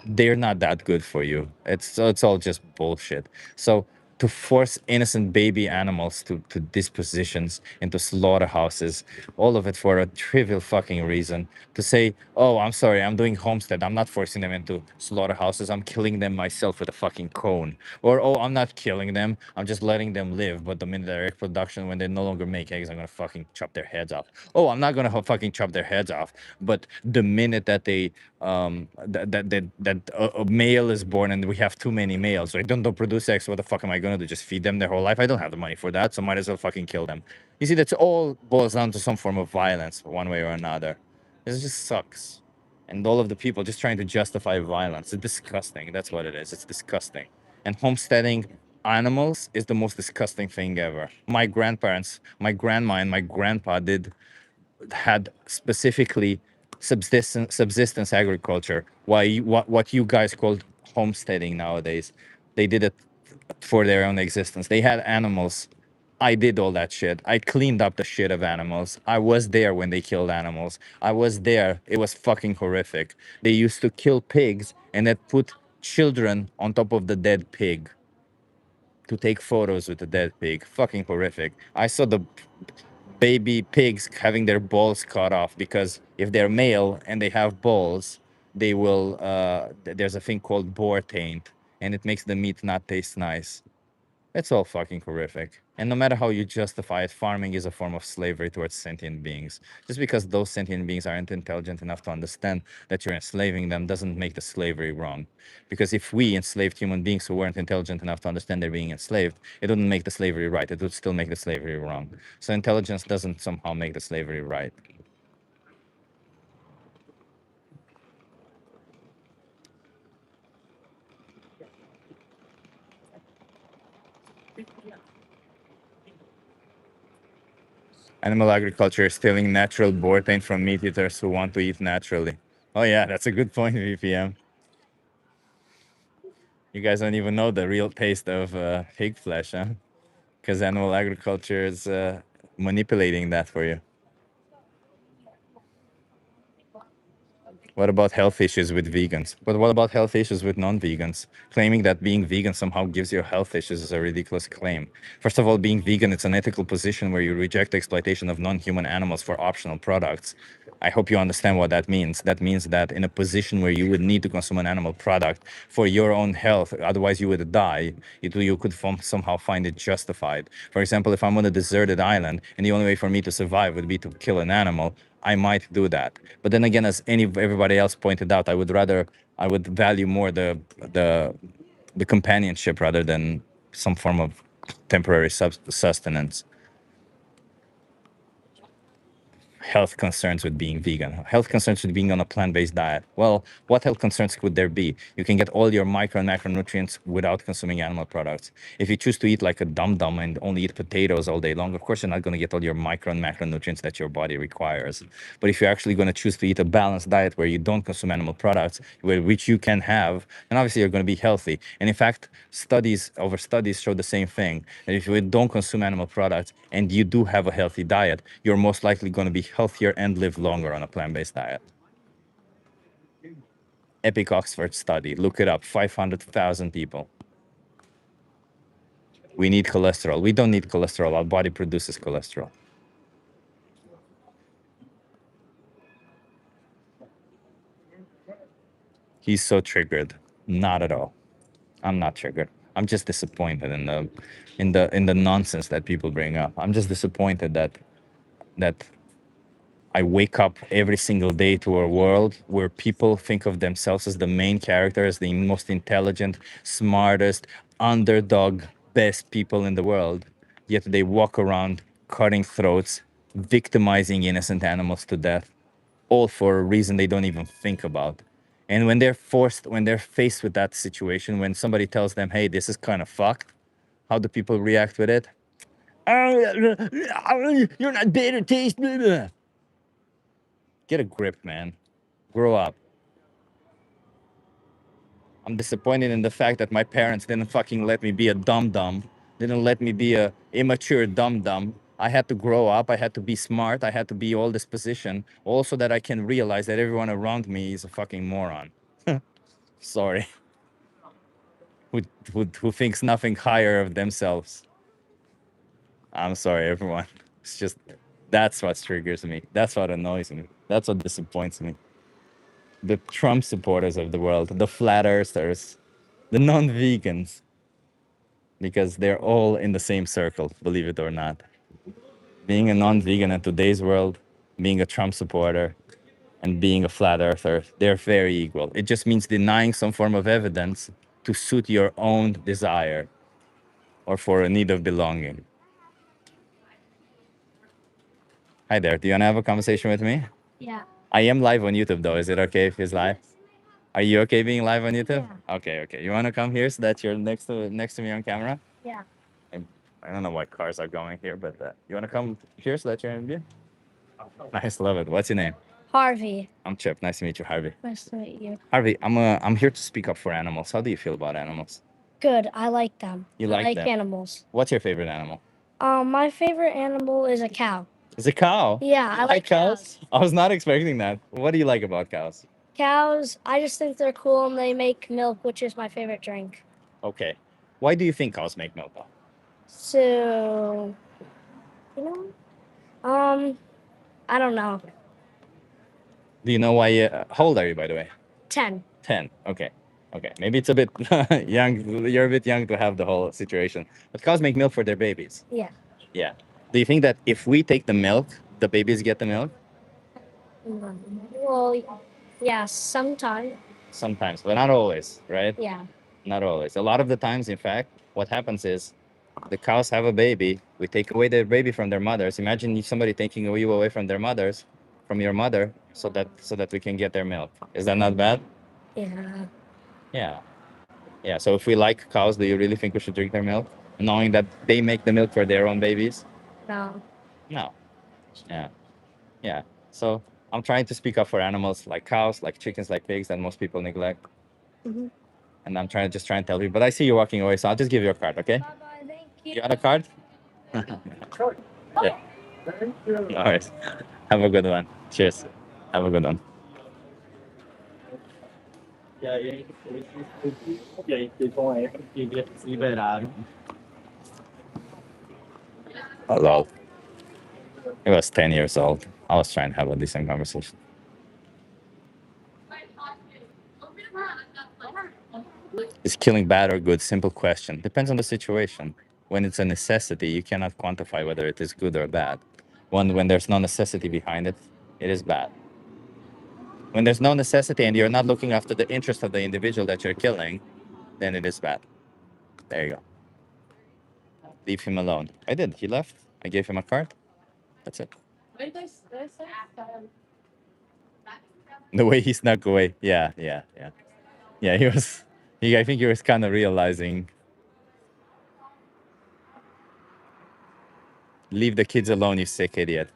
They're not that good for you. It's all just bullshit. So to force innocent baby animals to dispositions into slaughterhouses, all of it for a trivial fucking reason. To say, oh, I'm sorry, I'm doing homestead, I'm not forcing them into slaughterhouses, I'm killing them myself with a fucking cone. Or, oh, I'm not killing them, I'm just letting them live, but the minute they're egg production, when they no longer make eggs, I'm gonna fucking chop their heads off. Oh, I'm not gonna fucking chop their heads off, but the minute that they that a male is born and we have too many males, so don't produce eggs, what the fuck am I gonna do? Just feed them their whole life? I don't have the money for that, so might as well fucking kill them. You see, that's all boils down to some form of violence, one way or another. It just sucks. And all of the people just trying to justify violence. It's disgusting. That's what it is. It's disgusting. And homesteading animals is the most disgusting thing ever. My grandparents, my grandma and my grandpa had specifically subsistence agriculture. What you guys call homesteading nowadays, they did it for their own existence. They had animals. I did all that shit. I cleaned up the shit of animals. I was there when they killed animals. I was there. It was fucking horrific. They used to kill pigs and then put children on top of the dead pig to take photos with the dead pig. Fucking horrific. I saw the baby pigs having their balls cut off, because if they're male and they have balls, they will there's a thing called boar taint, and it makes the meat not taste nice. It's all fucking horrific. And no matter how you justify it, farming is a form of slavery towards sentient beings. Just because those sentient beings aren't intelligent enough to understand that you're enslaving them doesn't make the slavery wrong. Because if we enslaved human beings who weren't intelligent enough to understand they're being enslaved, it wouldn't make the slavery right. It would still make the slavery wrong. So intelligence doesn't somehow make the slavery right. Animal agriculture is stealing natural protein from meat eaters who want to eat naturally. Oh yeah, that's a good point, VPM. You guys don't even know the real taste of pig flesh, huh? Because animal agriculture is manipulating that for you. What about health issues with vegans? But what about health issues with non-vegans? Claiming that being vegan somehow gives you health issues is a ridiculous claim. First of all, being vegan, it's an ethical position where you reject the exploitation of non-human animals for optional products. I hope you understand what that means. That means that in a position where you would need to consume an animal product for your own health, otherwise you would die, you could somehow find it justified. For example, if I'm on a deserted island and the only way for me to survive would be to kill an animal, I might do that. But then again, as everybody else pointed out, I would value more the companionship rather than some form of temporary sustenance. Health concerns with being vegan, health concerns with being on a plant-based diet. Well, what health concerns could there be? You can get all your micro and macronutrients without consuming animal products. If you choose to eat like a dum-dum and only eat potatoes all day long, of course you're not going to get all your micro and macronutrients that your body requires. But if you're actually going to choose to eat a balanced diet where you don't consume animal products, which you can have, then obviously you're going to be healthy. And in fact, studies show the same thing, that if you don't consume animal products and you do have a healthy diet, you're most likely going to be healthier and live longer on a plant-based diet. Epic Oxford study, look it up, 500,000 people. We need cholesterol. We don't need cholesterol. Our body produces cholesterol. He's so triggered. Not at all. I'm not triggered. I'm just disappointed in the nonsense that people bring up. I'm just disappointed that I wake up every single day to a world where people think of themselves as the main character, as the most intelligent, smartest, underdog, best people in the world. Yet they walk around cutting throats, victimizing innocent animals to death, all for a reason they don't even think about. And when they're faced with that situation, when somebody tells them, hey, this is kind of fucked, how do people react with it? You're not better taste. Get a grip, man. Grow up. I'm disappointed in the fact that my parents didn't fucking let me be a dum-dum, didn't let me be a immature dum-dum. I had to grow up, I had to be smart, I had to be all this position, also that I can realize that everyone around me is a fucking moron. Sorry. Who thinks nothing higher of themselves. I'm sorry, everyone. It's just, that's what triggers me. That's what annoys me. That's what disappoints me. The Trump supporters of the world, the flat earthers, the non-vegans, because they're all in the same circle, believe it or not. Being a non-vegan in today's world, being a Trump supporter, and being a flat earther, they're very equal. It just means denying some form of evidence to suit your own desire or for a need of belonging. Hi there, do you want to have a conversation with me? Yeah. I am live on YouTube though, is it okay if he's live? Are you okay being live on YouTube? Yeah. Okay. You want to come here so that you're next to me on camera? Yeah. I don't know why cars are going here, but you want to come here so that you're in view? Nice, love it. What's your name? Harvey. I'm Chip. Nice to meet you, Harvey. Nice to meet you. Harvey, I'm here to speak up for animals. How do you feel about animals? Good. I like them. You I like them? animals. What's your favorite animal? My favorite animal is a cow. Is a cow? Yeah, I like cows. I was not expecting that. What do you like about cows? Cows, I just think they're cool and they make milk, which is my favorite drink. Okay. Why do you think cows make milk though? So, I don't know. Do you know why? How old are you, by the way? 10. 10. Okay. Maybe it's a bit young. You're a bit young to have the whole situation. But cows make milk for their babies. Yeah. Yeah. Do you think that if we take the milk, the babies get the milk? Well, yeah, sometimes. Sometimes, but not always, right? Yeah. Not always. A lot of the times, in fact, what happens is the cows have a baby. We take away their baby from their mothers. Imagine somebody taking you away from their mothers, from your mother, so that we can get their milk. Is that not bad? Yeah. Yeah. Yeah. So if we like cows, do you really think we should drink their milk, knowing that they make the milk for their own babies? No. No. Yeah, yeah. So I'm trying to speak up for animals like cows, like chickens, like pigs that most people neglect. Mhm. And I'm trying to just try and tell you. But I see you walking away, so I'll just give you a card, okay? Bye-bye, thank you. You got a card? Yeah. All right. Have a good one. Cheers. Have a good one. Oh, lol. He was 10 years old. I was trying to have a decent conversation. Is killing bad or good? Simple question. Depends on the situation. When it's a necessity, you cannot quantify whether it is good or bad. When there's no necessity behind it, it is bad. When there's no necessity and you're not looking after the interest of the individual that you're killing, then it is bad. There you go. Leave him alone. I did. He left. I gave him a card. That's it. The way he snuck away. Yeah, yeah, yeah. Yeah, he was. I think he was kind of realizing, leave the kids alone, you sick idiot.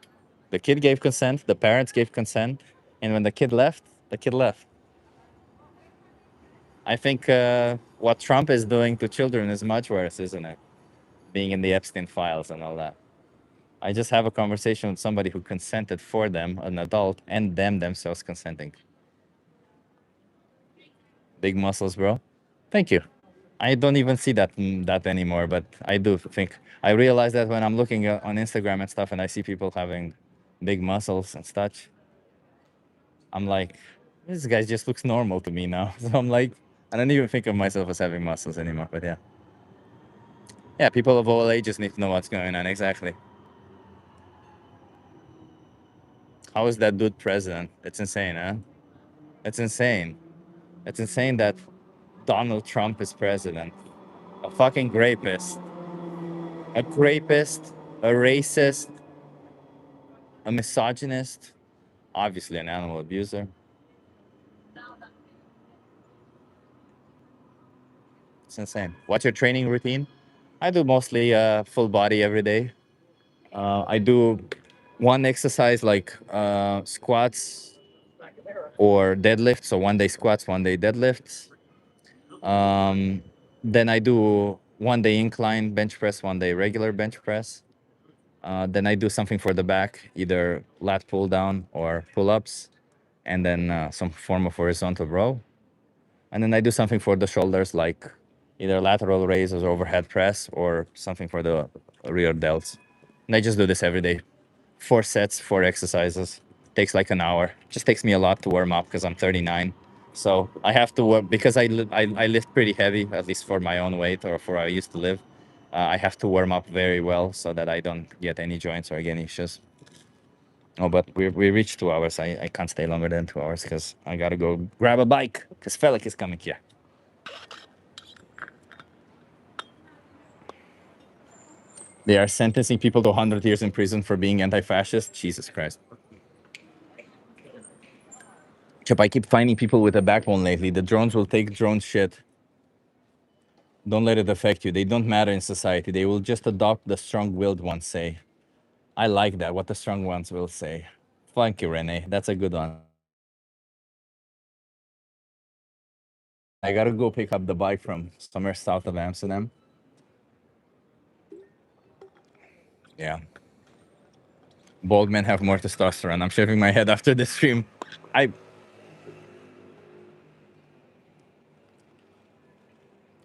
The kid gave consent. The parents gave consent, and when the kid left, the kid left. I think what Trump is doing to children is much worse, isn't it? Being in the Epstein files and all that. I just have a conversation with somebody who consented for them, an adult, and them themselves consenting. Big muscles, bro. Thank you. I don't even see that anymore, but I do think I realize that when I'm looking on Instagram and stuff, and I see people having big muscles and such. I'm like, this guy just looks normal to me now. So I'm like, I don't even think of myself as having muscles anymore. But yeah, yeah, people of all ages need to know what's going on exactly. How is that dude president? It's insane, huh? It's insane. It's insane that Donald Trump is president. A fucking rapist. A rapist, a racist, a misogynist, obviously an animal abuser. It's insane. What's your training routine? I do mostly full body every day. I do one exercise like squats or deadlifts. So 1 day squats, 1 day deadlifts. Um, then I do 1 day incline bench press, 1 day regular bench press. Then I do something for the back, either lat pull down or pull ups, and then some form of horizontal row. And then I do something for the shoulders, like either lateral raises or overhead press, or something for the rear delts. And I just do this every day. 4 sets, 4 exercises. Takes like an hour. Just takes me a lot to warm up because I'm 39. So I have to work because I lift pretty heavy, at least for my own weight or for where I used to live. I have to warm up very well so that I don't get any joints or get any issues. Oh, but we reached 2 hours. I can't stay longer than 2 hours because I gotta go grab a bike because Felix is coming here. They are sentencing people to 100 years in prison for being anti-fascist. Jesus Christ. Chip, I keep finding people with a backbone lately. The drones will take drone shit. Don't let it affect you. They don't matter in society. They will just adopt the strong-willed ones say. I like that, what the strong ones will say. Thank you, Renee. That's a good one. I gotta go pick up the bike from somewhere south of Amsterdam. Yeah. Bald men have more testosterone. I'm shaving my head after this stream.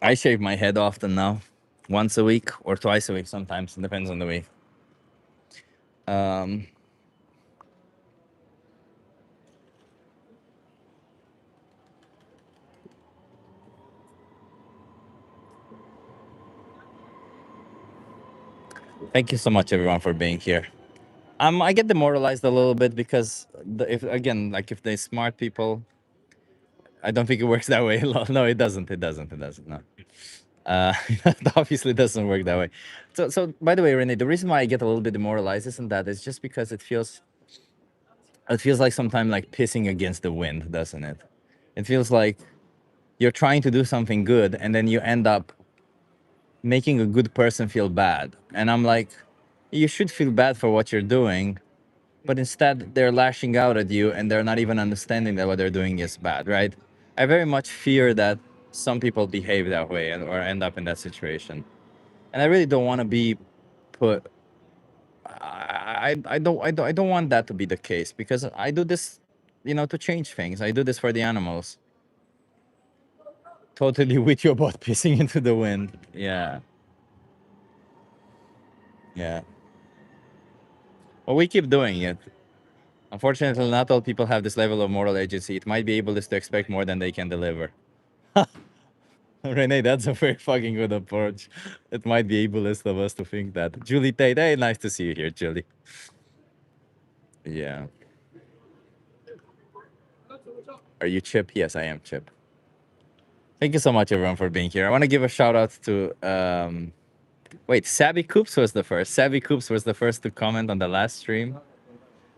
I shave my head often now, once a week or twice a week sometimes. It depends on the week. Um, Thank you so much, everyone, for being here. I get demoralized a little bit because if again, like if they're smart people, I don't think it works that way. No, it doesn't. It doesn't. It doesn't. No. It obviously doesn't work that way. So by the way, Renee, the reason why I get a little bit demoralized isn't that it's just because it feels like sometimes like pissing against the wind, doesn't it? It feels like you're trying to do something good and then you end up making a good person feel bad. And I'm like, you should feel bad for what you're doing, but instead they're lashing out at you and they're not even understanding that what they're doing is bad, right? I very much fear that some people behave that way or end up in that situation, and I really don't want to be put. I don't want that to be the case, because I do this, to change things. I do this for the animals. Totally with you about pissing into the wind. Yeah. Yeah. Well, we keep doing it. Unfortunately, not all people have this level of moral agency. It might be ableist to expect more than they can deliver. Renee, that's a very fucking good approach. It might be ableist of us to think that. Julie Tate, hey, nice to see you here, Julie. Yeah. Are you Chip? Yes, I am Chip. Thank you so much, everyone, for being here. I want to give a shout out to wait, Savvy Coops was the first. Savvy Coops was the first to comment on the last stream.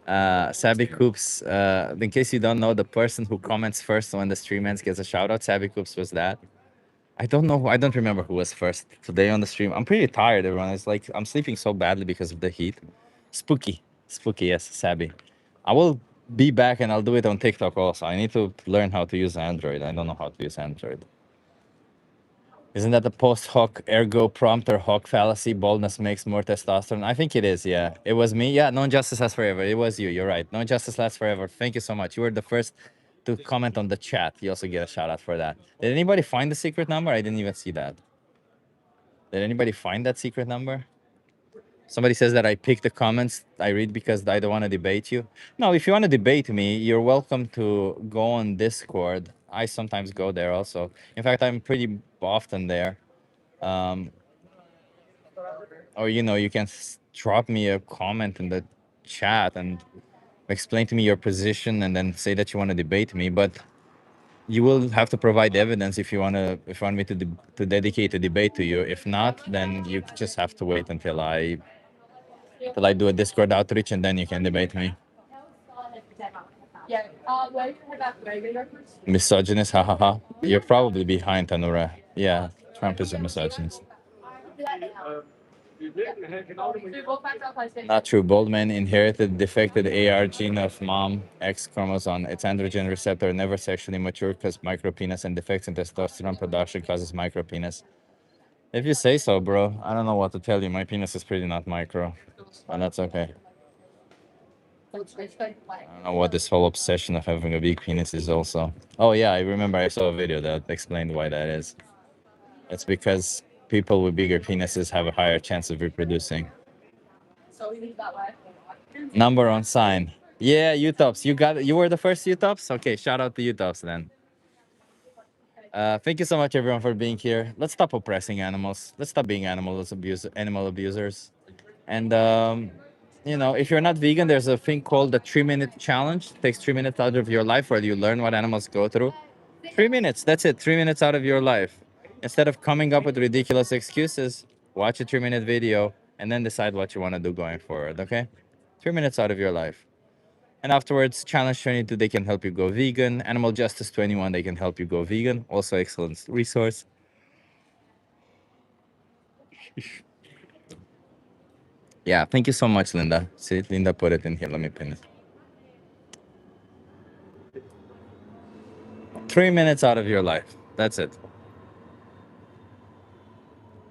Savvy Coops, in case you don't know, the person who comments first when the stream ends gets a shout out. Savvy Coops was that. I don't know. I don't remember who was first today on the stream. I'm pretty tired, everyone. It's like I'm sleeping so badly because of the heat. Spooky. Yes, Savvy. I will be back and I'll do it on TikTok also. I need to learn how to use Android. I don't know how to use Android. Isn't that the post hoc ergo prompter hoc fallacy? Boldness makes more testosterone. I think it is, yeah. It was me. Yeah, no injustice lasts forever. It was you. You're right. No injustice lasts forever. Thank you so much. You were the first to comment on the chat. You also get a shout out for that. Did anybody find the secret number? I didn't even see that. Did anybody find that secret number? Somebody says that I pick the comments I read because I don't want to debate you. No, if you want to debate me, you're welcome to go on Discord. I sometimes go there also. In fact, I'm pretty often there. Or you can drop me a comment in the chat and explain to me your position and then say that you want to debate me, but you will have to provide evidence if you want me to dedicate a debate to you. If not, then you just have to wait until I do a Discord outreach and then you can debate me. Misogynist, hahaha. You're probably behind, Tanura. Yeah, Trump is a misogynist. Not true. Bold men inherited defected AR gene of mom X chromosome. Its androgen receptor never sexually mature because micropenis, and defects in testosterone production causes micropenis. If you say so, bro. I don't know what to tell you. My penis is pretty not micro, but that's okay. I don't know what this whole obsession of having a big penis is also. Oh yeah, I remember I saw a video that explained why that is. It's because people with bigger penises have a higher chance of reproducing. Number on sign. Yeah, UTOPS. You got it. You were the first UTOPS? Okay, shout out to UTOPS then. Thank you so much, everyone, for being here. Let's stop oppressing animals. Let's stop being animal abusers. And if you're not vegan, there's a thing called the 3-minute challenge. It takes 3 minutes out of your life where you learn what animals go through. 3 minutes. That's it. 3 minutes out of your life. Instead of coming up with ridiculous excuses, watch a 3-minute video and then decide what you want to do going forward. Okay? 3 minutes out of your life. And afterwards, Challenge 22, they can help you go vegan. Animal Justice 21, they can help you go vegan. Also excellent resource. Yeah, thank you so much, Linda. See, Linda put it in here. Let me pin it. 3 minutes out of your life. That's it.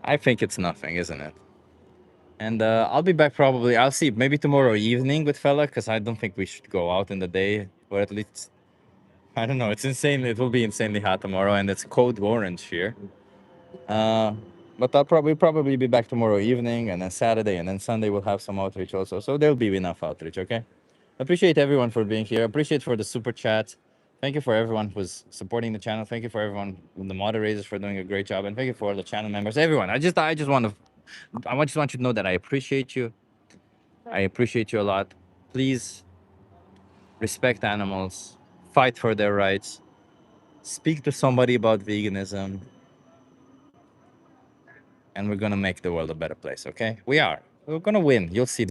I think it's nothing, isn't it? And I'll be back probably. I'll see, maybe tomorrow evening with fella, because I don't think we should go out in the day. Or at least, I don't know. It's insane. It will be insanely hot tomorrow, and it's code orange here. But I'll probably be back tomorrow evening, and then Saturday, and then Sunday we'll have some outreach also. So there'll be enough outreach, okay? Appreciate everyone for being here. Appreciate for the super chat. Thank you for everyone who's supporting the channel. Thank you for everyone, the moderators, for doing a great job, and thank you for all the channel members. Everyone, I just want you to know that I appreciate you. I appreciate you a lot. Please respect animals, fight for their rights, speak to somebody about veganism, and we're gonna make the world a better place. Okay? We are. We're gonna win. You'll see.